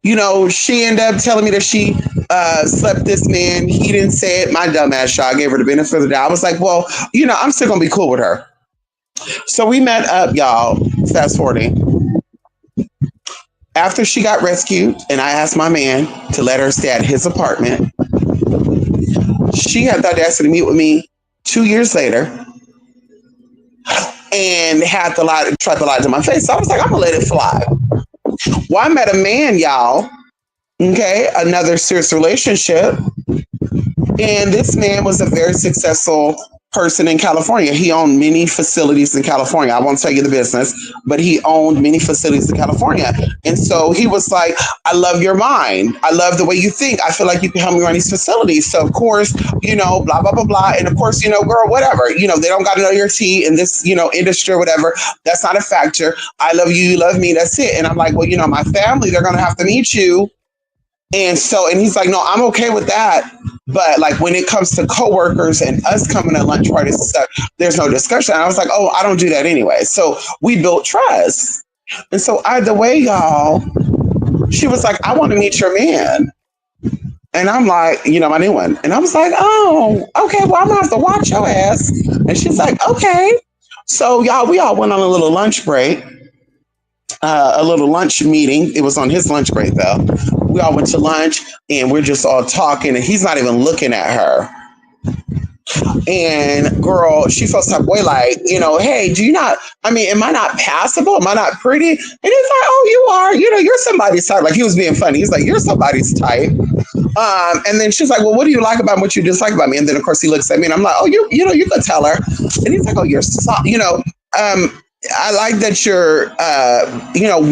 She ended up telling me that she slept this man. He didn't say it. My dumb ass shot. I gave her the benefit of the doubt. I was like, well, I'm still gonna be cool with her. So we met up, y'all. Fast forwarding. After she got rescued, and I asked my man to let her stay at his apartment, she had the audacity to meet with me 2 years later and tried to lie to my face. So I was like, I'm gonna let it fly. Well, I met a man, y'all. Okay, another serious relationship. And this man was a very successful person in California. He owned many facilities in California. I won't tell you the business, but he owned many facilities in California. And so he was like, "I love your mind. I love the way you think. I feel like you can help me run these facilities." So of course, blah, blah, blah, blah. And of course, girl, whatever, they don't got to know your tea in this, industry or whatever. That's not a factor. I love you. You love me. That's it. And I'm like, well, my family, they're going to have to meet you. And he's like, "No, I'm okay with that. But like, when it comes to coworkers and us coming to lunch parties and stuff, there's no discussion." And I was like, "Oh, I don't do that anyway." So we built trust. And so either way, y'all, she was like, "I want to meet your man." And I'm like, my new one. And I was like, "Oh, okay, well, I'm gonna have to watch your ass." And she's like, "Okay." So y'all, we all went on a little lunch break. A little lunch meeting. It was on his lunch break though. We all went to lunch and we're just all talking, and he's not even looking at her. And girl, she felt some way, like, "Hey, am I not passable? Am I not pretty?" And he's like, "Oh, you are, you're somebody's type." Like, he was being funny. He's like, "You're somebody's type." And then she's like, "Well, what do you like about me? What you dislike about me?" And then of course he looks at me and I'm like, "Oh, you could tell her." And he's like, "Oh, you're soft, I like that you're,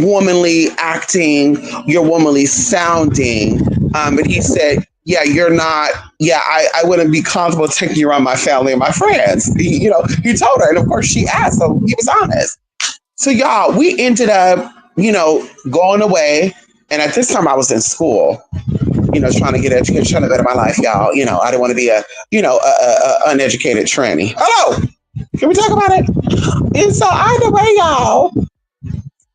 womanly acting, you're womanly sounding." But he said, "Yeah, you're not. Yeah, I wouldn't be comfortable taking you around my family and my friends." He told her. And of course she asked. So he was honest. So y'all, we ended up, going away. And at this time I was in school, trying to get educated, trying to better my life, y'all. I didn't want to be a uneducated tranny. Hello. Can we talk about it? And so either way, y'all,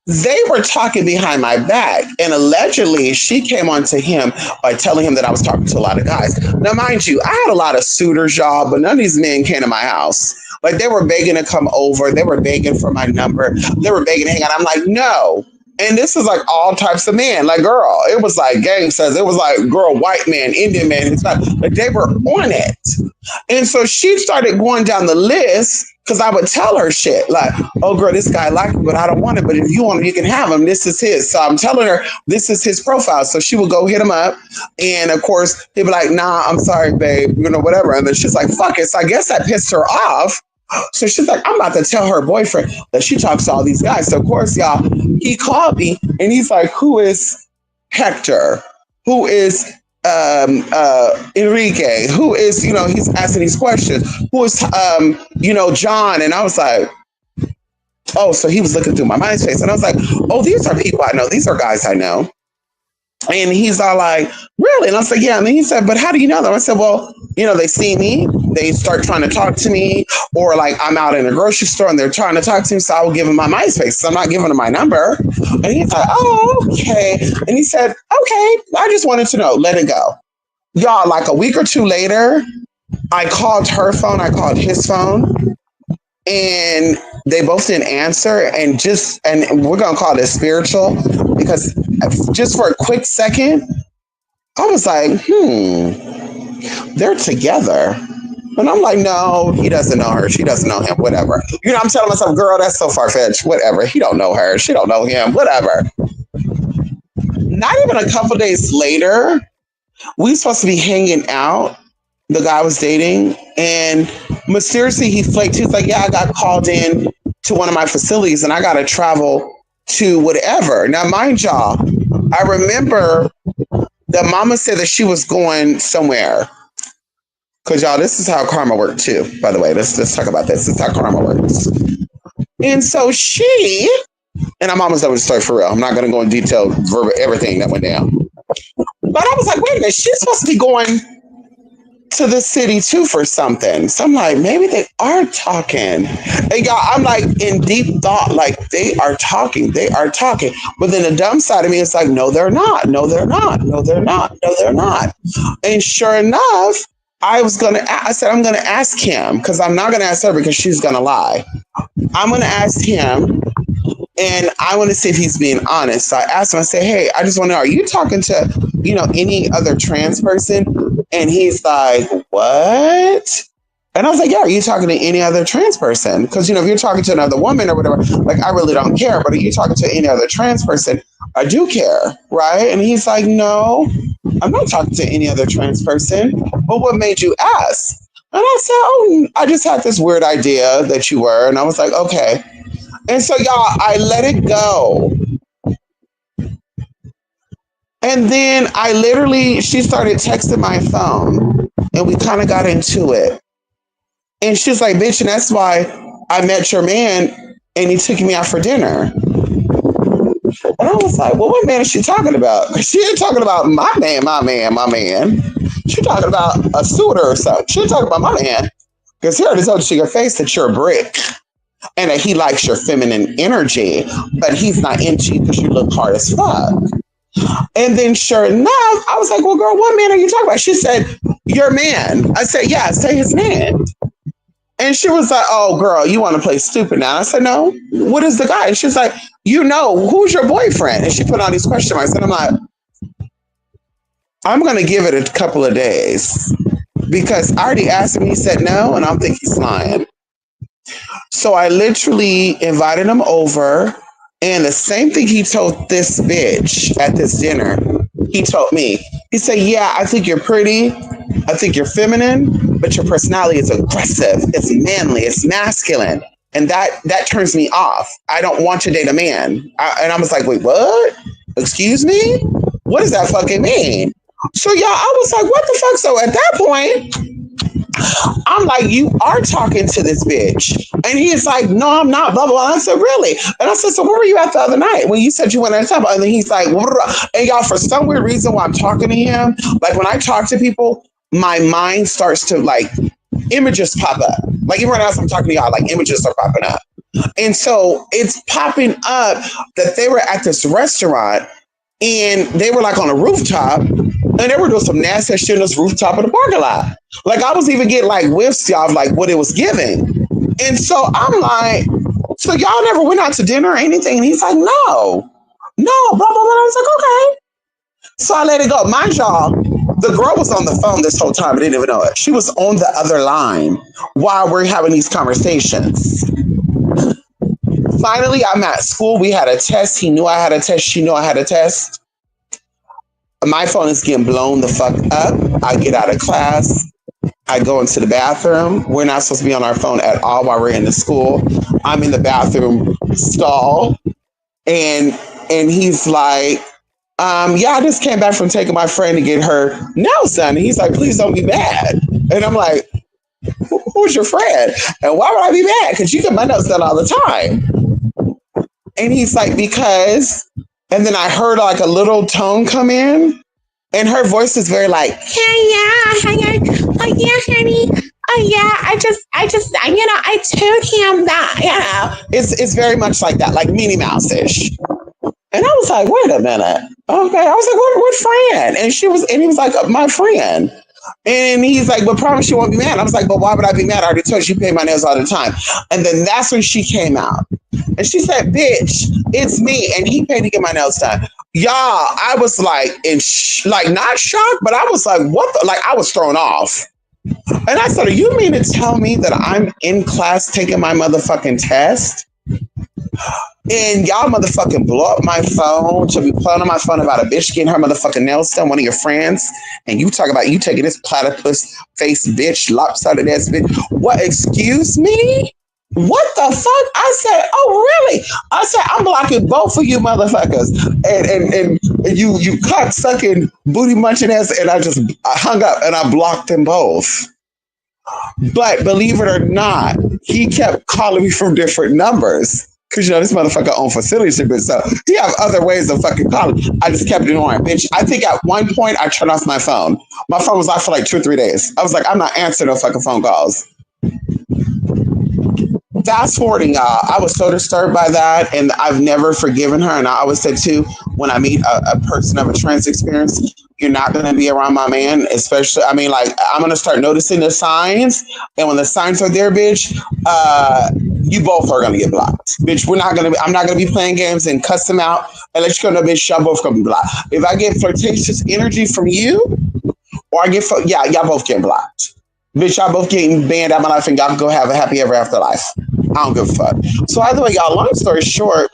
they were talking behind my back, and allegedly she came on to him by telling him that I was talking to a lot of guys. Now, mind you, I had a lot of suitors, y'all, but none of these men came to my house. Like they were begging to come over, they were begging for my number, they were begging to hang out. I'm like, no. And this is like all types of men. Like, girl, it was like gangsters. It was like, girl, white man, Indian man. It's not like they were on it. And so she started going down the list because I would tell her shit like, oh, girl, this guy like me, but I don't want it. But if you want him, you can have him. This is his. So I'm telling her this is his profile. So she would go hit him up. And of course, he'd be like, nah, I'm sorry, babe, you know, whatever. And then she's like, fuck it. So I guess that pissed her off. So she's like, I'm about to tell her boyfriend that she talks to all these guys. So of course, y'all, he called me and he's like, who is Hector? Who is Enrique? Who is, you know, he's asking these questions. Who is, you know, John? And I was like, oh, so he was looking through my MySpace. And I was like, oh, these are people I know. These are guys I know. And he's all like, really? And I was like, yeah. And then he said, but how do you know them? I said, well, you know, they see me, they start trying to talk to me, or like I'm out in a grocery store and they're trying to talk to me. So I will give them my MySpace. So I'm not giving them my number. And he's like, oh, okay. And he said, okay, I just wanted to know, let it go. Y'all, like a week or two later, I called her phone, I called his phone, and they both didn't answer. And we're gonna call this spiritual because just for a quick second, I was like, they're together. And I'm like, no, he doesn't know her. She doesn't know him. Whatever. You know, I'm telling myself, girl, that's so far fetched. Whatever. He don't know her. She don't know him. Whatever. Not even a couple days later, we supposed to be hanging out. The guy I was dating, and mysteriously he flaked. He's like, yeah, I got called in to one of my facilities and I got to travel to whatever. Now, mind y'all, I remember that mama said that she was going somewhere. Because y'all, this is how karma works too, by the way. Let's talk about this. This is how karma works. And so and I'm almost done with the story for real. I'm not going to go in detail, everything that went down. But I was like, wait a minute, she's supposed to be going to the city too for something. So I'm like, maybe they are talking. And y'all, I'm like in deep thought, like they are talking. But then the dumb side of me is like, no, they're not. No, they're not. No, they're not. No, they're not. And sure enough, I said, I'm going to ask him because I'm not going to ask her because she's going to lie. I'm going to ask him and I want to see if he's being honest. So I asked him, I said, hey, I just want to know, are you talking to, you know, any other trans person? And he's like, what? And I was like, yeah, are you talking to any other trans person? Because, you know, if you're talking to another woman or whatever, like, I really don't care. But are you talking to any other trans person? I do care, right? And he's like, no, I'm not talking to any other trans person. But what made you ask? And I said, oh, I just had this weird idea that you were. And I was like, okay. And so, y'all, I let it go. And then she started texting my phone and we kind of got into it. And she's like, bitch, and that's why I met your man and he took me out for dinner. And I was like, well, what man is she talking about? She ain't talking about my man. She talking about a suitor or something. She ain't talking about my man. Because he already told you to your face that you're a brick and that he likes your feminine energy, but he's not into you because you look hard as fuck. And then sure enough, I was like, well, girl, what man are you talking about? She said, your man. I said, yeah, say his name. And she was like, oh, girl, you want to play stupid now? I said, no, what is the guy? And she's like, you know, who's your boyfriend? And she put on these question marks. And I'm like, I'm going to give it a couple of days because I already asked him. He said no, and I don't think he's lying. So I literally invited him over. And the same thing he told this bitch at this dinner, he told me. He said, yeah, I think you're pretty. I think you're feminine, but your personality is aggressive. It's manly. It's masculine. And that turns me off. I don't want to date a man. And I was like, wait, what? Excuse me? What does that fucking mean? So, y'all, I was like, what the fuck? So at that point, I'm like, you are talking to this bitch. And he's like, no, I'm not, blah, blah, blah. I said, really? And I said, so where were you at the other night when you said you went on top? And then he's like, and y'all, for some weird reason while I'm talking to him, like when I talk to people, my mind starts to like images pop up. Like even right now, as I'm talking to y'all, like images are popping up. And so it's popping up that they were at this restaurant and they were like on a rooftop and they were doing some nasty shit on this rooftop of the parking lot. Like I was even getting like whiffs, y'all, of like what it was giving. And so I'm like, so y'all never went out to dinner or anything? And he's like, no, blah, blah, blah. I was like, okay. So I let it go. Mind y'all, the girl was on the phone this whole time. I didn't even know it. She was on the other line while we're having these conversations. Finally, I'm at school. We had a test. He knew I had a test. She knew I had a test. My phone is getting blown the fuck up. I get out of class. I go into the bathroom. We're not supposed to be on our phone at all while we're in the school. I'm in the bathroom stall. And he's like, yeah, I just came back from taking my friend to get her nails done. And he's like, please don't be mad. And I'm like, who's your friend? And why would I be mad? Because you get my nails done all the time. And he's like, because, and then I heard like a little tone come in and her voice is very like, oh yeah, honey. Oh yeah, I just, I told him that, It's very much like that, like Minnie Mouse-ish. And I was like, wait a minute. Okay. I was like, what friend? And he was like, my friend. And he's like, but promise you won't be mad. I was like, but why would I be mad? I already told you pay my nails all the time. And then that's when she came out. And she said, bitch, it's me. And he paid to get my nails done. Y'all, I was like, not shocked, but I was like, what the? Like, I was thrown off. And I said, you mean to tell me that I'm in class taking my motherfucking test? And y'all motherfucking blow up my phone to be playing on my phone about a bitch getting her motherfucking nails done, one of your friends, and you talk about you taking this platypus face bitch, lopsided ass bitch. What, excuse me? What the fuck? I said, oh really? I said, I'm blocking both of you motherfuckers. And you cock sucking, booty munching ass, and I hung up and I blocked them both. But believe it or not, he kept calling me from different numbers. Because, this motherfucker own facilities, so he have other ways of fucking calling. I just kept ignoring, bitch. I think at one point I turned off my phone. My phone was off for like 2 or 3 days. I was like, I'm not answering no fucking phone calls. Fast forwarding, y'all, I was so disturbed by that, and I've never forgiven her. And I always said, too, when I meet a person of a trans experience, you're not going to be around my man, especially, I'm going to start noticing the signs, and when the signs are there, bitch, you both are going to get blocked. Bitch, I'm not going to be playing games and cuss them out and let you know, bitch, y'all both going to be blocked. If I get flirtatious energy from you, or y'all both get blocked. Bitch, y'all both getting banned out of my life and y'all can go have a happy ever after life. I don't give a fuck. So either way, y'all, long story short,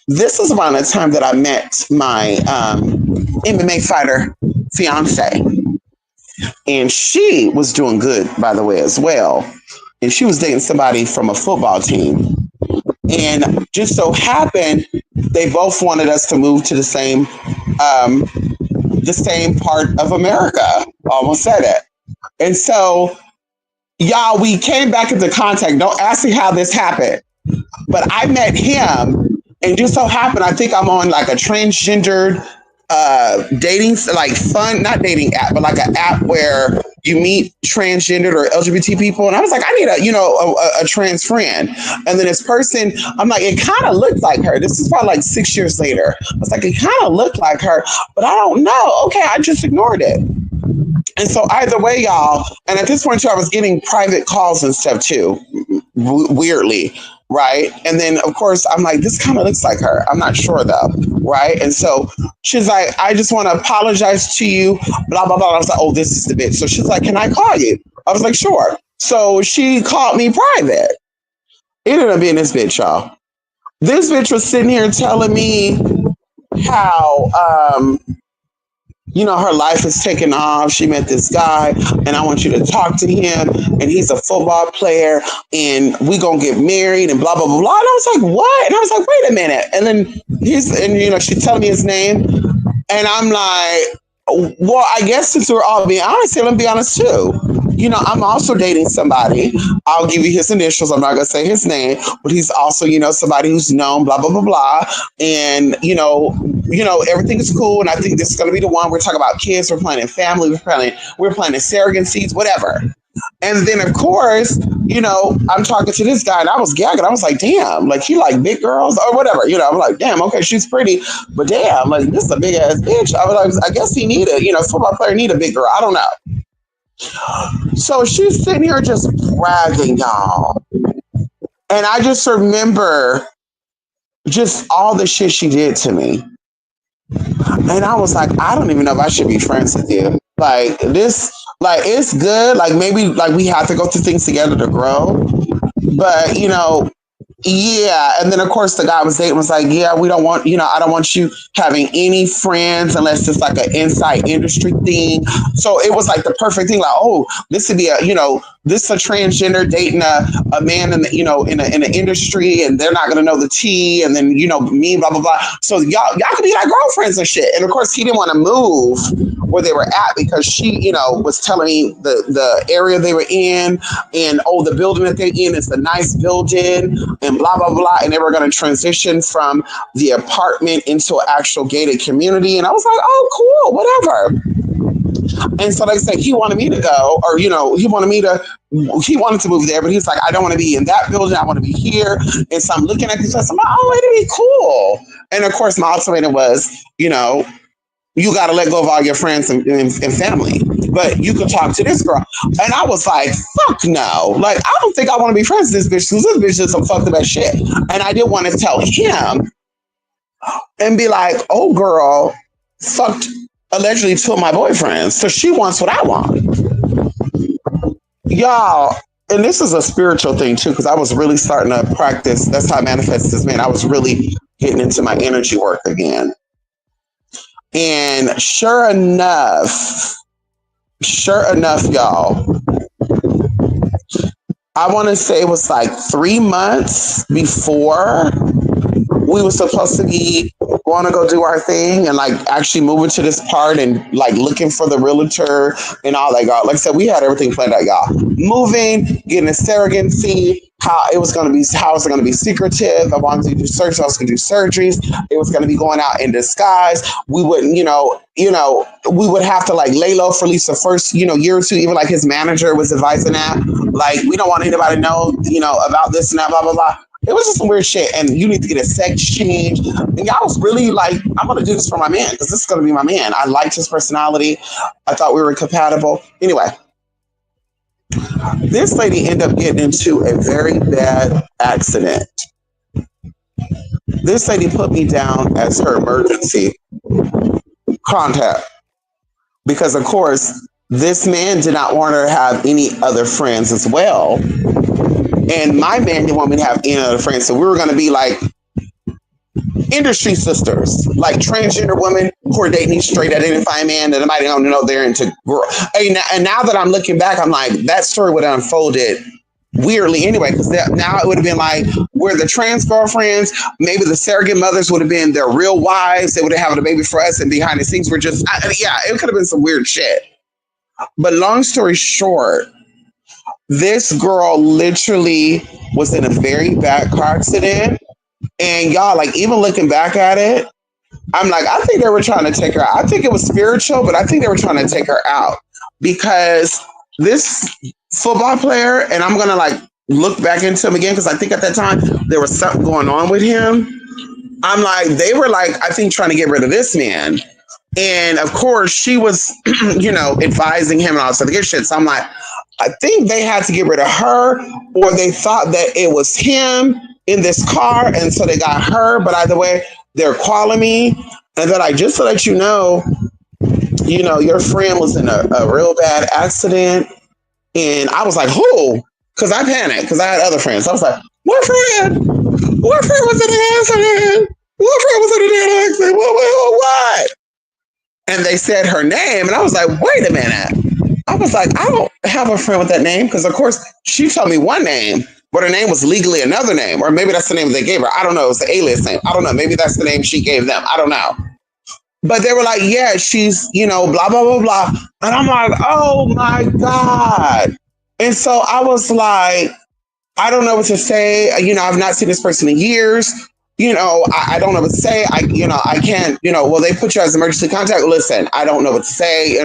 this is around the time that I met my MMA fighter fiance. And she was doing good, by the way, as well. And she was dating somebody from a football team. And just so happened, they both wanted us to move to the same part of America. Almost said it. And so, y'all, we came back into contact. Don't ask me how this happened. But I met him, and just so happened, I think I'm on like a transgendered dating, like fun, not dating app, but like an app where you meet transgendered or LGBT people. And I was like, I need a trans friend. And then this person, I'm like, it kind of looked like her. This is probably like 6 years later. I was like, it kind of looked like her, but I don't know. Okay, I just ignored it. And so either way, y'all, and at this point, I was getting private calls and stuff too, weirdly, right? And then, of course, I'm like, this kind of looks like her. I'm not sure, though, right? And so she's like, I just want to apologize to you, blah, blah, blah. I was like, oh, this is the bitch. So she's like, can I call you? I was like, sure. So she called me private. It ended up being this bitch, y'all. This bitch was sitting here telling me how... her life is taking off. She met this guy, and I want you to talk to him. And he's a football player, and we gonna get married, and blah blah blah blah. And I was like, what? And I was like, wait a minute. And then she's telling me his name, and I'm like, well, I guess since we're all being honest here, let me be honest too. I'm also dating somebody. I'll give you his initials. I'm not going to say his name, but he's also, somebody who's known, blah, blah, blah, blah. And, everything is cool. And I think this is going to be the one. We're talking about kids. We're planning family. We're planning surrogacy, whatever. And then, of course, I'm talking to this guy and I was gagging. I was like, damn, like he like big girls or whatever. I'm like, damn, okay, she's pretty, but damn, like this is a big ass bitch. I was like, I guess he needed, football player need a big girl. I don't know. So she's sitting here just bragging, y'all. And I just remember just all the shit she did to me. And I was like, I don't even know if I should be friends with you. Like this, like it's good. Like maybe like we have to go through things together to grow. But yeah, and then of course the guy I was dating was like, "Yeah, we don't want, I don't want you having any friends unless it's like an inside industry thing." So it was like the perfect thing. Like, oh, this would be this is a transgender dating a man in the, in the industry, and they're not gonna know the tea, and then me, blah blah blah. So y'all could be like girlfriends and shit. And of course he didn't want to move where they were at because she, was telling me the area they were in, and oh, the building that they're in is a nice building, and blah blah blah, and they were going to transition from the apartment into an actual gated community. And I was like, oh, cool, whatever. And so they said he wanted me to go, or he wanted to move there, but he's like, I don't want to be in that building, I want to be here. And so I'm looking at this, I'm like, oh, it'd be cool. And of course my ultimatum was, you got to let go of all your friends and family, but you can talk to this girl. And I was like, fuck no. Like, I don't think I want to be friends with this bitch because this bitch is some fucked up shit. And I didn't want to tell him and be like, oh, girl, fucked allegedly two of my boyfriends. So she wants what I want. Y'all, and this is a spiritual thing too, because I was really starting to practice. That's how I manifest this man. I was really getting into my energy work again. And sure enough, y'all, I want to say it was like 3 months before we were supposed to be going to go do our thing and like actually moving to this part and like looking for the realtor and all that, y'all. Like I said, we had everything planned out, y'all. Moving, getting a surrogacy, how it was going to be secretive. I wanted to do surgery. I was going to do surgeries. It was going to be going out in disguise. We wouldn't, we would have to like lay low for at least the first, year or two. Even like his manager was advising that, like, we don't want anybody to know, about this and that, blah, blah, blah. It was just some weird shit. And you need to get a sex change. And y'all was really like, I'm going to do this for my man because this is going to be my man. I liked his personality. I thought we were compatible. Anyway, this lady ended up getting into a very bad accident. This lady put me down as her emergency contact because, of course, this man did not want her to have any other friends as well. And my man didn't want me to have any other friends. So we were going to be like industry sisters, like transgender women who are dating these straight identifying men that nobody don't know they're into. And now that I'm looking back, I'm like, that story would have unfolded weirdly anyway, because now it would have been like, we're the trans girlfriends. Maybe the surrogate mothers would have been their real wives. They would have had a baby for us. And behind the scenes, we're just, it could have been some weird shit. But long story short, this girl literally was in a very bad car accident. And y'all, like, even looking back at it, I'm like, I think they were trying to take her out. I think it was spiritual, but I think they were trying to take her out because this football player, and I'm going to like look back into him again because I think at that time there was something going on with him. I'm like, they were like, I think trying to get rid of this man. And of course, she was, advising him and all this other good shit. So I'm like, I think they had to get rid of her, or they thought that it was him in this car, and so they got her. But either way, they're calling me, and they're like, just to let you know, your friend was in a real bad accident. And I was like, who? Because I panicked because I had other friends. I was like, what friend? What friend was in an accident? What friend was in an accident? What? And they said her name, and I was like, wait a minute. I was like, I don't have a friend with that name because, of course, she told me one name, but her name was legally another name, or maybe that's the name they gave her. I don't know. It was the alias name. I don't know. Maybe that's the name she gave them. I don't know. But they were like, yeah, she's, blah, blah, blah, blah. And I'm like, oh, my God. And so I was like, I don't know what to say. I've not seen this person in years. I don't know what to say. I can't, well, they put you as emergency contact. Listen, I don't know what to say.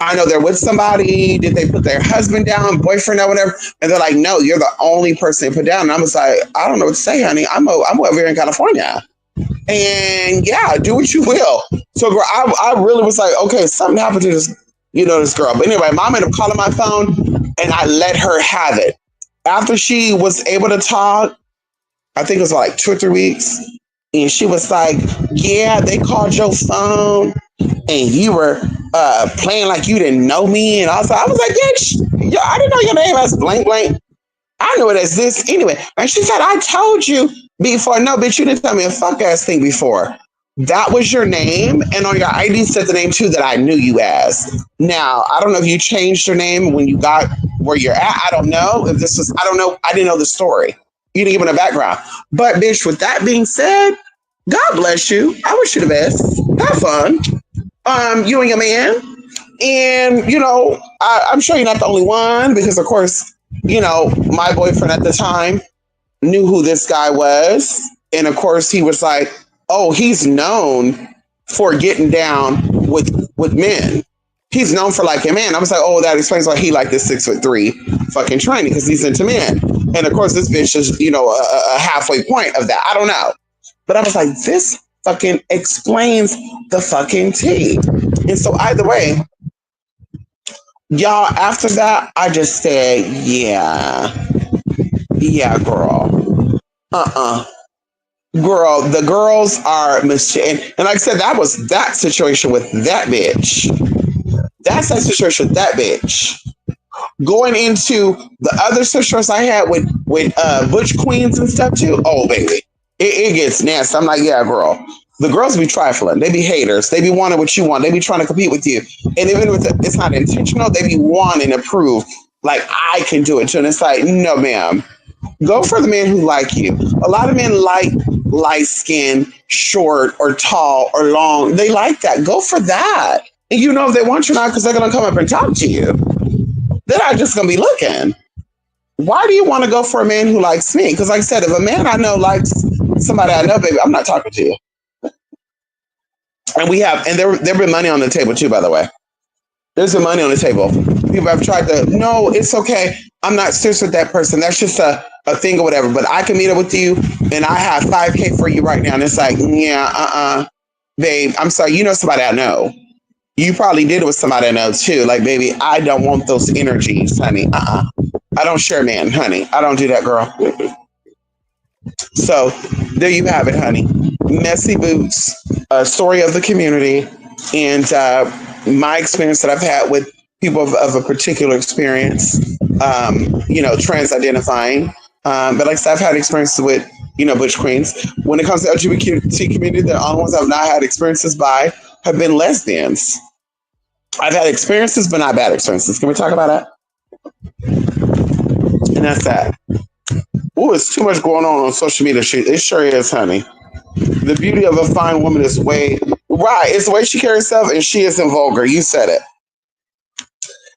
I know they're with somebody. Did they put their husband down, boyfriend or whatever? And they're like, no, you're the only person they put down. And I was like, I don't know what to say, honey. I'm over here in California. And yeah, do what you will. So girl, I really was like, okay, something happened to this, this girl. But anyway, mom ended up calling my phone and I let her have it. After she was able to talk, I think it was like 2 or 3 weeks. And she was like, yeah, they called your phone and you were playing like you didn't know me. And I was like, yeah, I didn't know your name as blank blank. I knew it as this anyway. And she said, I told you before. No, bitch, you didn't tell me a fuck ass thing before. That was your name. And on your ID said the name too that I knew you as. Now, I don't know if you changed your name when you got where you're at. I don't know if this was, I don't know. I didn't know the story. You didn't give me a background. But bitch, with that being said, God bless you. I wish you the best. Have fun. You and your man. And, I'm sure you're not the only one because, of course, my boyfriend at the time knew who this guy was. And, of course, he was like, oh, he's known for getting down with men. He's known for liking men. I was like, oh, that explains why he liked this 6'3" fucking tranny because he's into men. And, of course, this bitch is, a halfway point of that. I don't know. But I was like, this fucking explains the fucking tea. And so either way, y'all, after that, I just said, yeah, girl. Girl, the girls are mischievous. And like I said, that was that situation with that bitch. That's that situation with that bitch. Going into the other situations I had with Butch Queens and stuff too. Oh, baby. It gets nasty. I'm like, yeah, girl. The girls be trifling. They be haters. They be wanting what you want. They be trying to compete with you. And even if it's not intentional, they be wanting to prove, like, I can do it too. And it's like, no, ma'am. Go for the men who like you. A lot of men like light skin, short or tall or long. They like that. Go for that. And if they want you or not because they're going to come up and talk to you. They're not just going to be looking. Why do you want to go for a man who likes me? Because like I said, if a man I know likes somebody I know, baby, I'm not talking to you. And there been money on the table too, by the way. There's been money on the table. People have tried to, no, it's okay. I'm not serious with that person. That's just a thing or whatever. But I can meet up with you and I have $5,000 for you right now. And it's like, yeah, babe, I'm sorry. Somebody I know. You probably did it with somebody I know too. Like, baby, I don't want those energies, honey. I don't share man, honey. I don't do that, girl. So there you have it, honey. Messy Boots, a story of the community, and my experience that I've had with people of a particular experience, trans identifying. But like I said, I've had experiences with, Butch Queens. When it comes to LGBT community, the only ones I've not had experiences by have been lesbians. I've had experiences, but not bad experiences. Can we talk about that? And that's that. Oh, it's too much going on social media. It sure is, honey. The beauty of a fine woman is right. It's the way she carries herself, and she isn't vulgar. You said it.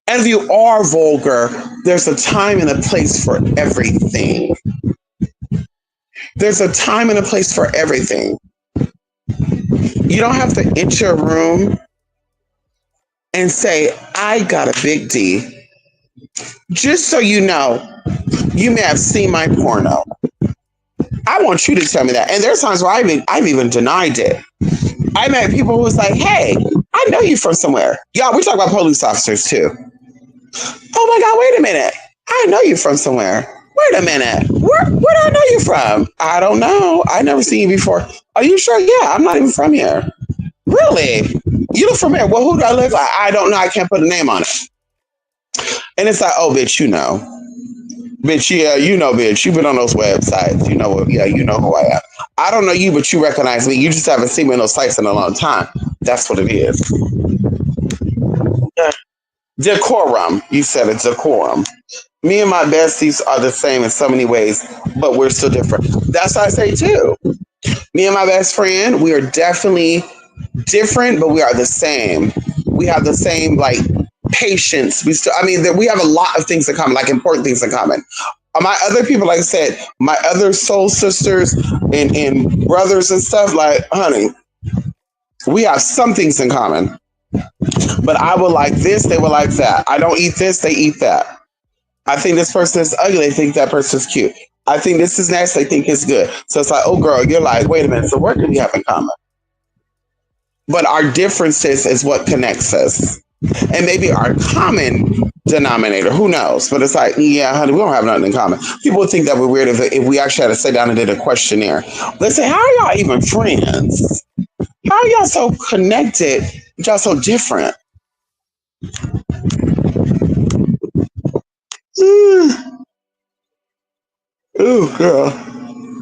And if you are vulgar, there's a time and a place for everything. There's a time and a place for everything. You don't have to enter a room and say, I got a big D. Just so you know, you may have seen my porno. I want you to tell me that. And there's times where I've even denied it. I met people who was like, hey, I know you from somewhere. Y'all, we talk about police officers too. Oh my God, wait a minute. I know you from somewhere. Wait a minute. Where do I know you from? I don't know. I never seen you before. Are you sure? Yeah, I'm not even from here. Really? You look from here. Well, who do I live like? I don't know. I can't put a name on it. And it's like, oh, bitch, you know. Bitch, yeah, bitch. You've been on those websites. You know what? Yeah, you know who I am. I don't know you, but you recognize me. You just haven't seen me in those sites in a long time. That's what it is. Yeah. Decorum. You said it, decorum. Me and my besties are the same in so many ways, but we're still different. That's what I say too. Me and my best friend, we are definitely different, but we are the same. We have the same patience. We have a lot of things in common, like important things in common. My other people, like I said, my other soul sisters and brothers and stuff, like, honey, we have some things in common. But I would like this, they would like that. I don't eat this, they eat that. I think this person is ugly, they think that person's cute. I think this is nice, they think it's good. So it's like, oh girl, you're like, wait a minute, so what do we have in common? But our differences is what connects us. And maybe our common denominator, who knows? But it's like, yeah, honey, we don't have nothing in common. People would think that we're weird if we actually had to sit down and did a questionnaire. Let's say, how are y'all even friends? How are y'all so connected, but y'all so different? Mm. Ooh, girl.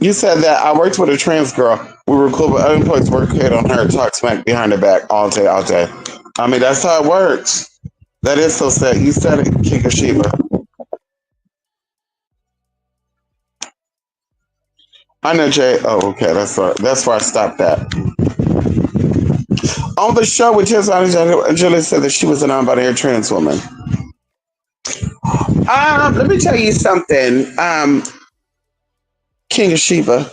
You said that I worked with a trans girl. We were cool, but other employees work hit on her, talk smack behind her back all day, all day. I mean, that's how it works. That is so sad. You said it, Kikashiba. I know Jay. Oh, okay. That's where I stopped that. On the show with Tiz Angela said that she was a non-binary trans woman. Let me tell you something. King of Sheba.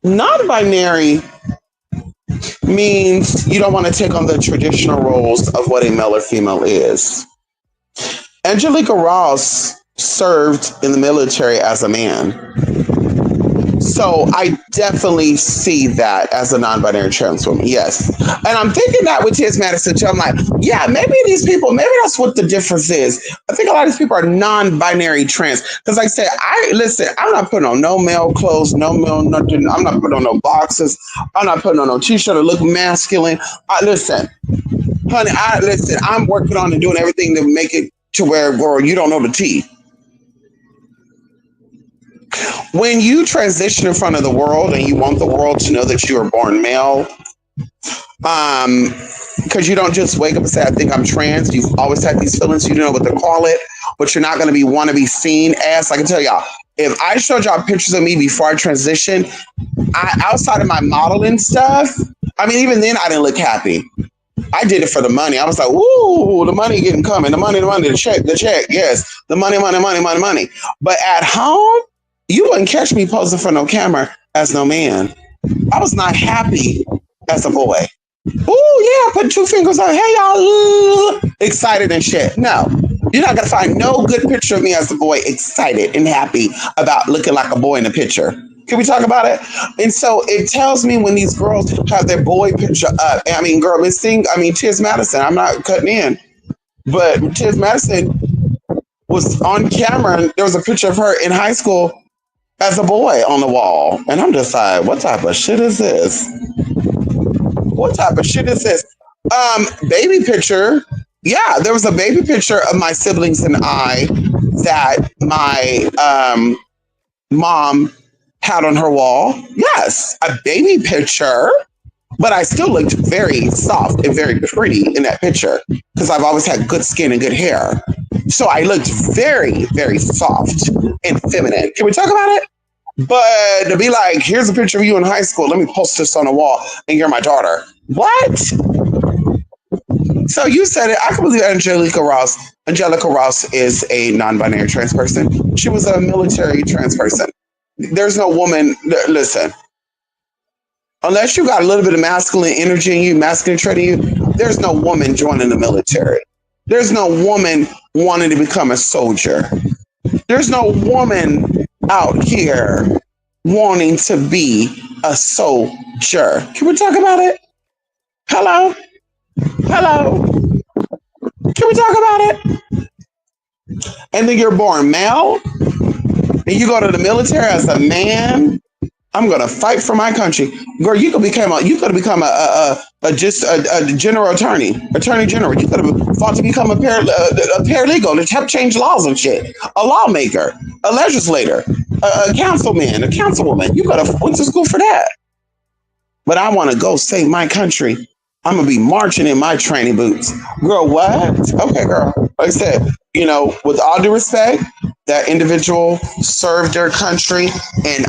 Non-binary means you don't want to take on the traditional roles of what a male or female is. Angelica Ross served in the military as a man. So I definitely see that as a non-binary trans woman. Yes. And I'm thinking that with Tiz Madison too. I'm like, yeah, maybe these people, maybe that's what the difference is. I think a lot of these people are non-binary trans. Because like I said, I'm not putting on no male clothes, no male nothing. I'm not putting on no boxes. I'm not putting on no t-shirt to look masculine. Listen, honey, I'm working on and doing everything to make it to where, girl, you don't know the T. When you transition in front of the world and you want the world to know that you are born male, because you don't just wake up and say, I think I'm trans. You've always had these feelings, you know what to call it, but you're not going to want to be seen as. I can tell y'all, if I showed y'all pictures of me before I transitioned, outside of my modeling stuff, I mean, even then I didn't look happy. I did it for the money. I was like, ooh, the money getting coming. The money, the check. Yes. The money. But at home, you wouldn't catch me posing for no camera as no man. I was not happy as a boy. Oh yeah, put two fingers on. Hey y'all, excited and shit. No, you're not gonna find no good picture of me as a boy, excited and happy about looking like a boy in the picture. Can we talk about it? And so it tells me when these girls have their boy picture up. I mean, girl, Tiz Madison. I'm not cutting in, but Tiz Madison was on camera, and there was a picture of her in high school as a boy on the wall, and I'm just like, what type of shit is this? What type of shit is this? Baby picture. Yeah, there was a baby picture of my siblings and I that my mom had on her wall. Yes, a baby picture, but I still looked very soft and very pretty in that picture because I've always had good skin and good hair. So I looked very, very soft and feminine. Can we talk about it? But to be like, here's a picture of you in high school. Let me post this on the wall and you're my daughter. What? So you said it. I can believe Angelica Ross. Angelica Ross is a non-binary trans person. She was a military trans person. There's no woman, listen, unless you got a little bit of masculine energy in you, masculine trait in you, there's no woman joining the military. There's no woman wanting to become a soldier. There's no woman out here wanting to be a soldier. Can we talk about it? Hello? Hello? Can we talk about it? And then you're born male, and you go to the military as a man. I'm gonna fight for my country, girl. You could have become a general attorney general. You could have fought to become a paralegal to help change laws and shit. A lawmaker, a legislator, a councilman, a councilwoman. You could have went to school for that. But I want to go save my country. I'm gonna be marching in my training boots, girl. What? Okay, girl. Like I said, with all due respect, that individual served their country, and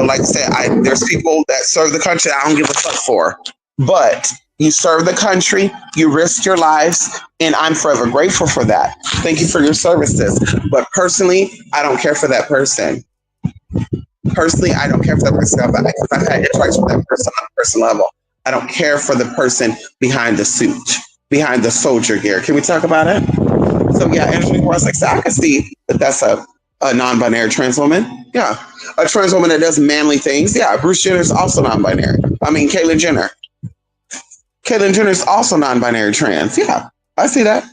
like I said, there's people that serve the country I don't give a fuck for, but you serve the country, you risk your lives, and I'm forever grateful for that. Thank you for your services, but personally, I don't care for that person. Personally, I don't care for that person because I've had interaction with that person on a personal level. I don't care for the person behind the suit, behind the soldier gear. Can we talk about it? So yeah, Angelique Ross, I can see that that's a non-binary trans woman. Yeah, a trans woman that does manly things. Yeah, Bruce Jenner is also non-binary. I mean, Caitlyn Jenner. Caitlyn Jenner is also non-binary trans. Yeah, I see that.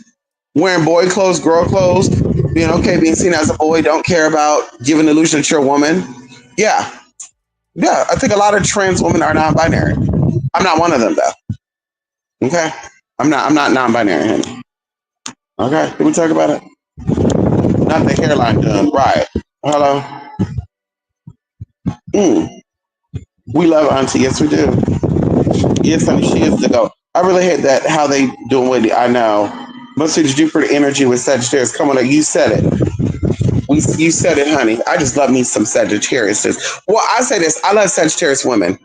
Wearing boy clothes, girl clothes, being okay, being seen as a boy, don't care about giving the illusion that you're a woman. Yeah, yeah. I think a lot of trans women are non-binary. I'm not one of them though. Okay, I'm not. I'm not non-binary. Honey. Okay, can we talk about it? Not the hairline done. Right. Hello. Mm. We love Auntie. Yes, we do. Yes, honey, she is the go. I really hate that how they doing with it. I know. Must be the Jupiter energy with Sagittarius. Come on, you said it. You said it, honey. I just love me some Sagittarius. Well, I say this. I love Sagittarius women.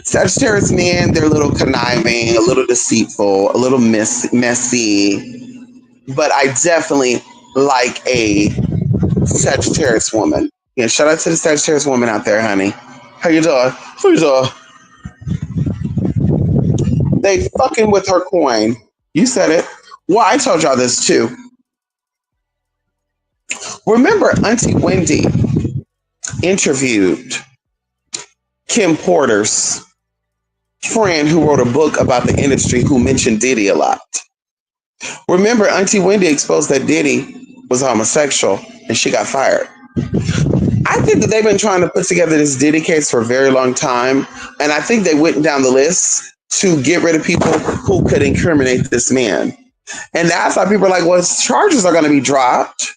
Sagittarius men, they're a little conniving, a little deceitful, a little messy. But I definitely like a Sagittarius woman. Yeah, shout out to the Sagittarius woman out there, honey. How you doing? How you doing? They fucking with her coin. You said it. Well, I told y'all this too. Remember, Auntie Wendy interviewed Kim Porter's friend who wrote a book about the industry who mentioned Diddy a lot. Remember, Auntie Wendy exposed that Diddy was homosexual and she got fired. I think that they've been trying to put together this Diddy case for a very long time. And I think they went down the list to get rid of people who could incriminate this man. And that's why people are like, well, his charges are going to be dropped.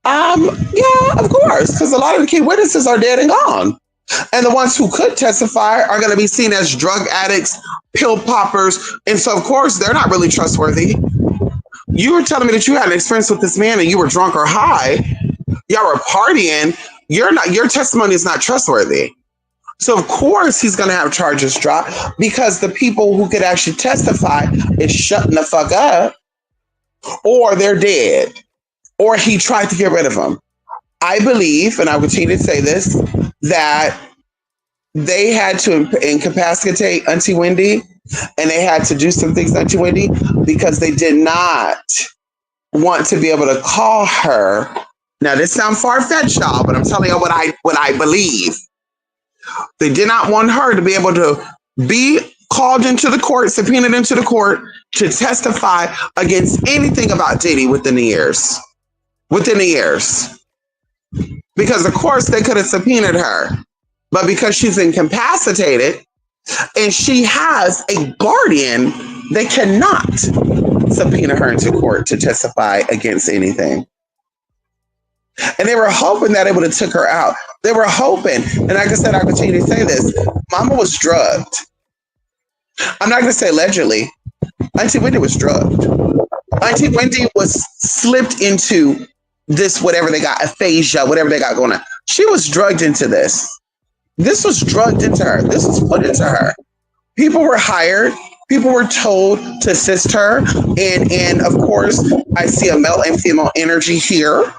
Yeah, of course, because a lot of the key witnesses are dead and gone. And the ones who could testify are going to be seen as drug addicts, pill poppers. And so, of course, they're not really trustworthy. You were telling me that you had an experience with this man and you were drunk or high. Y'all were partying. Your testimony is not trustworthy. So, of course, he's going to have charges dropped because the people who could actually testify is shutting the fuck up or they're dead or he tried to get rid of them. I believe, and I will continue to say this, that they had to incapacitate Auntie Wendy and they had to do some things to Auntie Wendy because they did not want to be able to call her. Now, this sounds far-fetched, y'all, but I'm telling you what I believe. They did not want her to be able to be called into the court, subpoenaed into the court to testify against anything about Diddy within the years. Within the years. Because, of course, they could have subpoenaed her. But because she's incapacitated and she has a guardian, they cannot subpoena her into court to testify against anything. And they were hoping that it would have took her out. They were hoping, and like I said, I continue to say this, Mama was drugged. I'm not going to say allegedly. Auntie Wendy was drugged. Auntie Wendy was slipped into this, whatever they got, aphasia, whatever they got going on. She was drugged into this. This was drugged into her. This was put into her. People were hired. People were told to assist her. And of course, I see a male and female energy here.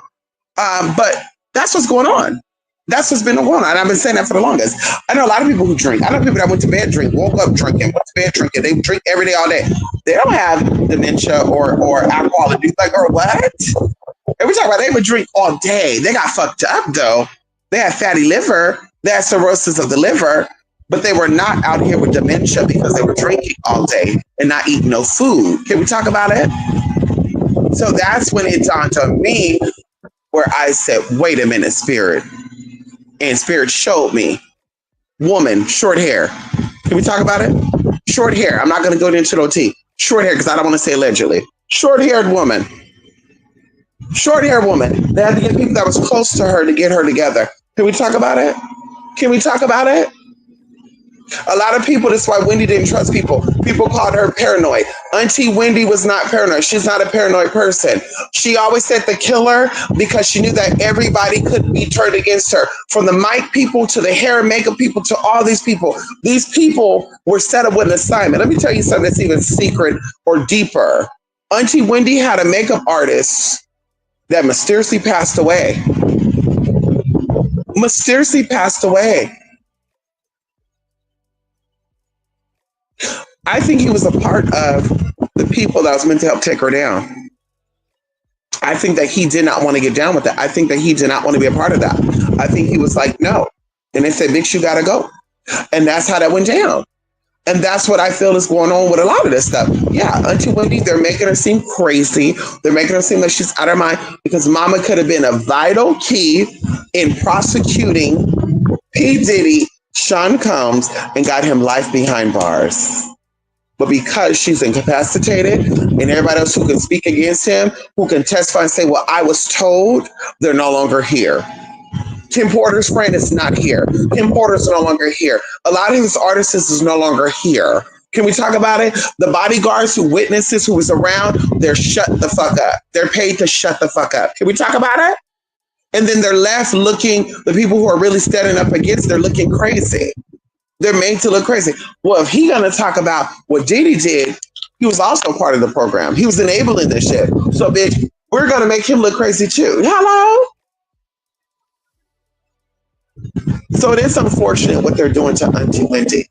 But that's what's going on. That's what's been going on. And I've been saying that for the longest. I know a lot of people who drink. I know people that went to bed drinking, woke up drinking, went to bed drinking. They drink every day, all day. They don't have dementia or alcohol abuse. Like, or what? And we talk about they would drink all day. They got fucked up, though. They had fatty liver. They had cirrhosis of the liver. But they were not out here with dementia because they were drinking all day and not eating no food. Can we talk about it? So that's when it dawned on me where I said, wait a minute, Spirit. And Spirit showed me, woman, short hair. Can we talk about it? Short hair. I'm not going to go into no tea. Short hair because I don't want to say allegedly. Short-haired woman. Short-haired woman. They had to get people that was close to her to get her together. Can we talk about it? Can we talk about it? A lot of people, that's why Wendy didn't trust people. People called her paranoid. Auntie Wendy was not paranoid. She's not a paranoid person. She always said the killer because she knew that everybody could be turned against her. From the mic people to the hair and makeup people to all these people. These people were set up with an assignment. Let me tell you something that's even secret or deeper. Auntie Wendy had a makeup artist that mysteriously passed away. mysteriously passed away. I think he was a part of the people that was meant to help take her down. I think that he did not want to get down with that. I think that he did not want to be a part of that. I think he was like, no. And they said, Bitch, you gotta go. And that's how that went down. And that's what I feel is going on with a lot of this stuff. Yeah, Auntie Wendy, they're making her seem crazy. They're making her seem like she's out of her mind because Mama could have been a vital key in prosecuting P. Diddy, Sean Combs, and got him life behind bars. But because she's incapacitated and everybody else who can speak against him, who can testify and say, well, I was told, they're no longer here. Kim Porter's friend is not here. Kim Porter's no longer here. A lot of his artists is no longer here. Can we talk about it? The bodyguards, who witnesses, who was around, they're shut the fuck up. They're paid to shut the fuck up. Can we talk about it? And then they're left looking, the people who are really standing up against, they're looking crazy. They're made to look crazy. Well, if he gonna talk about what Diddy did, he was also part of the program. He was enabling this shit. So, bitch, we're gonna make him look crazy too. Hello? So it is unfortunate what they're doing to Auntie Wendy.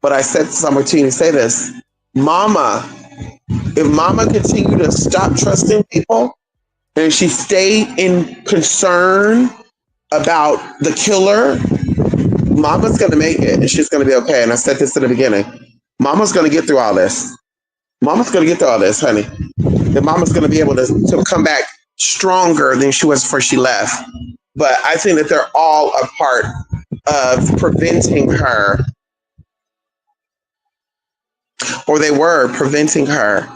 But I said to Sammartini, say this, Mama, if Mama continued to stop trusting people and she stayed in concern about the killer, Mama's going to make it and she's going to be okay. And I said this in the beginning. Mama's going to get through all this. Mama's going to get through all this, honey. And Mama's going to be able to come back stronger than she was before she left. But I think that they're all a part of preventing her, or they were preventing her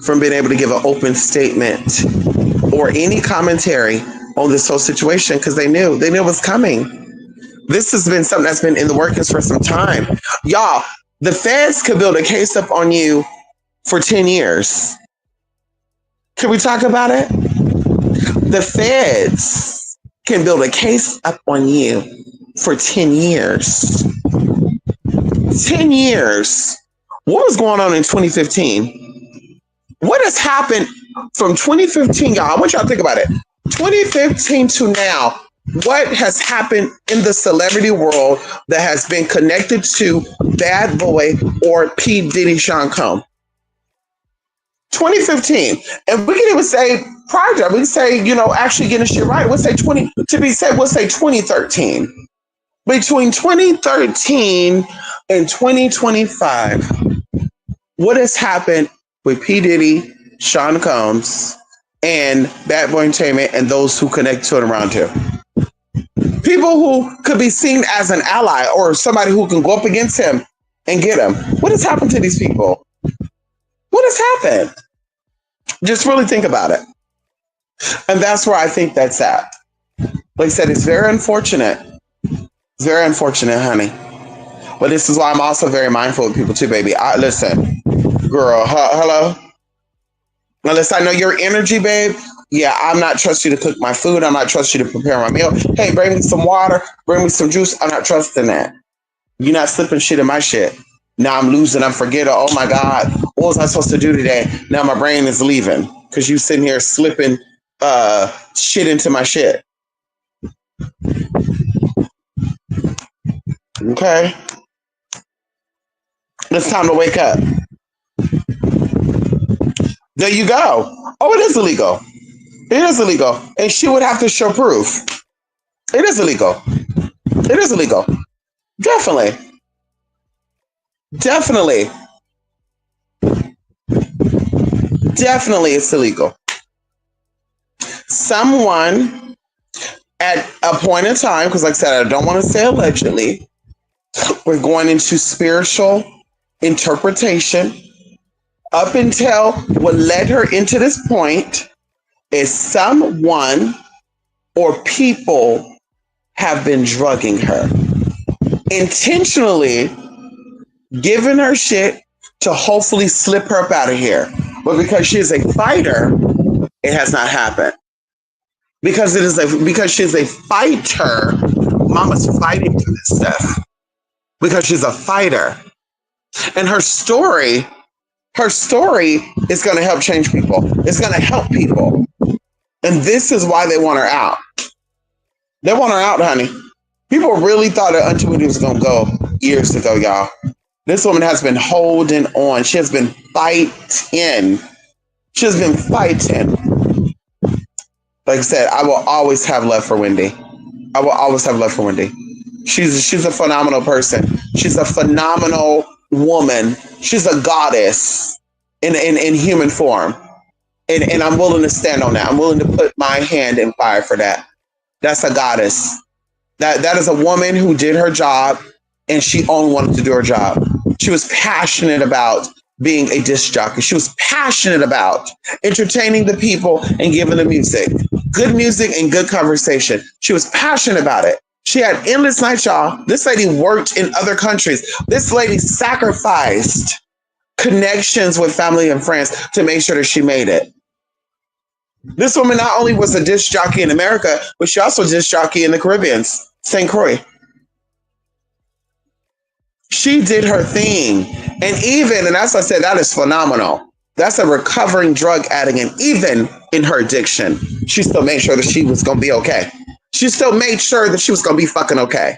from being able to give an open statement or any commentary on this whole situation because they knew it was coming. This has been something that's been in the workings for some time. Y'all, the feds could build a case up on you for 10 years. Can we talk about it? The feds can build a case up on you for 10 years. 10 years. What was going on in 2015? What has happened from 2015, y'all? I want y'all to think about it. 2015 to now, what has happened in the celebrity world that has been connected to Bad Boy or P. Diddy Sean Combs? 2015. And we can even say prior to that, we can say, actually getting shit right. We'll say 2013. Between 2013 and 2025, what has happened with P. Diddy, Sean Combs, and Bad Boy Entertainment and those who connect to it around him? People who could be seen as an ally or somebody who can go up against him and get him. What has happened to these people? What has happened? Just really think about it. And that's where I think that's at. Like I said, it's very unfortunate. It's very unfortunate, honey. But this is why I'm also very mindful of people too, baby. Listen, girl, hello? Unless I know your energy, babe. Yeah, I'm not trusting you to cook my food. I'm not trusting you to prepare my meal. Hey, bring me some water. Bring me some juice. I'm not trusting that. You're not slipping shit in my shit. Now I'm losing. I'm forgetting. Oh my God. What was I supposed to do today? Now my brain is leaving because you sitting here slipping shit into my shit. Okay. It's time to wake up. There you go. Oh, it is illegal. It is illegal. And she would have to show proof. It is illegal. It is illegal. Definitely. Definitely it's illegal. Someone at a point in time, because like I said, I don't want to say allegedly, we're going into spiritual interpretation. Up until what led her into this point is someone or people have been drugging her, intentionally giving her shit to hopefully slip her up out of here. But because she is a fighter, it has not happened. Because she's a fighter, Mama's fighting for this stuff. Because she's a fighter. And her story is going to help change people. It's going to help people. And this is why they want her out. They want her out, honey. People really thought that Auntie Wendy was gonna go years ago, y'all. This woman has been holding on. She has been fighting. She has been fighting. Like I said, I will always have love for Wendy. I will always have love for Wendy. She's a phenomenal person. She's a phenomenal woman. She's a goddess in human form. And I'm willing to stand on that. I'm willing to put my hand in fire for that. That's a goddess. That is a woman who did her job and she only wanted to do her job. She was passionate about being a disc jockey. She was passionate about entertaining the people and giving the music. Good music and good conversation. She was passionate about it. She had endless nights, y'all. This lady worked in other countries. This lady sacrificed connections with family and friends to make sure that she made it. This woman not only was a disc jockey in America, but she also disc jockey in the Caribbean, St. Croix. She did her thing. And as I said, that is phenomenal. That's a recovering drug addict. And even in her addiction, she still made sure that she was going to be okay. She still made sure that she was going to be fucking okay.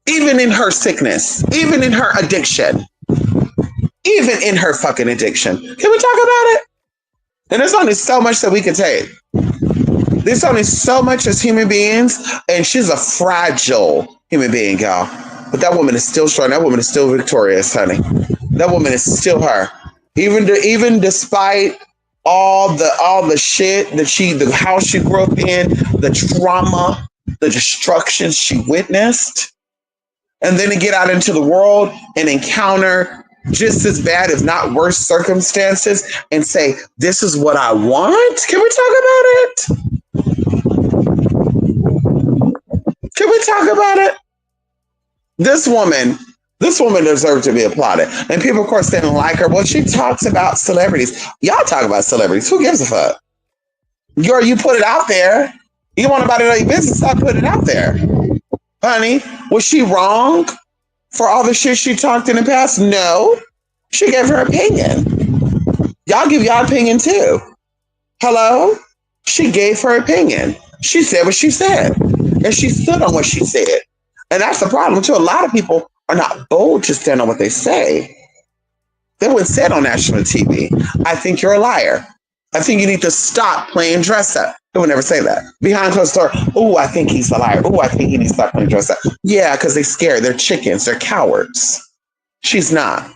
Even in her sickness, even in her addiction, even in her fucking addiction. Can we talk about it? And there's only so much that we can take. There's only so much as human beings, and she's a fragile human being, y'all. But that woman is still strong. That woman is still victorious, honey. That woman is still her. Even despite all the shit that the house she grew up in, the trauma, the destruction she witnessed, and then to get out into the world and encounter just as bad, if not worse, circumstances and say, this is what I want? Can we talk about it? Can we talk about it? This woman deserved to be applauded. And people, of course, didn't like her. Well, she talks about celebrities. Y'all talk about celebrities. Who gives a fuck? Girl, you put it out there. You want about it on your business, stop putting it out there. Honey, was she wrong for all the shit she talked in the past? No. She gave her opinion. Y'all give y'all opinion too. Hello? She gave her opinion. She said what she said. And she stood on what she said. And that's the problem too. A lot of people are not bold to stand on what they say. They wouldn't say it on national TV. I think you're a liar. I think you need to stop playing dress up. They would never say that. Behind closed door, oh, I think he's a liar. Oh, I think he needs to stop playing dress up. Yeah, because they're scared. They're chickens. They're cowards. She's not.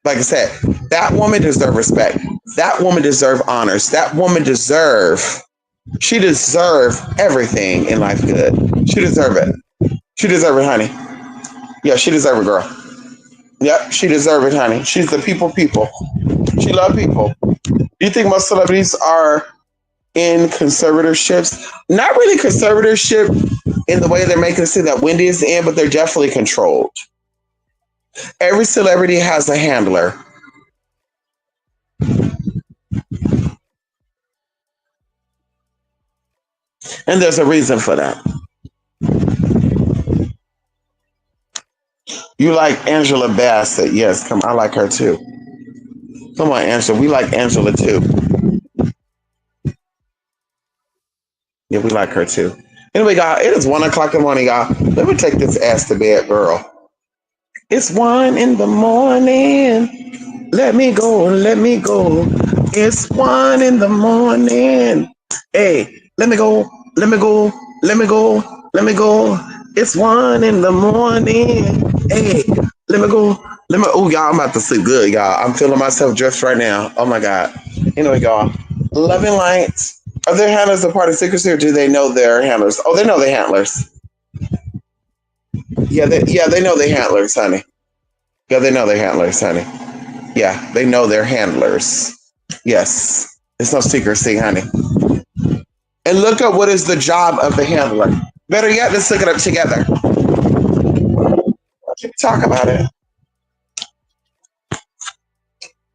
Like I said, that woman deserves respect. That woman deserves honors. That woman she deserves everything in life good. She deserves it. She deserves it, honey. Yeah, she deserves it, girl. Yep, she deserves it, honey. She's the people. She loves people. Do you think most celebrities are in conservatorships? Not really conservatorship in the way they're making it seem that Wendy is in, but they're definitely controlled. Every celebrity has a handler. And there's a reason for that. You like Angela Bassett. Yes, come on. I like her too. Come on, Angela. We like Angela too. Yeah, we like her too. Anyway, y'all, it is 1 o'clock in the morning, y'all. Let me take this ass to bed, girl. It's 1 in the morning. Let me go, let me go. It's 1 in the morning. Hey, let me go, let me go, let me go, let me go. It's 1 in the morning. Hey, let me go. Oh, y'all, I'm about to sleep good, y'all. I'm feeling myself dressed right now. Oh my God. Anyway, y'all, Loving Lights. Are their handlers a part of secrecy, or do they know their handlers? Oh, they know their handlers. Yeah, they know their handlers, honey. Yeah, they know their handlers, honey. Yeah, they know their handlers. Yes, it's no secrecy, honey. And look up what is the job of the handler. Better yet, let's look it up together. Can we talk about it?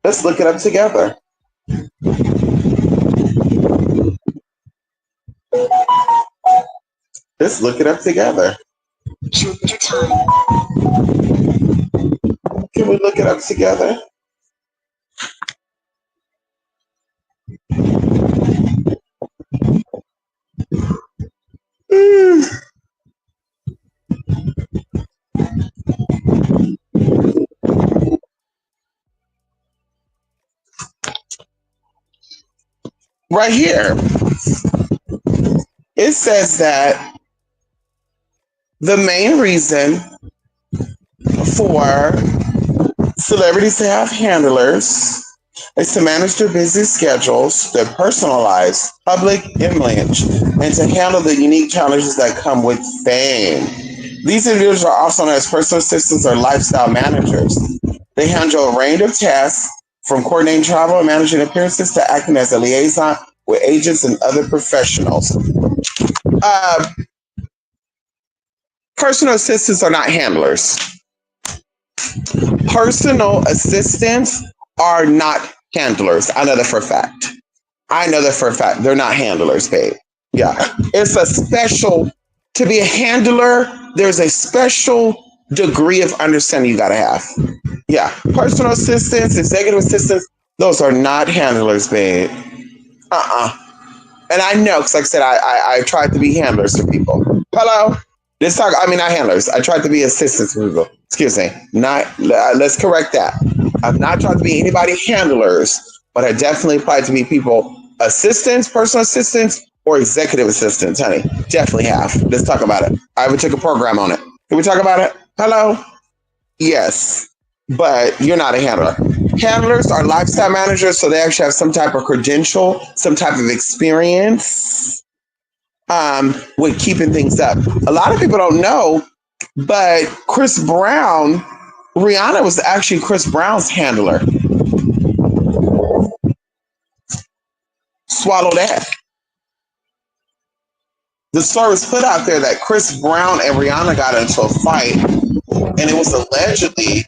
Let's look it up together. Let's look it up together. Can we look it up together? Mm. Right here, it says that the main reason for celebrities to have handlers is to manage their busy schedules, their personal lives, public image, and to handle the unique challenges that come with fame. These individuals are also known as personal assistants or lifestyle managers. They handle a range of tasks from coordinating travel and managing appearances to acting as a liaison with agents and other professionals. Uh, Personal assistants are not handlers. Personal assistants are not handlers. I know that for a fact. I know that for a fact. They're not handlers, babe. Yeah. It's a special, to be a handler, there's a special degree of understanding you got to have. Yeah. Personal assistants, executive assistants, those are not handlers, babe. Uh-uh. And I know, because like I said, I tried to be handlers for people. Hello? Let's talk, I mean, not handlers. I tried to be assistants for people. Excuse me. Not, let's correct that. I've not tried to be anybody handlers, but I definitely applied to be people assistants, personal assistants, or executive assistants, honey. Definitely have. Let's talk about it. I even took a program on it. Can we talk about it? Hello? Yes, but you're not a handler. Handlers are lifestyle managers, so they actually have some type of credential, some type of experience with keeping things up. A lot of people don't know, but Chris Brown, Rihanna was actually Chris Brown's handler. Swallow that. The story was put out there that Chris Brown and Rihanna got into a fight, and it was allegedly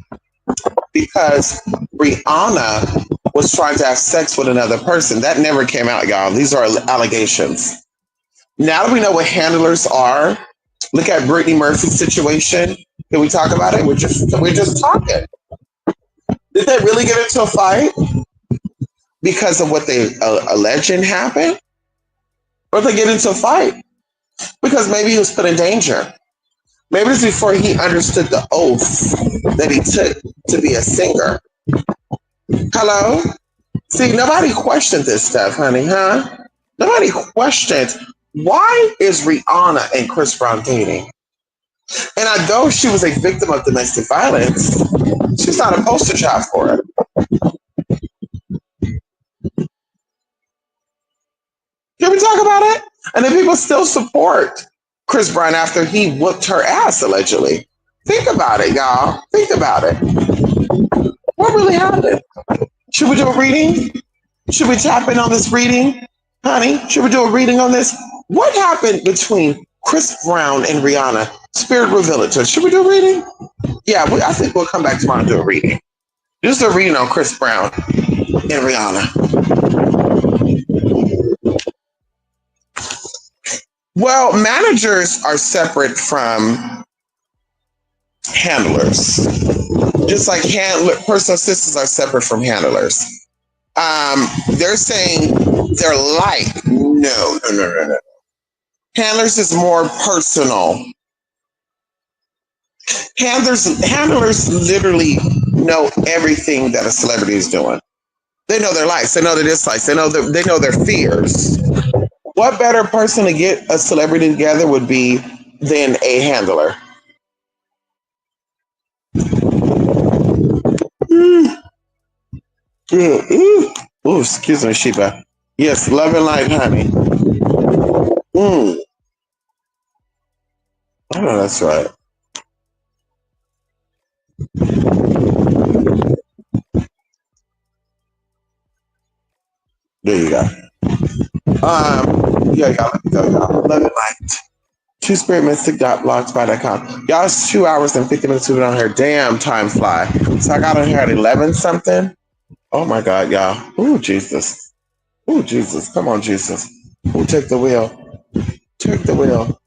because Rihanna was trying to have sex with another person. That never came out, y'all. These are allegations. Now that we know what handlers are, look at Brittany Murphy's situation. Can we talk about it? We're just talking. Did they really get into a fight because of what they alleging happened, or did they get into a fight because maybe he was put in danger? Maybe it's before he understood the oath that he took to be a singer. Hello? See, nobody questioned this stuff, honey, huh? Nobody questioned why is Rihanna and Chris Brown dating? And although she was a victim of domestic violence, she's not a poster child for it. Can we talk about it? And then people still support Chris Brown after he whooped her ass, allegedly. Think about it, y'all. Think about it. What really happened? Should we do a reading? Should we tap in on this reading? Honey, should we do a reading on this? What happened between Chris Brown and Rihanna? Spirit reveal it to us. Should we do a reading? Yeah, I think we'll come back tomorrow and do a reading. Just a reading on Chris Brown and Rihanna. Well, managers are separate from handlers. Just like personal assistants are separate from handlers. They're saying they're like, no. Handlers is more personal. Handlers literally know everything that a celebrity is doing. They know their likes, they know their dislikes, they know their fears. What better person to get a celebrity together would be than a handler? Mm. Ooh, excuse me, Sheba. Yes, love and light, honey. I know that's right. There you go. Yeah, y'all, let me go, y'all. Love and light. Two Spirit Mystic blogspot.com. Y'all, it's 2 hours and 50 minutes we've been on here. Damn, time fly. So I got on here at 11 something. Oh my God, y'all. Ooh, Jesus. Ooh, Jesus. Come on, Jesus. Ooh, take the wheel. Take the wheel.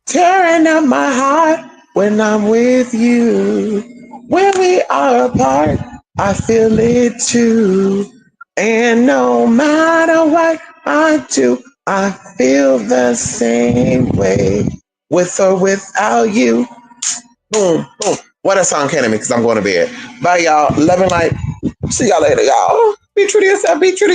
Tearing up my heart when I'm with you. When we are apart, I feel it too. And no matter what I do, I feel the same way with or without you. Boom, boom. What a song, Kenny, because I'm going to bed. Bye, y'all. Love and light. See y'all later, y'all. Be true to yourself. Be true to